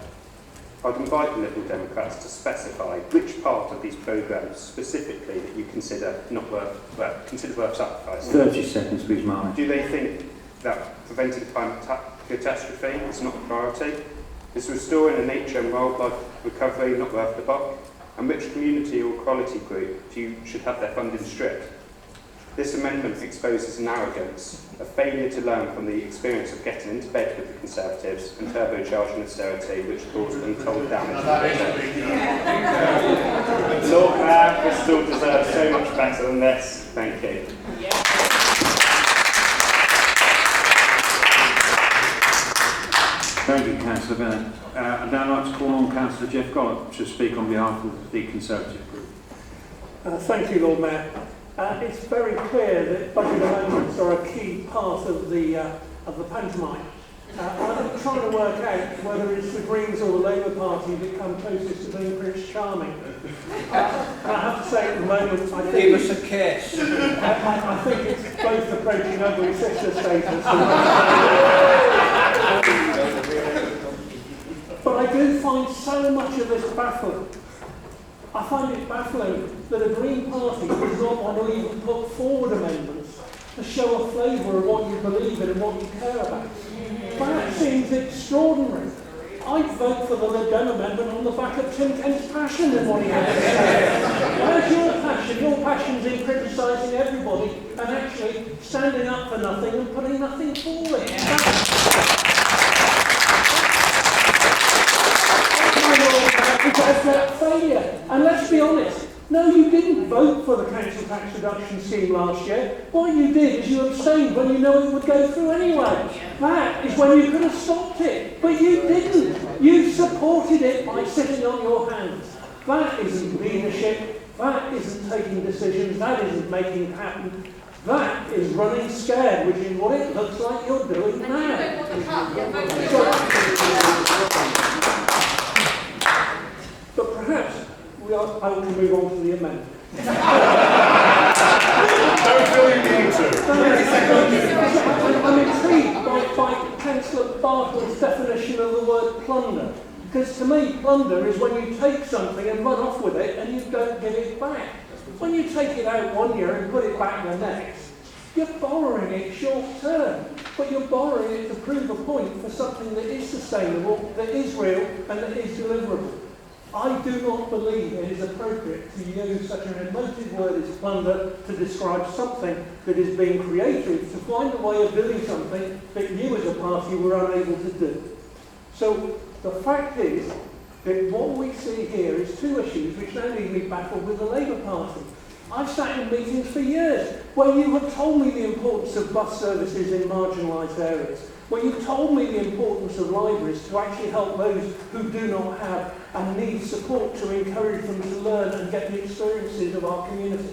I'd invite the Liberal Democrats to specify which part of these programmes specifically that you consider worth sacrificing. 30 seconds, please, Marnie. Do they think that preventing climate catastrophe is not a priority? Is restoring a nature and wildlife recovery not worth the buck? And which community or quality group should have their funding stripped? This amendment exposes an arrogance, a failure to learn from the experience of getting into bed with the Conservatives and turbocharging austerity, which caused untold damage. Lord Mayor, Bristol deserves so much better than this. Thank you. Thank you, Councillor Bennett. I'd now like to call on Councillor Jeff Gollop to speak on behalf of the Conservative Group. Thank you, Lord Mayor. It's very clear that budget amendments are a key part of the pantomime. I'm trying to work out whether it's the Greens or the Labour Party that come closest to being Prince Charming. And I have to say at the moment, I think... Give us a kiss. I think it's both approaching ugly sister status. But I do find so much of this baffling. I find it baffling that a Green Party does not want to even put forward amendments to show a flavour of what you believe in and what you care about. That seems extraordinary. I'd vote for the Lib Dem amendment on the back of Tim Kent's passion in what he had to say. Where's your passion? Your passion's in criticising everybody and actually standing up for nothing and putting nothing forward. That's that failure. And let's be honest, no, you didn't vote for the council tax reduction scheme last year. What you did is you abstained when you know it would go through anyway. That is when you could have stopped it. But you didn't. You supported it by sitting on your hands. That isn't leadership. That isn't taking decisions. That isn't making it happen. That is running scared, which is what it looks like you're doing now. But perhaps I want to move on to the amendment. Don't feel you need to. I'm intrigued by Councillor Bartle's definition of the word plunder. Because to me, plunder is when you take something and run off with it and you don't give it back. When you take it out one year and put it back the next, You're borrowing it short term, but you're borrowing it to prove a point for something that is sustainable, that is real, and that is deliverable. I do not believe it is appropriate to use such an emotive word as plunder to describe something that is being created to find a way of doing something that you as a party were unable to do. So the fact is that what we see here is two issues which now leave me baffled with the Labour Party. I've sat in meetings for years where you have told me the importance of bus services in marginalised areas, where you've told me the importance of libraries to actually help those who do not have and need support to encourage them to learn and get the experiences of our communities.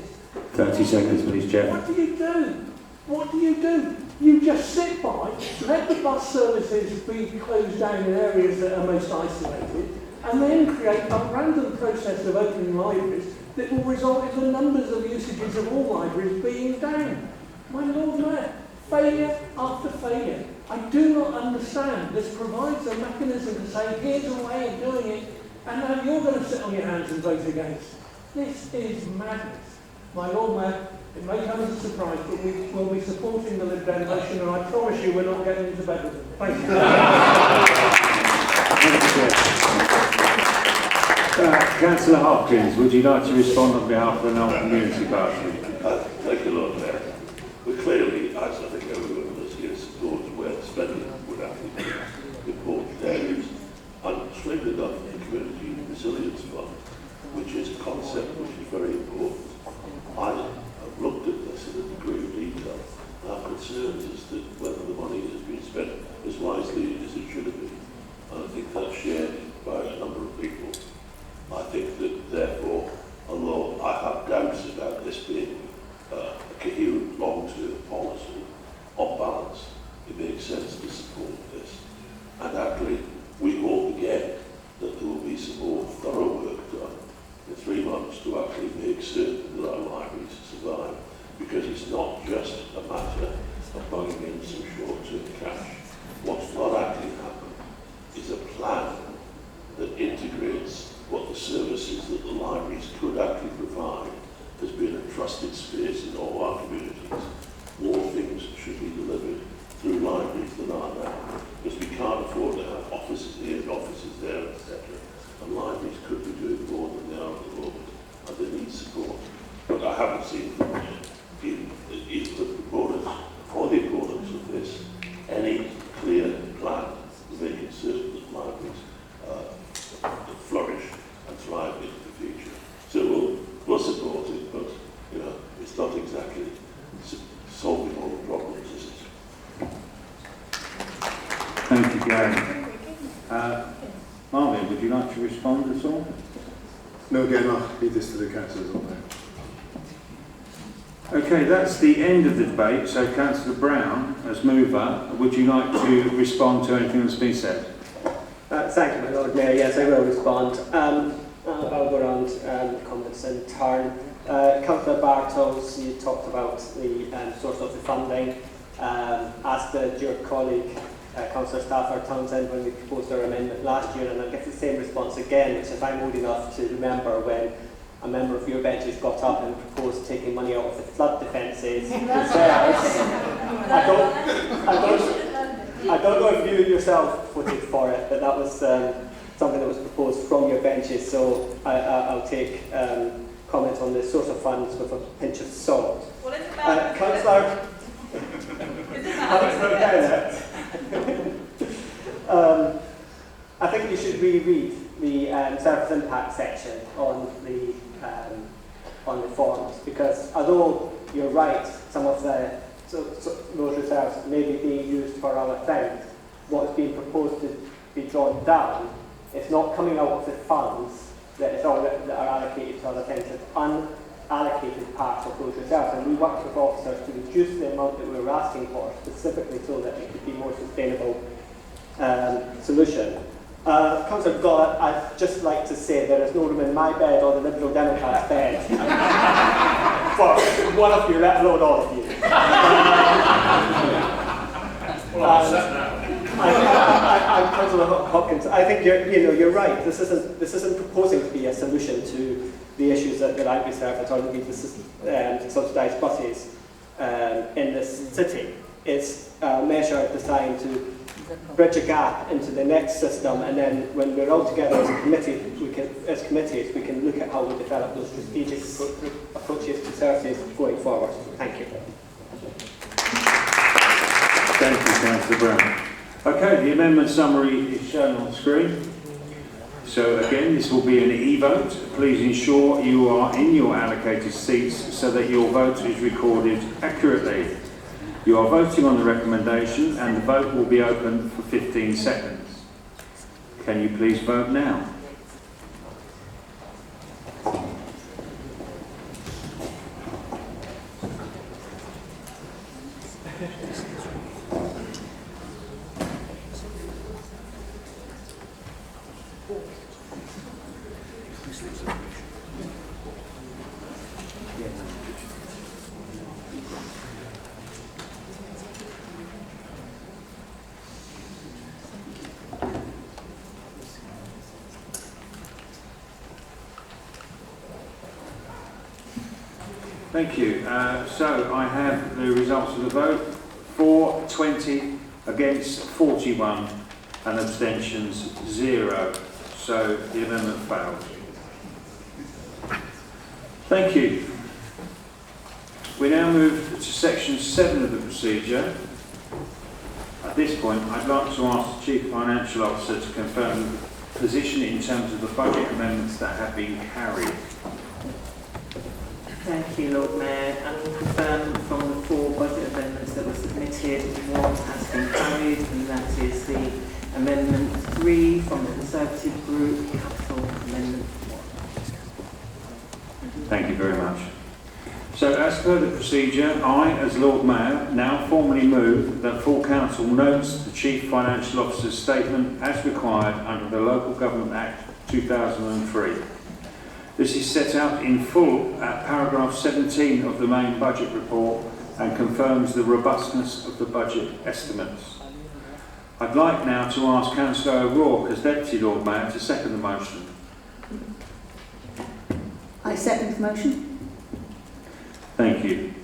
30 seconds, please, Chair. What do you do? What do you do? You just sit by, let the bus services be closed down in areas that are most isolated, and then create a random process of opening libraries that will result in the numbers of usages of all libraries being down. My Lord Mayor, failure after failure. I do not understand. This provides a mechanism to say, here's a way of doing it, and now you're going to sit on your hands and vote against. This is madness. My Lord Mayor, it may come as a surprise, but we will be supporting the Lib Dem motion, and I promise you we're not getting into bed with them. Thank you. Councillor Hopkins, would you like to respond on behalf of the non-community party? Thank you, Lord Mayor. We're clearly, as I think everyone of us here supports where spending would actually be important areas. And strangely enough, the Community Resilience Fund, which is a concept which is very important. I have looked at this in a degree of detail, and our concerns is that whether the money has been spent as wisely as it should have been. And I think that's shared by a number of people. I think that, therefore, although I have doubts about this being a coherent long-term policy, on balance, it makes sense to support this. And actually, we hope again that there will be some more thorough work done in 3 months to actually make certain that our libraries survive. Because it's not just a matter of bunging in some short-term cash. What's not actually happened is a plan that integrates what the services that the libraries could actually provide has been a trusted space in all our communities. More things should be delivered through libraries than are now, because we can't afford to have offices here and offices there, etc. And libraries could be doing more than they are at the moment, and they need support. But I haven't seen from either the proponents or the opponents of this any clear plan for making certain that libraries flourish and thrive into the future. So we'll support it, but you know, it's not exactly solving all the problems, is it? Thank you, Gary. Marvin, would you like to respond at all? No, again, I'll leave this to the councillors on there. Okay, that's the end of the debate. So, Councillor Brown, as mover, would you like to respond to anything that's been said? Thank you, my Lord Mayor. Yes, I will respond. I'll go around comments in turn. Councillor Bartels, you talked about the source of the funding. As did your colleague, Councillor Stafford Townsend, when we proposed our amendment last year, and I'll get the same response again, which is I'm old enough to remember when a member of your benches got up and proposed taking money out of the flood defences reserves. I don't know if you yourself voted for it, but that was something that was proposed from your benches, so I'll take comments on the source of funds with a pinch of salt. Well, it's about Councillor I think you should reread the service impact section on the forms, because although you're right, some of those reserves may be being used for other things, what's being proposed to be drawn down is not coming out of the funds that are allocated to other things. It's unallocated parts of those reserves, and we worked with officers to reduce the amount that we were asking for, specifically so that it could be a more sustainable solution. Councillor Gollett, I'd just like to say there is no room in my bed or the Liberal Democrats' bed for one of you, let alone all of you. Councillor Hopkins, I think you're right. This isn't proposing to be a solution to the issues that the library service or indeed the subsidised buses. in this city. It's a measure designed to bridge a gap into the next system, and then when we're all together as a committee, we can look at how we develop those strategic approaches to services going forward. Thank you. Thank you, Councillor Brown. Okay, the amendment summary is shown on the screen. So again, this will be an e-vote. Please ensure you are in your allocated seats so that your vote is recorded accurately. You are voting on the recommendation and the vote will be open for 15 seconds. Can you please vote now? Thank you. So I have the results of the vote. For 20, against 41, and abstentions 0. So the amendment failed. Thank you. We now move to section 7 of the procedure. At this point, I'd like to ask the Chief Financial Officer to confirm the position in terms of the budget amendments that have been carried. Thank you, Lord Mayor. I can confirm from the 4 budget amendments that were submitted, one has been carried, and that is the Amendment 3 from the Conservative Group, Capital Amendment 1. Thank you very much. So as per the procedure, I, as Lord Mayor, now formally move that full council notes the Chief Financial Officer's statement as required under the Local Government Act 2003. This is set out in full at paragraph 17 of the main budget report and confirms the robustness of the budget estimates. I'd like now to ask Councillor O'Rourke, as Deputy Lord Mayor, to second the motion. I second the motion. Thank you.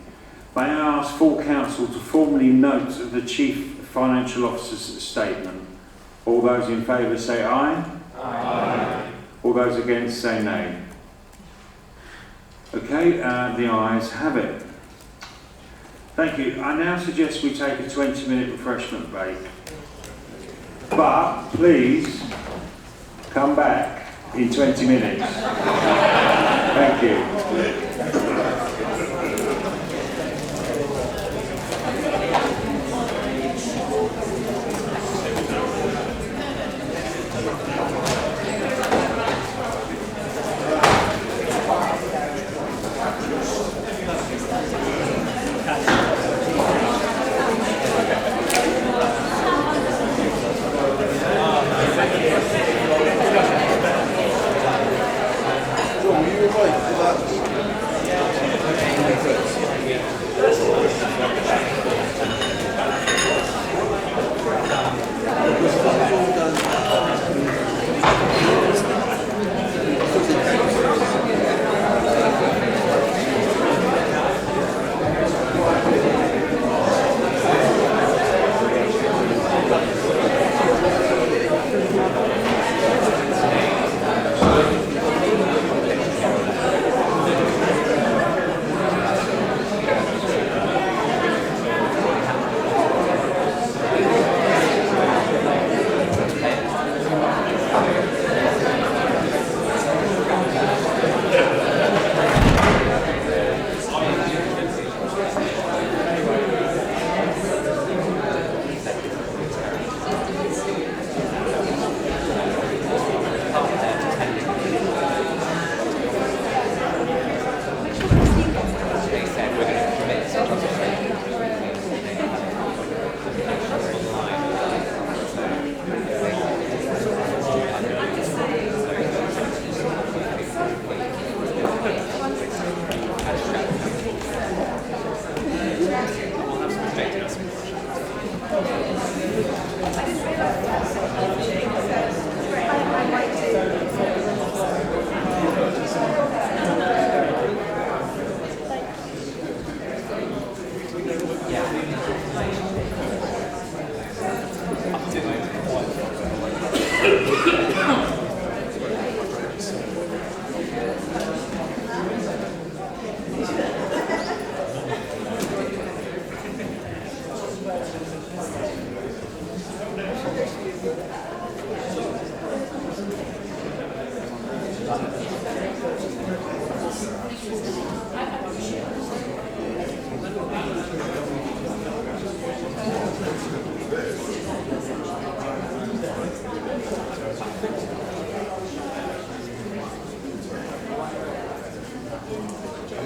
May I ask full council to formally note the Chief Financial Officer's statement? All those in favour say aye. Aye. All those against say nay. Okay, the ayes have it. Thank you. I now suggest we take a 20-minute refreshment break. But please come back in 20 minutes. Thank you.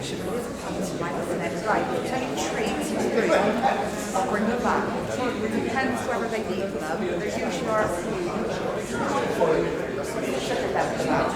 objection, but it is a pantomime, isn't it? Right, you take treats to the room, I'll bring them back. It depends whether they need them, but there usually are a few. Sugar levels out.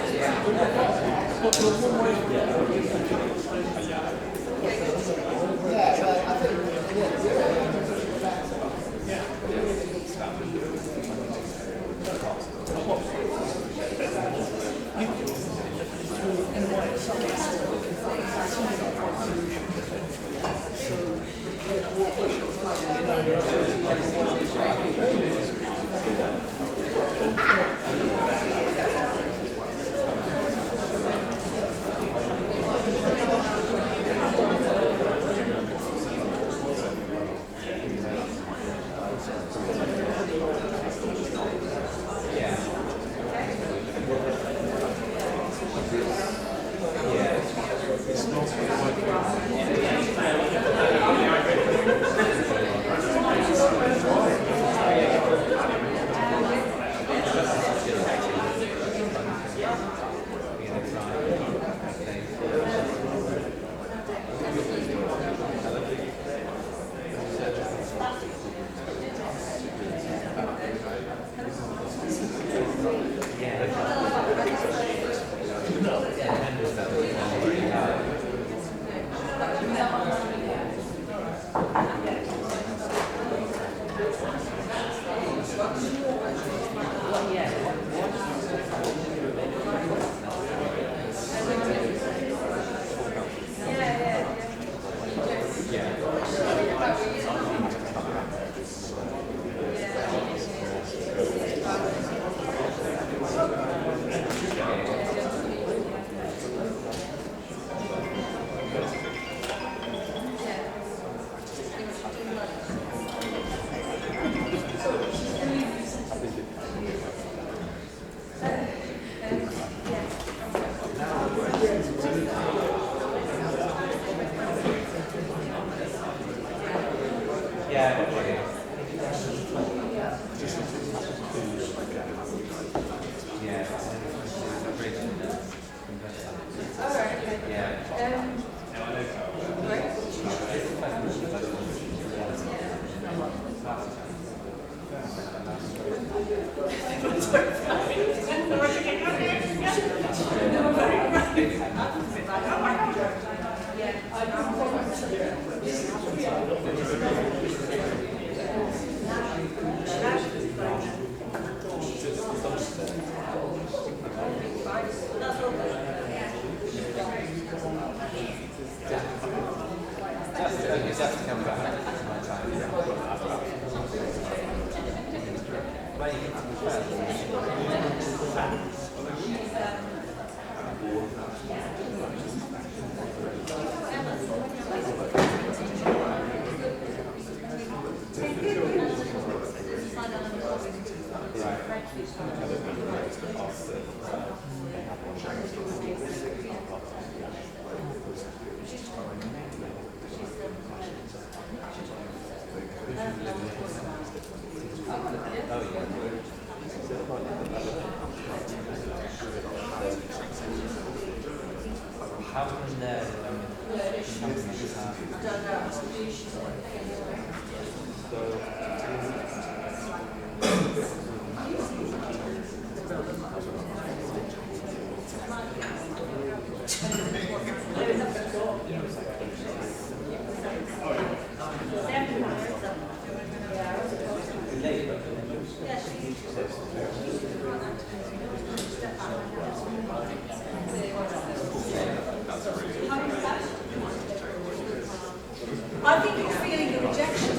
I think you're feeling the rejection.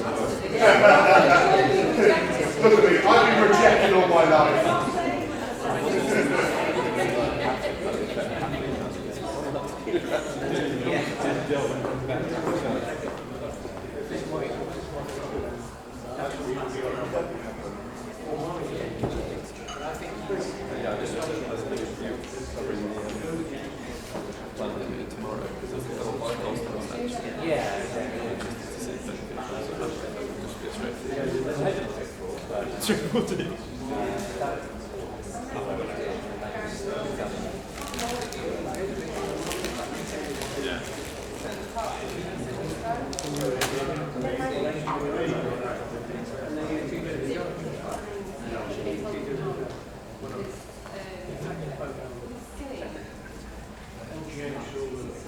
Look at me, I've been rejected all my life.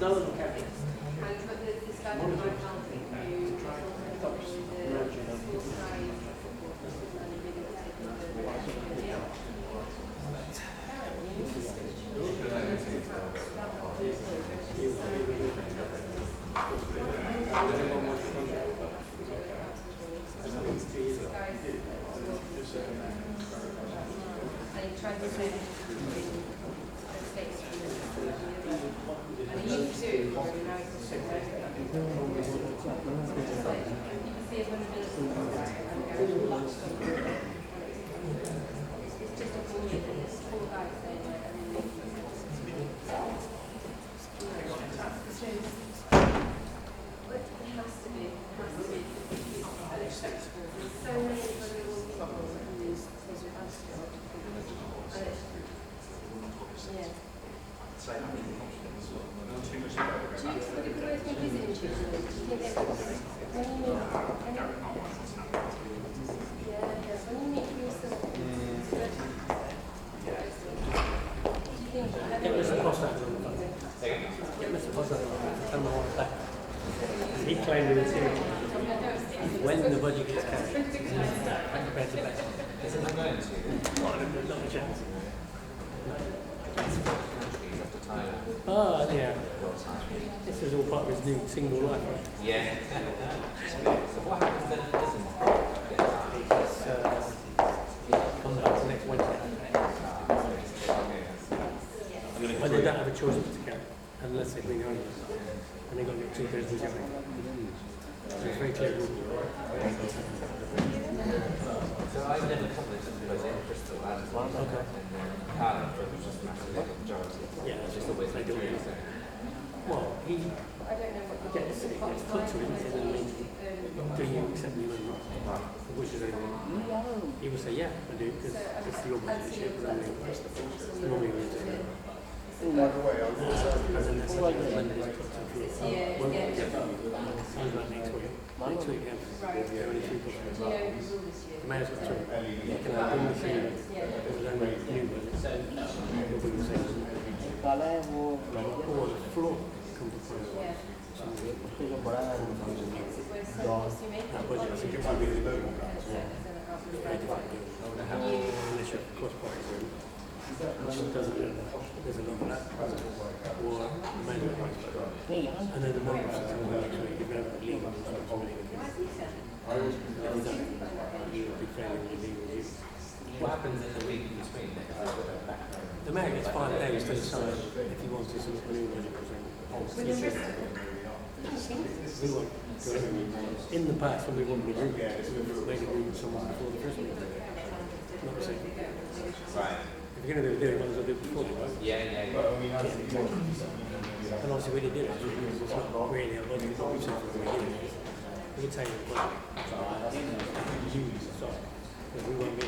but the standard vitality who trying to say mistakes and he used to do it before, and now he's just see a vulnerability. It's just a bullshit, it's full guy saying that, and then it has to be unacceptable. There's so many vulnerable people in these He claimed it was here. When the budget gets carried, compared to better. Not a chance. Oh, yeah. This is all part of his new single life, right? Yeah. So what happens then if it doesn't come back to next Wednesday. But they don't have a choice but to carry, unless they bring home. And they've got to get 2/3 majority. So it's very clear. So I've never covered this because in Bristol and okay. Cardiff, it was just a massive majority. Yeah, it's just always like 3%. Well, he gets put to him and then do you accept the amendment? Which is he will say, yeah, I do, because it's your budget, but normally we do. And then that's like the amendment is put to the floor. Sounds like next week. Next week, yeah. Only 3 possibilities. The mayor's got 3. Can I bring the thing? It was only new budget. He'll bring the same. Or the floor can propose. That budget, I think it will be very different. Unless you're cross party, which doesn't do that. There's a lot of that. Or the manual. And then the manual is something next week. You're going to have legal responsibility. You'll be failing your legal use. What happens in the week in between? The mayor gets 5 days to decide if he wants to submit a new budget. We want to, in the past, when we want to agree, we've made agreement with someone before the first meeting. Not the second. Right. If you're going to do it, might as well do it before, right? Yeah. And obviously, we did it. It's not really a budget, but we've said from the beginning. We can take it budget. Because we won't be.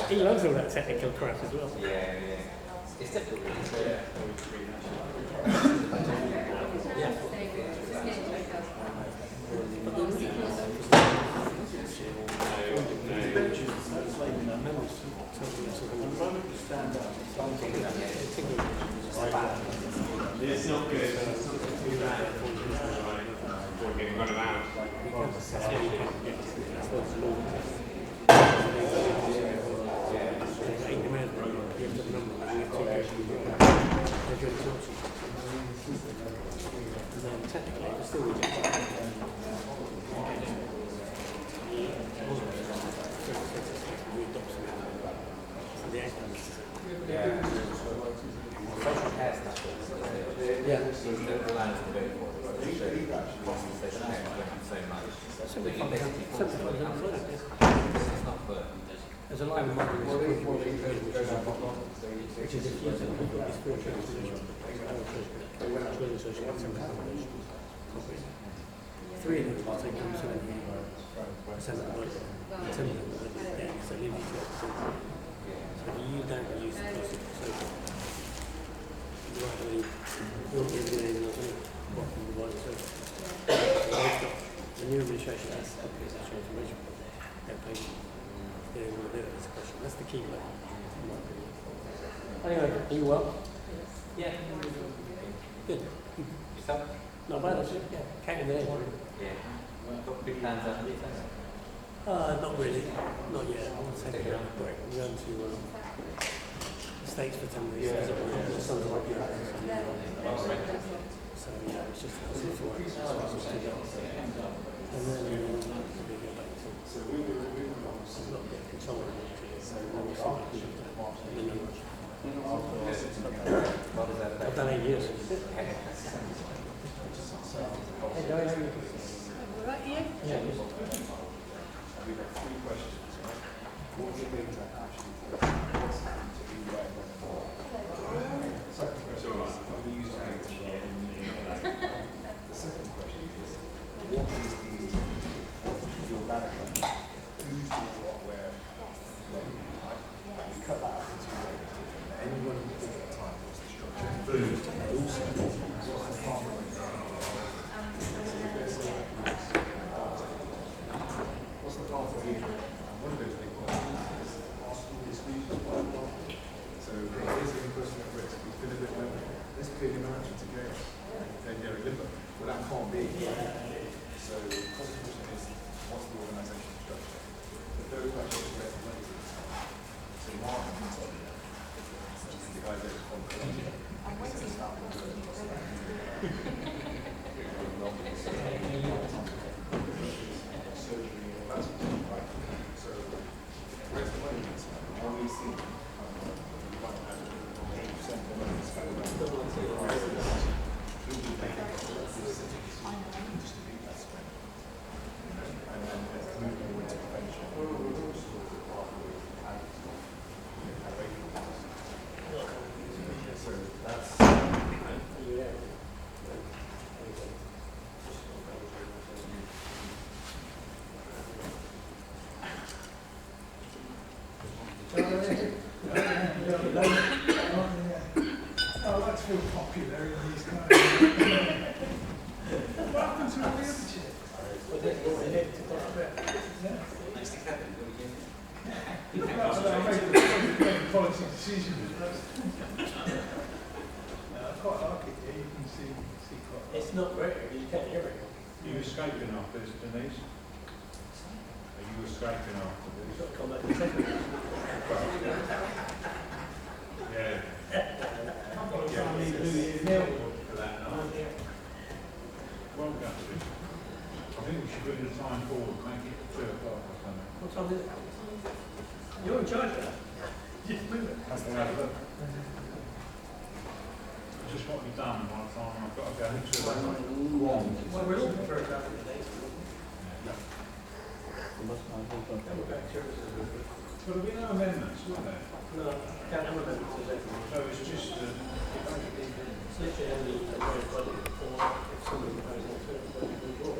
He loves all that technical crap as well. Yeah. It's difficult, really. Yeah. It's not good. We're getting run around. Technically, it's still rejected. Yeah. Social care stuff. Yeah. The land is very important. So much. It's not fair. There's a line of money which is if you have this 4 transition, 3 of them will take home 70% of the budget, 10 of them will take debt, so leave you 12%. So if you don't reduce the cost of social, you won't have any, you won't be able to do anything else apart from the budget social. The new administration has to put this transformation project, they're paying. That's the key, in my opinion. Anyway, are you well? Yeah. Good. Yourself? Not bad, actually. Yeah. Counting the days. Yeah. Got big plans out there? Not really. Not yet. I want to take a break. I'm going to the States for 10 days. My son's like you. So yeah, it's just for work. And then we'll go back to not get control of it. So we'll see what we can do. I've done 8 years. Hey, Joey, how are you? All right, you? Yeah. We've got 3 questions, right? What was the thing that actually what's happened to you right before? Second question is, are we using it to the second question is, what is your management? Who's doing what, where, when, right? We cut that out into 2 ways. Anyone who thinks at the time, what's the structure? Food. And also, what's the farm? What's the path of future? One of those big questions is our school distribution. So here's the person at risk. We've been a bit lower. Let's clear the management to go. Then they're a limbo. Well, that can't be. So the first question is, what's the organisation structure? The third question is, where's the money? So Martin, the guy that's from Colombia. I'm waiting. Surgery and that's right. So where's the money? When we see we might have 80% of the money spent on distribute that spend. And then move more into prevention. So that's Oh, that's feel popular in these kind of... What happened to all the other chicks? I made a policy decision. I quite like it here, you can see quite... It's not great, you can't hear it. Are you escaping after this, Denise? Are you escaping after this? Got to come back in a second. Yeah. Well done. I think we should bring the time forward, make it 2 o'clock or something. What time is it? You're in charge of that. Just do it. That's the way I look. Just what we've done by the time I've got to go into one. Well, we're looking for a couple of days. So there'll be no amendments, will there? No, can't have amendments. So it's just It's literally only a very budget for if somebody proposes an alternative budget to draw.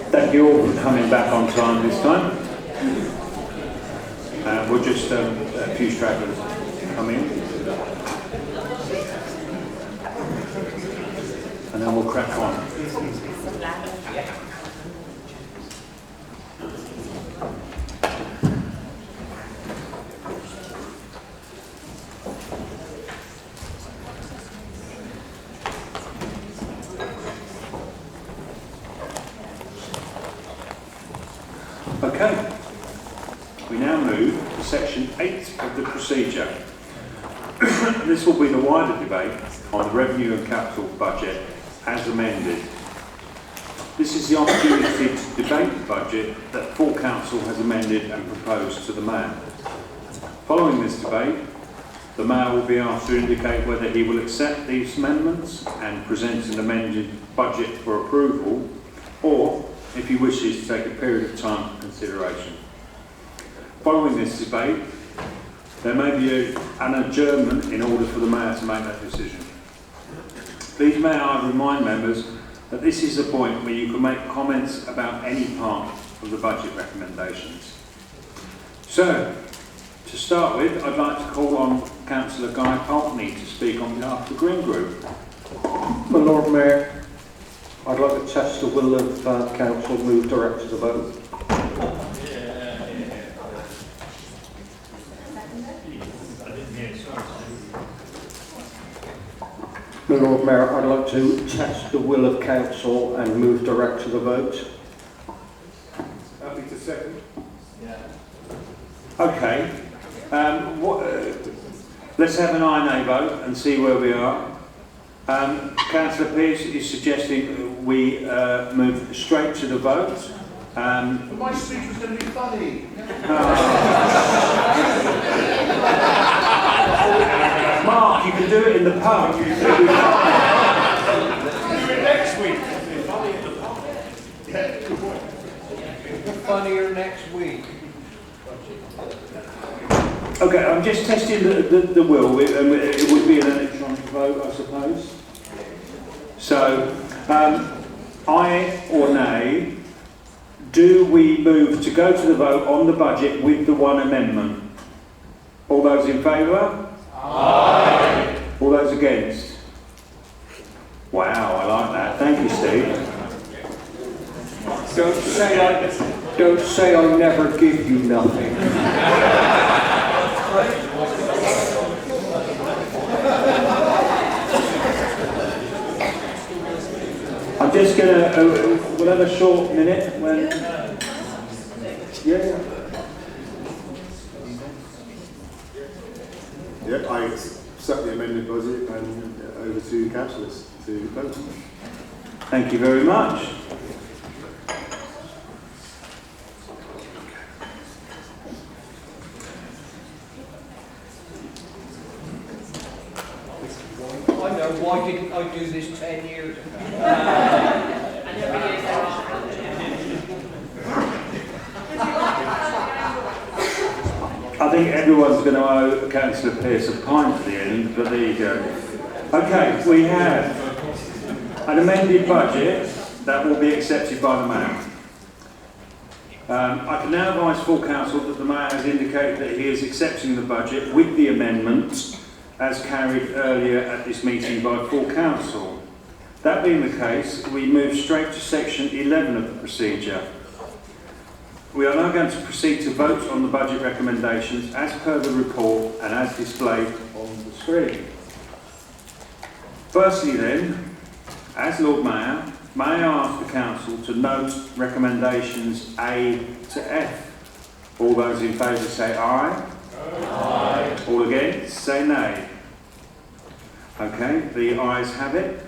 Thank you all for coming back on time this time. We'll just a few stragglers come in, and then we'll crack on. Okay, we now move to section 8 of the procedure. This will be the wider debate on the revenue and capital budget as amended. This is the opportunity to debate the budget that full council has amended and proposed to the Mayor. Following this debate, the Mayor will be asked to indicate whether he will accept these amendments and present an amended budget for approval, or if he wishes to take a period of time for consideration. Following this debate, there may be an adjournment in order for the Mayor to make that decision. Please may I remind members that this is a point where you can make comments about any part of the budget recommendations. So, to start with, I'd like to call on Councillor Guy Pulteney to speak on behalf of the Green Group. My Lord Mayor, I'd like to test the will of Council, move direct to the vote. My Lord Mayor, I'd like to test the will of Council and move direct to the vote. Happy to second. Okay, let's have an aye-nay vote and see where we are. Councillor Pearce is suggesting we move straight to the vote. But my speech was going to be funny. Mark, you can do it in the pub. Do it next week. Yeah, good point. Funnier next week. Okay, I'm just testing the will. It would be an electronic vote, I suppose. So, aye or nay, do we move to go to the vote on the budget with the one amendment? All those in favour? Aye. All those against? Wow, I like that. Thank you, Steve. Don't say I never give you nothing. I'm just going to, we'll have a short minute when... Yeah. Yeah, I accept the amended budget and over to councillors to vote. Thank you very much. I know, why didn't I do this 10 years ago? And every year there are. I think everyone's going to owe Councillor Pearce a pint at the end, but there you go. Okay, we have an amended budget that will be accepted by the Mayor. I can now advise full council that the Mayor has indicated that he is accepting the budget with the amendment as carried earlier at this meeting by full council. That being the case, we move straight to section 11 of the procedure. We are now going to proceed to vote on the budget recommendations as per the report and as displayed on the screen. Firstly then, as Lord Mayor, may I ask the Council to note recommendations A to F. All those in favour say aye. Aye. All against say nay. Okay, the ayes have it.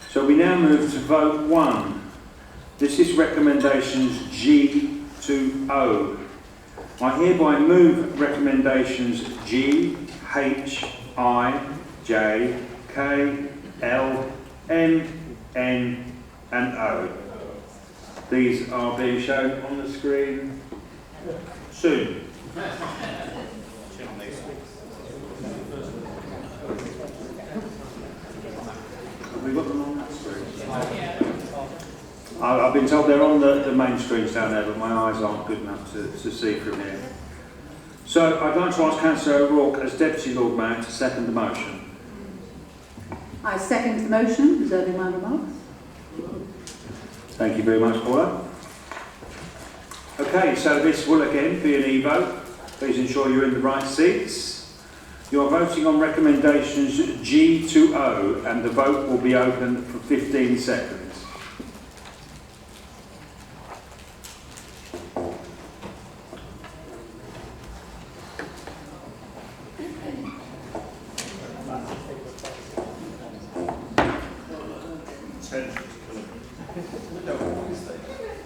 So we now move to vote 1. This is recommendations G to O. I hereby move recommendations G, H, I, J, K, L, M, N and O. These are being shown on the screen soon. Have we got them on that screen? I've been told they're on the main screens down there, but my eyes aren't good enough to see from here. So I'd like to ask Councillor O'Rourke as Deputy Lord Mayor to second the motion. I second the motion, reserving my remarks. Thank you very much, Paula. Okay, so this will again be an e-vote. Please ensure you're in the right seats. You are voting on recommendations G to O, and the vote will be open for 15 seconds.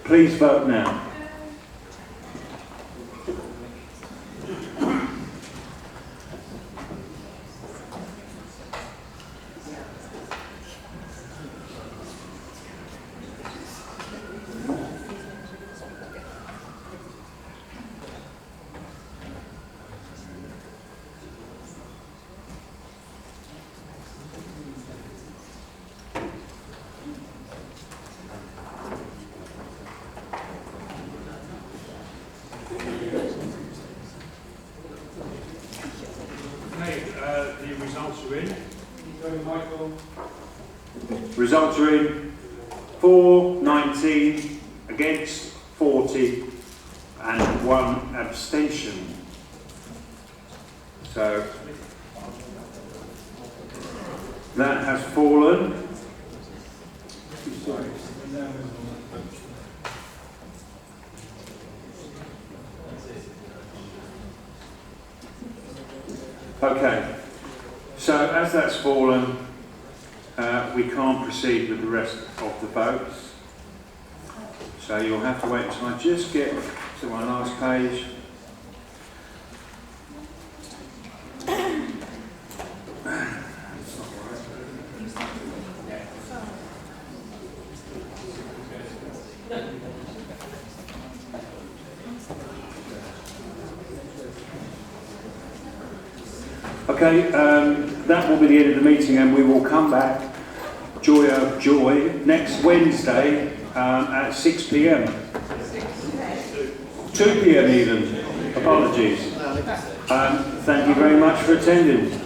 Please vote now. The results are in. Michael. Results are in. 4, 19, against 40, and 1 abstention. So that has fallen. Okay, so as that's fallen, we can't proceed with the rest of the votes. So you'll have to wait until I just get to my last page. Okay, that will be the end of the meeting, and we will come back, joy of joy, next Wednesday at 6 p.m. 2 p.m. even. Apologies. Thank you very much for attending.